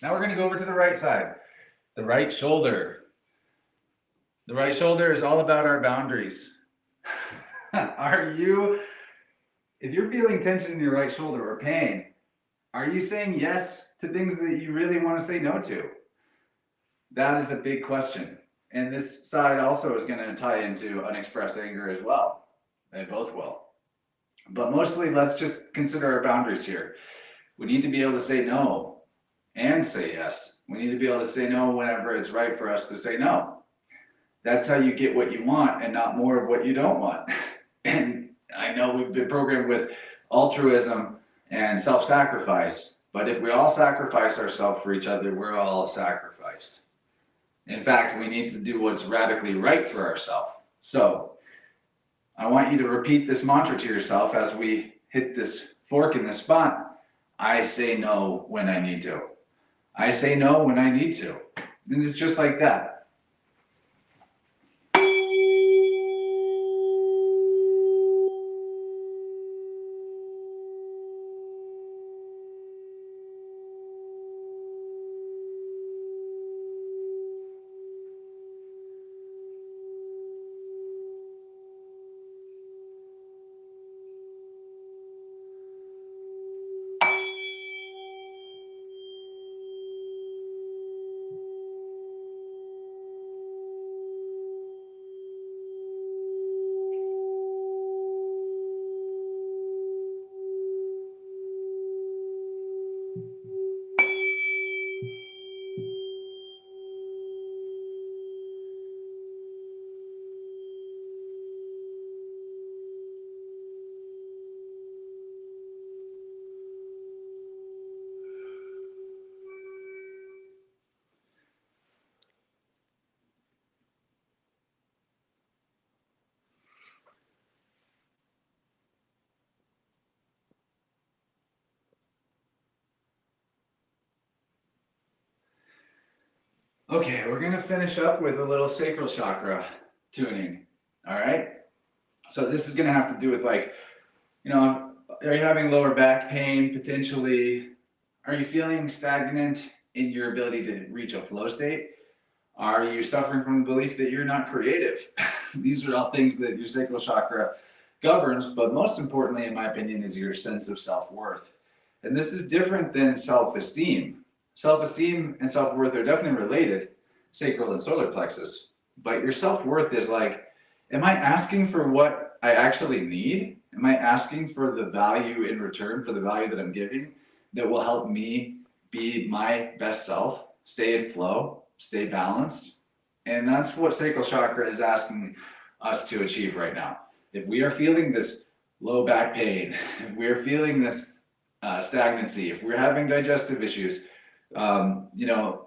Now we're going to go over to the right side, the right shoulder. The right shoulder is all about our boundaries. If you're feeling tension in your right shoulder or pain, are you saying yes to things that you really want to say no to? That is a big question. And this side also is going to tie into unexpressed anger as well. They both will. But mostly, let's just consider our boundaries here. We need to be able to say no and say yes. We need to be able to say no whenever it's right for us to say no. That's how you get what you want and not more of what you don't want. And I know we've been programmed with altruism and self-sacrifice, but if we all sacrifice ourselves for each other, we're all sacrificed. In fact, we need to do what's radically right for ourselves. So I want you to repeat this mantra to yourself as we hit this fork in this spot. I say no when I need to. I say no when I need to. And it's just like that. Okay, we're gonna finish up with a little sacral chakra tuning. All right. So this is gonna have to do with are you having lower back pain potentially? Are you feeling stagnant in your ability to reach a flow state? Are you suffering from the belief that you're not creative? These are all things that your sacral chakra governs, but most importantly, in my opinion, is your sense of self-worth. And this is different than self-esteem. Self-esteem and self-worth are definitely related, sacral and solar plexus, but your self-worth is like, am I asking for what I actually need? Am I asking for the value in return for the value that I'm giving that will help me be my best self, stay in flow, stay balanced? And that's what sacral chakra is asking us to achieve right now. If we are feeling this low back pain, if we're feeling this stagnancy, if we're having digestive issues,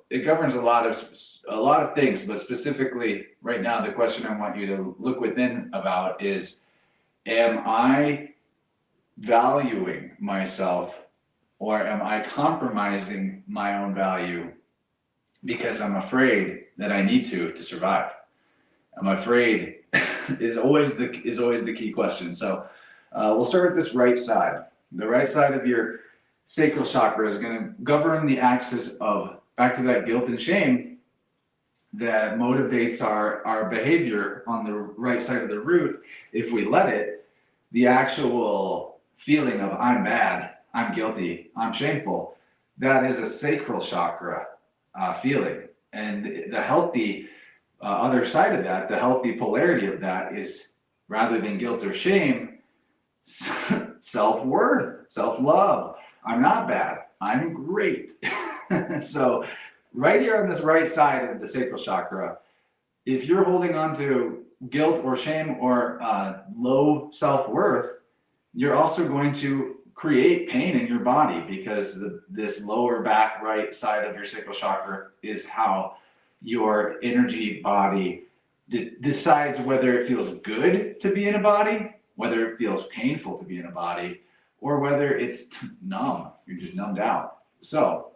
it governs a lot of things, but specifically right now, the question I want you to look within about is, am I valuing myself, or am I compromising my own value because I'm afraid that I need to survive? I'm afraid is always the key question. So we'll start with this right side. The right side of your sacral chakra is going to govern the axis of, back to that guilt and shame that motivates our behavior on the right side of the root. If we let it, the actual feeling of I'm bad, I'm guilty, I'm shameful, that is a sacral chakra feeling. And the healthy other side of that, the healthy polarity of that is, rather than guilt or shame, self-worth, self-love. I'm not bad, I'm great. So right here on this right side of the sacral chakra, if you're holding on to guilt or shame or low self-worth, you're also going to create pain in your body, because this lower back right side of your sacral chakra is how your energy body decides whether it feels good to be in a body, whether it feels painful to be in a body, or whether it's numb. You're just numbed out. So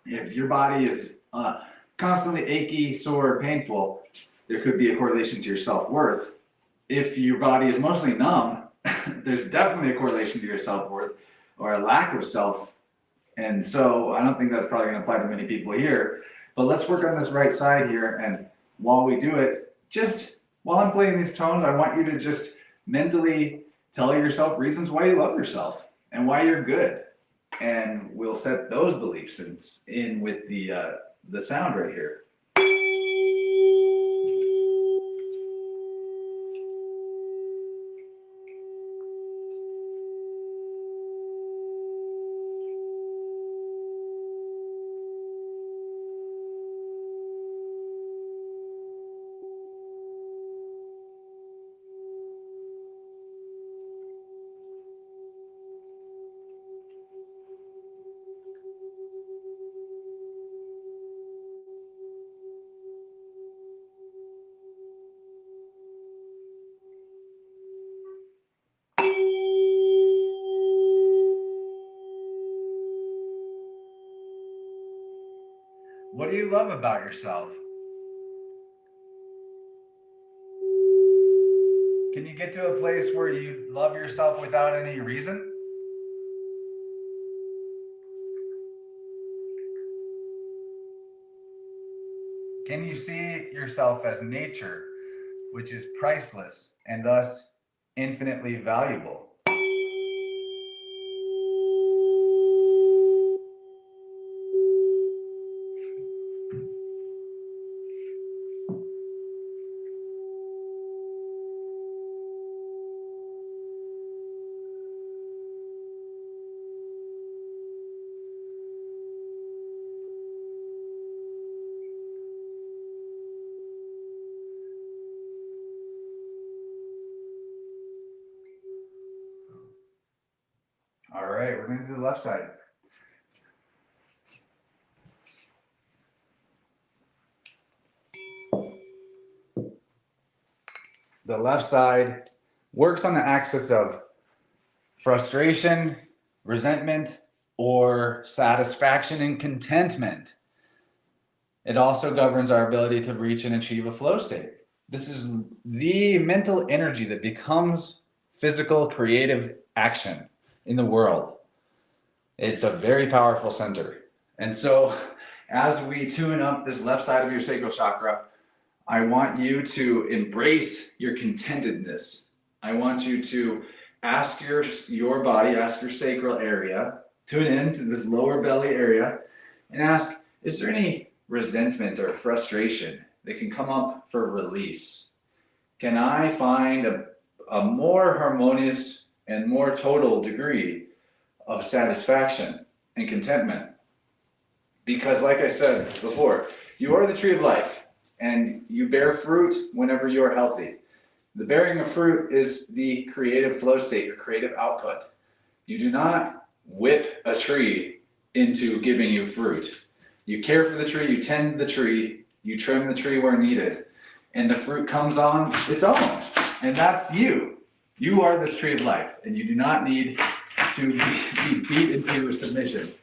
if your body is constantly achy, sore, painful, there could be a correlation to your self-worth. If your body is mostly numb, there's definitely a correlation to your self-worth or a lack of self. And so I don't think that's probably going to apply to many people here. But let's work on this right side here. And while we do it, just while I'm playing these tones, I want you to just mentally tell yourself reasons why you love yourself and why you're good. And we'll set those beliefs in with the sound right here. What do you love about yourself? Can you get to a place where you love yourself without any reason? Can you see yourself as nature, which is priceless and thus infinitely valuable? All right, we're going to do the left side. The left side works on the axis of frustration, resentment, or satisfaction and contentment. It also governs our ability to reach and achieve a flow state. This is the mental energy that becomes physical, creative action in the world. It's a very powerful center. And so as we tune up this left side of your sacral chakra, I want you to embrace your contentedness. I want you to ask your body, ask your sacral area, tune in to this lower belly area, and ask, is there any resentment or frustration that can come up for release? Can I find a more harmonious and more total degree of satisfaction and contentment? Because like I said before, you are the tree of life and you bear fruit whenever you are healthy. The bearing of fruit is the creative flow state, your creative output. You do not whip a tree into giving you fruit. You care for the tree, you tend the tree, you trim the tree where needed, and the fruit comes on its own. And that's you. You are this tree of life, and you do not need to be beat into submission.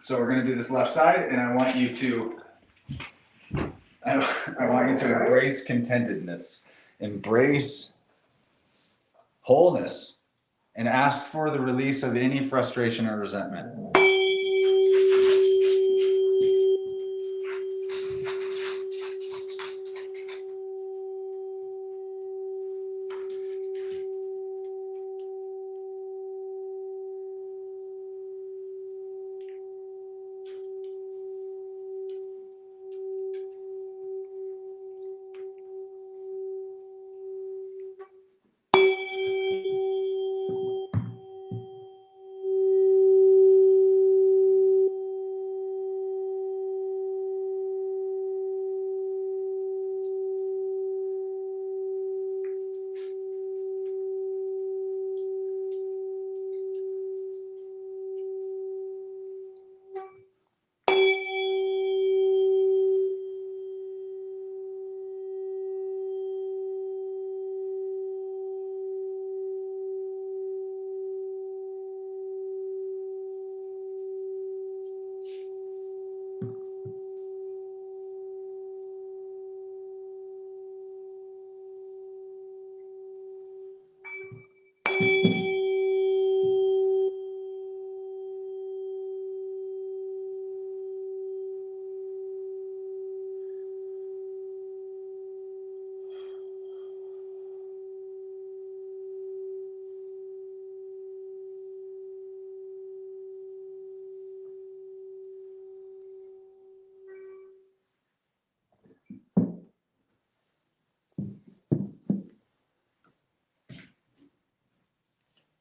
So we're going to do this left side, and I want you to embrace contentedness, embrace wholeness, and ask for the release of any frustration or resentment.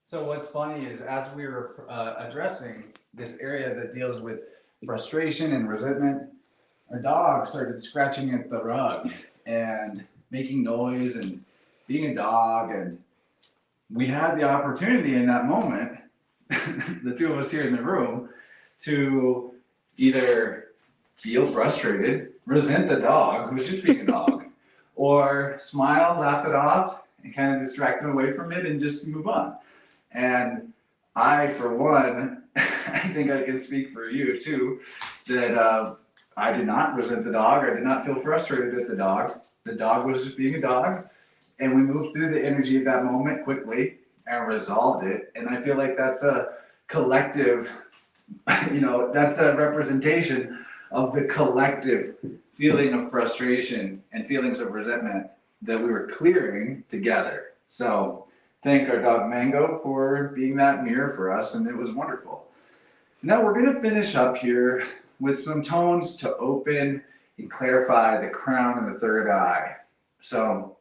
So what's funny is as we were addressing this area that deals with frustration and resentment, our dog started scratching at the rug and making noise and being a dog. And we had the opportunity in that moment, the two of us here in the room, to either feel frustrated, resent the dog, who's just being a dog, or smile, laugh it off, and kind of distract him away from it and just move on. And I, for one, I think I can speak for you too, that I did not resent the dog. I did not feel frustrated at the dog. The dog was just being a dog. And we moved through the energy of that moment quickly and resolved it. And I feel like that's a collective, that's a representation of the collective feeling of frustration and feelings of resentment that we were clearing together. So thank our dog Mango for being that mirror for us, and it was wonderful. Now we're going to finish up here with some tones to open and clarify the crown and the third eye. So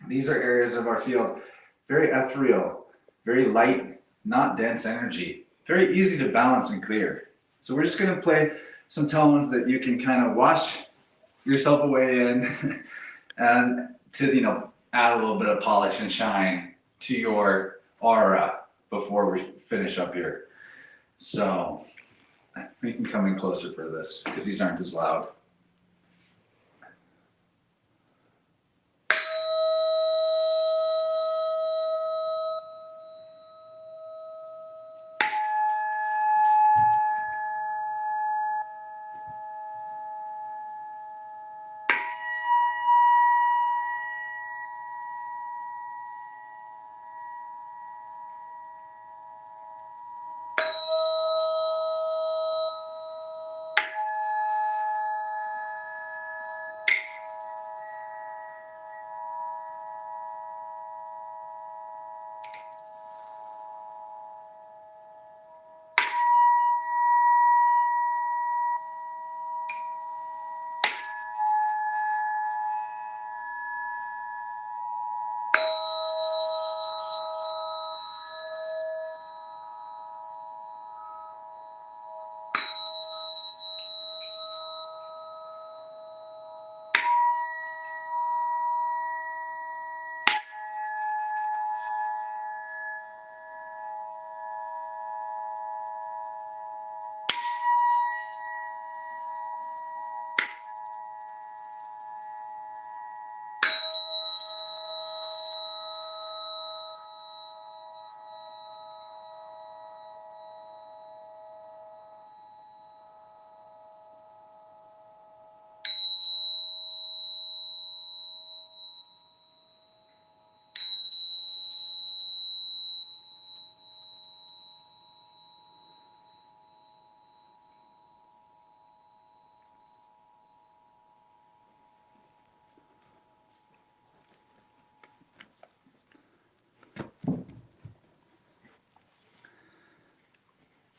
these are areas of our field, very ethereal, very light, not dense energy, very easy to balance and clear. So we're just going to play some tones that you can kind of wash yourself away in and to, add a little bit of polish and shine to your aura before we finish up here. So we can come in closer for this because these aren't as loud.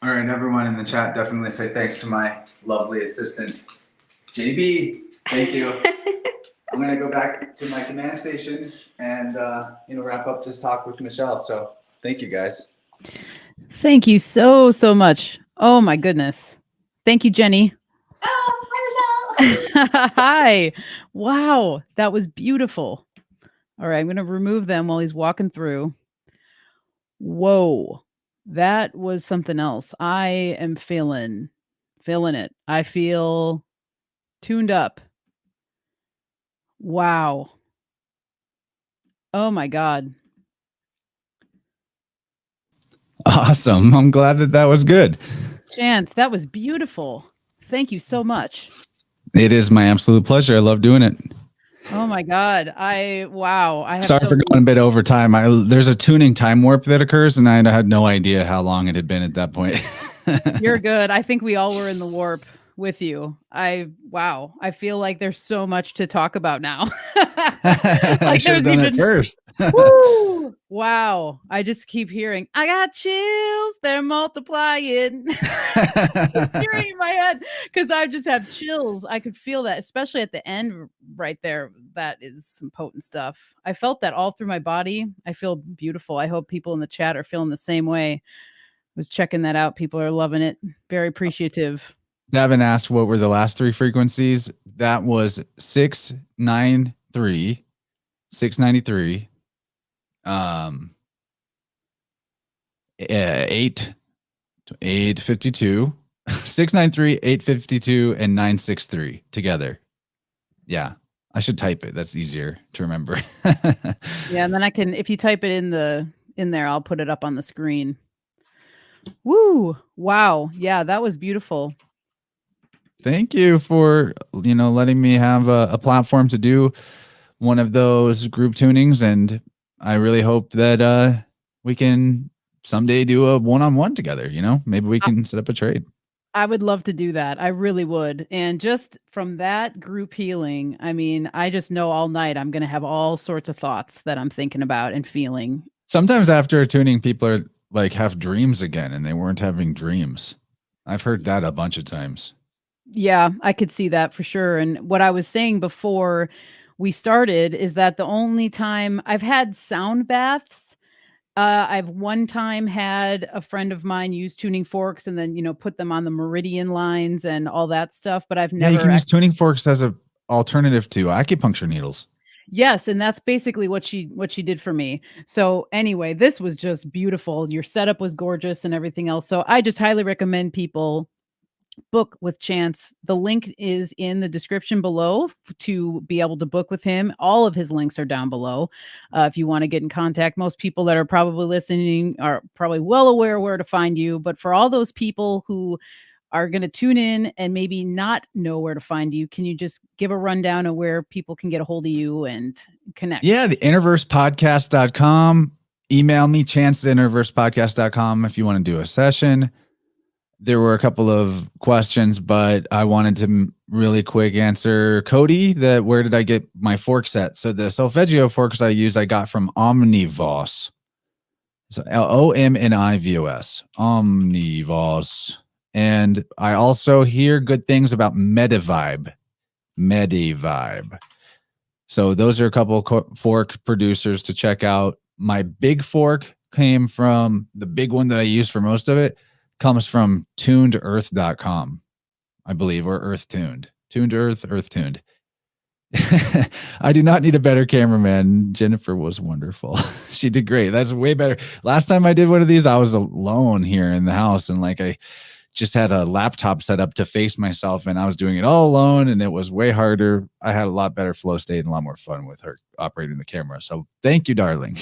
All right, everyone in the chat, definitely say thanks to my lovely assistant, JB. Thank you. I'm going to go back to my command station and, wrap up this talk with Michelle. So thank you, guys. Thank you so, so much. Oh, my goodness. Thank you, Jenny. Oh, hi, Michelle. Hi. Wow. That was beautiful. All right. I'm going to remove them while he's walking through. Whoa. That was something else. I am feeling it. I feel tuned up. Wow. Oh my God. Awesome. I'm glad that was good. Chance, that was beautiful. Thank you so much. It is my absolute pleasure. I love doing it. Oh my God. I have Sorry for going a bit over time. There's a tuning time warp that occurs, and I had no idea how long it had been at that point. You're good. I think we all were in the warp with you. I feel like there's so much to talk about now. I should have done it first. Woo! Wow. I just keep hearing, I got chills. They're multiplying. Hearing in my head because I just have chills. I could feel that, especially at the end right there. That is some potent stuff. I felt that all through my body. I feel beautiful. I hope people in the chat are feeling the same way. Was checking that out. People are loving it. Very appreciative. Devin asked what were the last three frequencies. That was 693, 693, 852, 693, 852, and 963 together. Yeah, I should type it. That's easier to remember. Yeah, and then I can, if you type it in there, I'll put it up on the screen. Woo. Wow. Yeah, that was beautiful. Thank you for, letting me have a platform to do one of those group tunings. And I really hope that we can someday do a one-on-one together. Maybe we can set up a trade. I would love to do that. I really would. And just from that group healing, I mean, I just know all night I'm going to have all sorts of thoughts that I'm thinking about and feeling. Sometimes after a tuning, people are like have dreams again and they weren't having dreams. I've heard that a bunch of times. Yeah, I could see that for sure. And what I was saying before we started is that the only time I've had sound baths, I've one time had a friend of mine use tuning forks and then, put them on the meridian lines and all that stuff. But I've Yeah, you never. can use tuning forks as a alternative to acupuncture needles. Yes, and that's basically what she did for me. So anyway, this was just beautiful. Your setup was gorgeous and everything else. So I just highly recommend people book with Chance. The link is in the description below to be able to book with him. All of his links are down below. If you want to get in contact, most people that are probably listening are probably well aware where to find you. But for all those people who are going to tune in and maybe not know where to find you, can you just give a rundown of where people can get a hold of you and connect? Yeah, the InnerVersePodcast.com. Email me, chance@InnerVersePodcast.com if you want to do a session. There were a couple of questions, but I wanted to really quick answer Cody that where did I get my fork set? So the solfeggio forks I use, I got from Omnivos. So Omnivos, Omnivos. And I also hear good things about Medivibe. So those are a couple of fork producers to check out. My big fork came from the big one that I use for most of it. Comes from tunedearth.com, I believe, or Earth Tuned. Tuned Earth, Earth Tuned. I do not need a better cameraman. Jennifer was wonderful. She did great. That's way better. Last time I did one of these, I was alone here in the house and I just had a laptop set up to face myself and I was doing it all alone and it was way harder. I had a lot better flow state and a lot more fun with her operating the camera. So thank you, darling.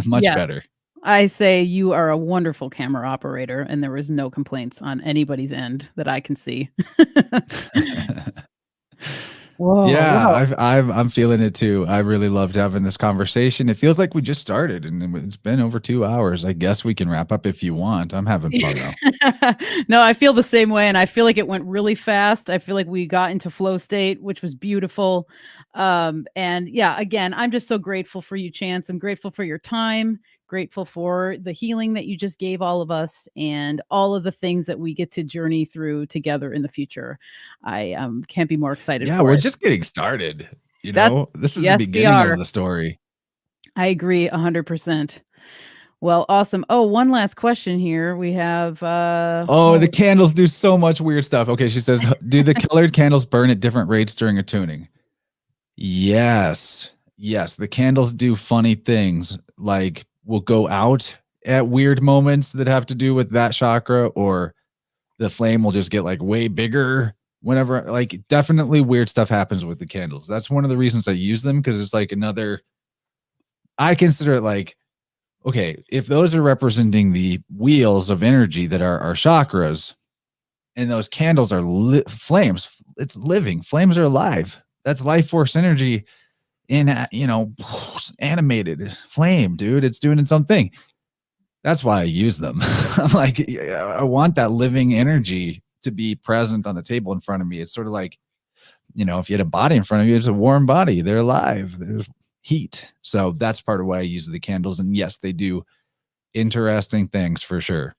Much better. I say you are a wonderful camera operator and there was no complaints on anybody's end that I can see. Whoa, yeah, wow. I'm feeling it too. I really loved having this conversation. It feels like we just started and it's been over 2 hours. I guess we can wrap up if you want. I'm having fun though. No, I feel the same way. And I feel like it went really fast. I feel like we got into flow state, which was beautiful. And yeah, again, I'm just so grateful for you, Chance. I'm grateful for your time. Grateful for the healing that you just gave all of us and all of the things that we get to journey through together in the future. I can't be more excited. Yeah, we're just getting started. This is the beginning of the story. I agree 100%. Well, awesome. Oh, one last question here. We have the candles do so much weird stuff. Okay, she says, do the colored candles burn at different rates during a tuning? Yes, the candles do funny things like will go out at weird moments that have to do with that chakra, or the flame will just get way bigger whenever, definitely weird stuff happens with the candles. That's one of the reasons I use them, because it's I consider it okay, if those are representing the wheels of energy that are our chakras, and those candles are flames, it's living. Flames are alive. That's life force energy in animated flame, dude. It's doing its own thing. That's why I use them. I'm I want that living energy to be present on the table in front of me. It's sort of if you had a body in front of you, it's a warm body. They're alive. There's heat. So that's part of why I use the candles. And yes, they do interesting things for sure.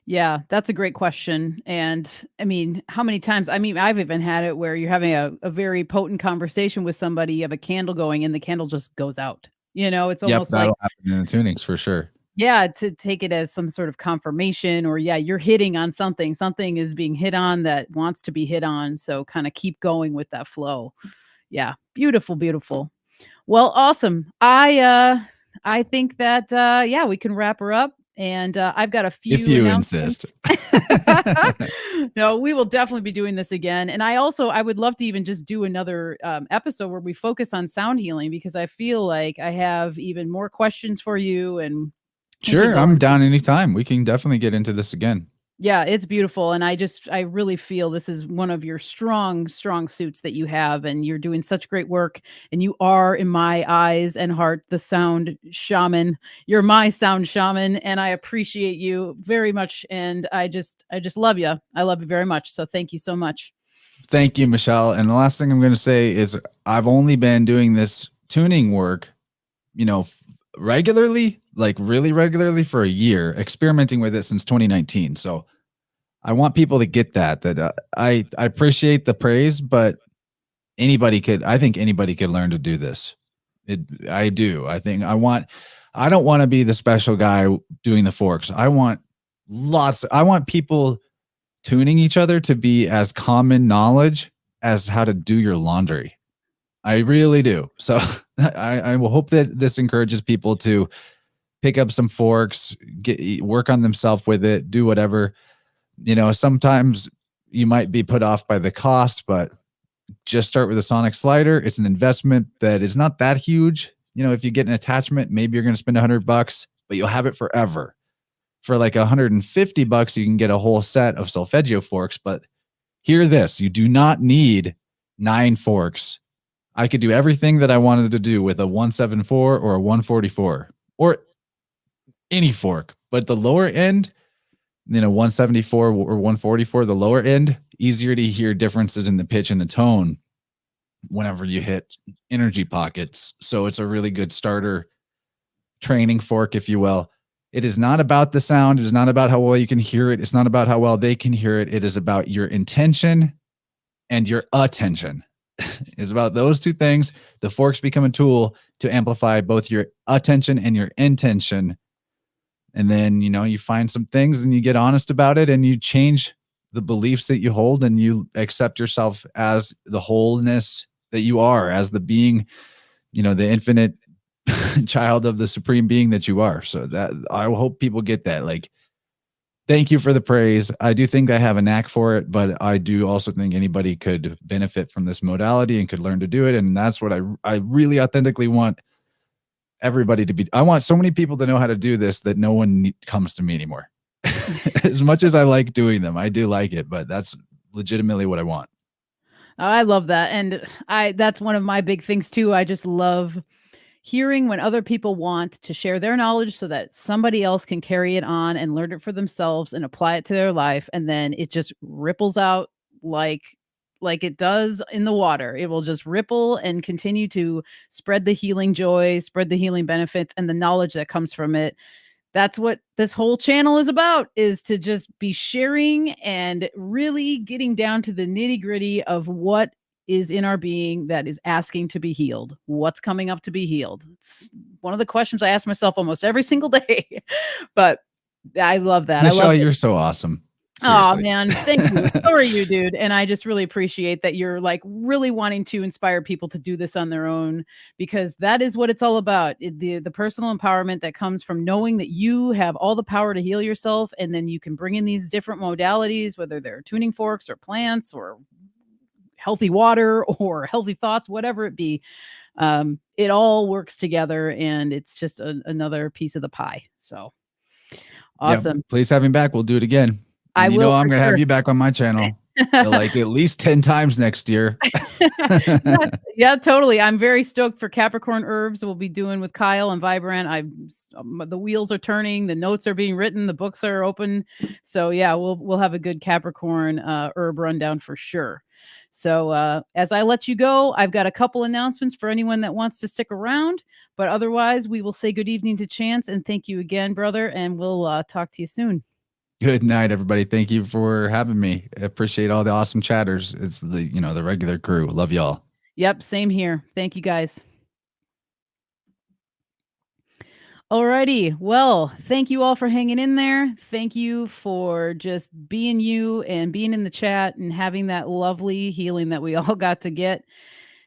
Yeah, that's a great question. And I mean, how many times? I mean, I've even had it where you're having a very potent conversation with somebody, you have a candle going and the candle just goes out. It's almost that'll happen in the tunings for sure. Yeah, to take it as some sort of confirmation, or you're hitting on something. Something is being hit on that wants to be hit on. So kind of keep going with that flow. Yeah, beautiful, beautiful. Well, awesome. I think that we can wrap her up. And I've got a few. If you insist. No, we will definitely be doing this again. And I would love to even just do another episode where we focus on sound healing, because I feel like I have even more questions for you and Sure, I'm down anytime. We can definitely get into this again. Yeah, it's beautiful. And I really feel this is one of your strong suits that you have. And you're doing such great work. And you are, in my eyes and heart, the sound shaman. You're my sound shaman. And I appreciate you very much. And I just love you. I love you very much. So thank you so much. Thank you, Michelle. And the last thing I'm going to say is I've only been doing this tuning work, regularly, like really regularly for a year, experimenting with it since 2019. So I want people to get that I appreciate the praise, but I think anybody could learn to do this. I do. I don't want to be the special guy doing the forks. I want people tuning each other to be as common knowledge as how to do your laundry. I really do. So I will hope that this encourages people to pick up some forks, work on themselves with it, do whatever. Sometimes you might be put off by the cost, but just start with a sonic slider. It's an investment that is not that huge. If you get an attachment, maybe you're going to spend $100, but you'll have it forever. For like $150, you can get a whole set of solfeggio forks. But hear this, you do not need 9 forks. I could do everything that I wanted to do with a 174 or a 144 or any fork, but the lower end, 174 or 144, the lower end, easier to hear differences in the pitch and the tone whenever you hit energy pockets. So it's a really good starter training fork, if you will. It is not about the sound. It is not about how well you can hear it. It's not about how well they can hear it. It is about your intention and your attention. It's about those two things. The forks become a tool to amplify both your attention and your intention. And then, you find some things and you get honest about it and you change the beliefs that you hold and you accept yourself as the wholeness that you are, as the being, the infinite child of the supreme being that you are. So that I hope people get that. Like, thank you for the praise. I do think I have a knack for it, but I do also think anybody could benefit from this modality and could learn to do it. And that's what I really authentically want everybody to be. I want so many people to know how to do this that no one comes to me anymore. As much as I like doing them, I do like it, but that's legitimately what I want. I love that. And that's one of my big things too. I just love hearing when other people want to share their knowledge so that somebody else can carry it on and learn it for themselves and apply it to their life. And then it just ripples out like it does in the water. It will just ripple and continue to spread the healing joy, spread the healing benefits, and the knowledge that comes from it. That's what this whole channel is about, is to just be sharing and really getting down to the nitty-gritty of what is in our being that is asking to be healed. What's coming up to be healed? It's one of the questions I ask myself almost every single day. But I love that. Michelle, you're so awesome. Seriously. Oh man, thank you. So are you, dude. And I just really appreciate that you're like really wanting to inspire people to do this on their own, because that is what it's all about. The personal empowerment that comes from knowing that you have all the power to heal yourself, and then you can bring in these different modalities, whether they're tuning forks or plants or healthy water or healthy thoughts, whatever it be. It all works together, and it's just another piece of the pie. So awesome. Yeah, please have him back. We'll do it again. And I'm going to have you back on my channel like at least 10 times next year. Yeah, totally. I'm very stoked for Capricorn Herbs. We'll be doing with Kyle and VibeRant. The wheels are turning, the notes are being written, the books are open. So yeah, we'll have a good Capricorn herb rundown for sure. So as I let you go, I've got a couple announcements for anyone that wants to stick around. But otherwise, we will say good evening to Chance, and thank you again, brother. And we'll talk to you soon. Good night, everybody. Thank you for having me. I appreciate all the awesome chatters. It's the regular crew. Love y'all. Yep. Same here. Thank you guys. Alrighty. Well, thank you all for hanging in there. Thank you for just being you and being in the chat and having that lovely healing that we all got to get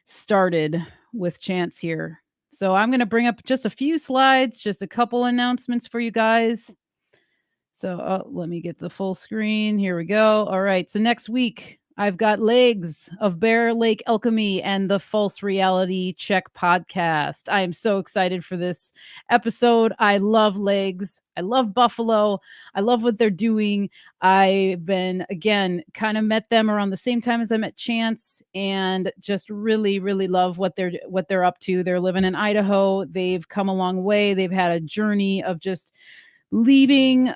started with Chance here. So I'm going to bring up just a few slides, just a couple announcements for you guys. So let me get the full screen. Here we go. All right. So next week, I've got Legs of Bear Lake Alchemy and the False Reality Check podcast. I am so excited for this episode. I love Legs. I love Buffalo. I love what they're doing. I've been, again, kind of met them around the same time as I met Chance, and just really, really love what they're up to. They're living in Idaho. They've come a long way. They've had a journey of just leaving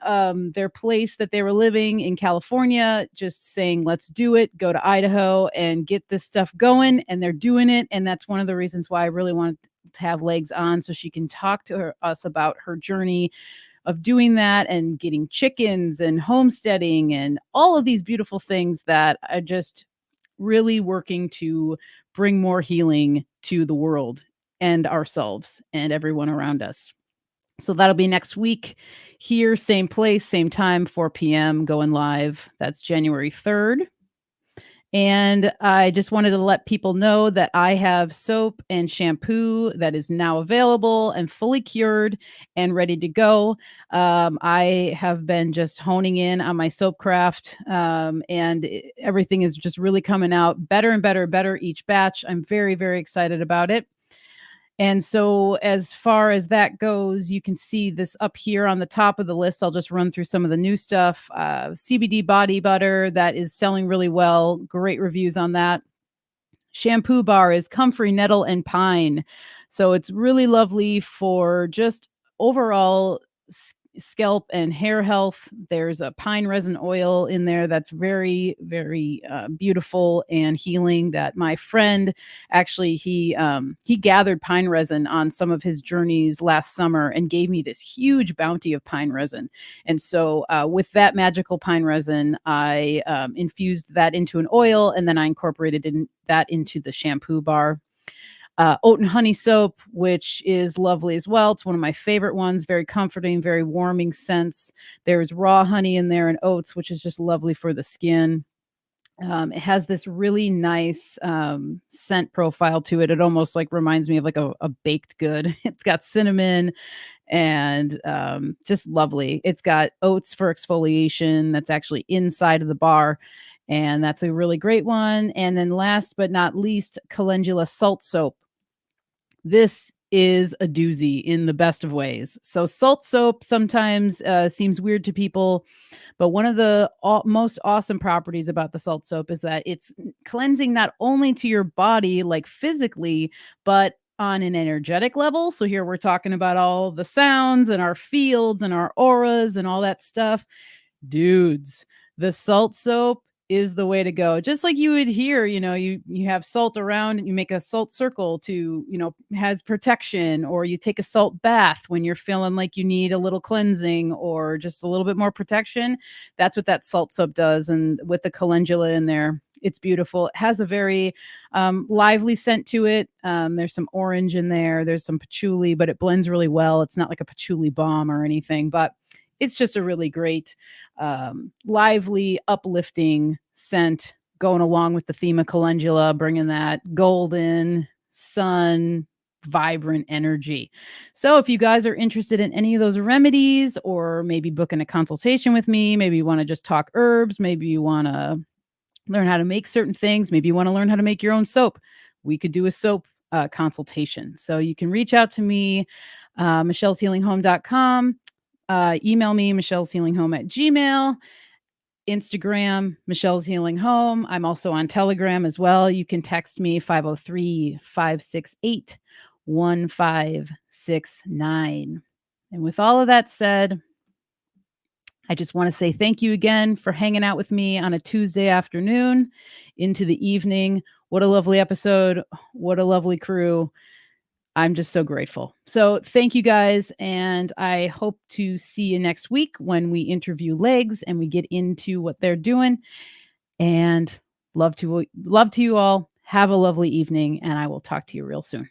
their place that they were living in California, just saying, let's do it, go to Idaho and get this stuff going. And they're doing it. And that's one of the reasons why I really wanted to have Legs on, so she can talk to us about her journey of doing that and getting chickens and homesteading and all of these beautiful things that are just really working to bring more healing to the world and ourselves and everyone around us. So that'll be next week here, same place, same time, 4 p.m. going live. That's January 3rd. And I just wanted to let people know that I have soap and shampoo that is now available and fully cured and ready to go. I have been just honing in on my soap craft, and everything is just really coming out better and better each batch. I'm very, very excited about it. And so as far as that goes, you can see this up here on the top of the list. I'll just run through some of the new stuff. CBD body butter that is selling really well. Great reviews on that. Shampoo bar is comfrey, nettle, and pine. So it's really lovely for just overall scalp and hair health. There's a pine resin oil in there that's very, very beautiful and healing. That my friend, actually, he gathered pine resin on some of his journeys last summer and gave me this huge bounty of pine resin. And so with that magical pine resin, I infused that into an oil, and then I incorporated that into the shampoo bar. Oat and honey soap, which is lovely as well. It's one of my favorite ones. Very comforting, very warming scents. There's raw honey in there and oats, which is just lovely for the skin. It has this really nice scent profile to it. It almost like reminds me of like a baked good. It's got cinnamon and just lovely. It's got oats for exfoliation. That's actually inside of the bar. And that's a really great one. And then last but not least, calendula salt soap. This is a doozy in the best of ways. So salt soap sometimes seems weird to people, but one of the most awesome properties about the salt soap is that it's cleansing not only to your body, like physically, but on an energetic level. So here we're talking about all the sounds and our fields and our auras and all that stuff. Dudes, the salt soap is the way to go. Just like you would hear, you have salt around and you make a salt circle to, has protection, or you take a salt bath when you're feeling like you need a little cleansing or just a little bit more protection. That's what that salt soap does. And with the calendula in there, it's beautiful. It has a very lively scent to it. There's some orange in there. There's some patchouli, but it blends really well. It's not like a patchouli bomb or anything, but it's just a really great, lively, uplifting scent going along with the theme of calendula, bringing that golden sun, vibrant energy. So if you guys are interested in any of those remedies, or maybe booking a consultation with me, maybe you want to just talk herbs, maybe you want to learn how to make certain things, maybe you want to learn how to make your own soap, we could do a soap consultation. So you can reach out to me, michelleshealinghome.com. Email me, michelleshealinghome@gmail.com. Instagram, Michelle's Healing Home. I'm also on Telegram as well. You can text me 503-568-1569. And with all of that said, I just want to say thank you again for hanging out with me on a Tuesday afternoon into the evening. What a lovely episode. What a lovely crew. I'm just so grateful. So thank you guys. And I hope to see you next week when we interview Legs and we get into what they're doing. And love to you all. Have a lovely evening, and I will talk to you real soon.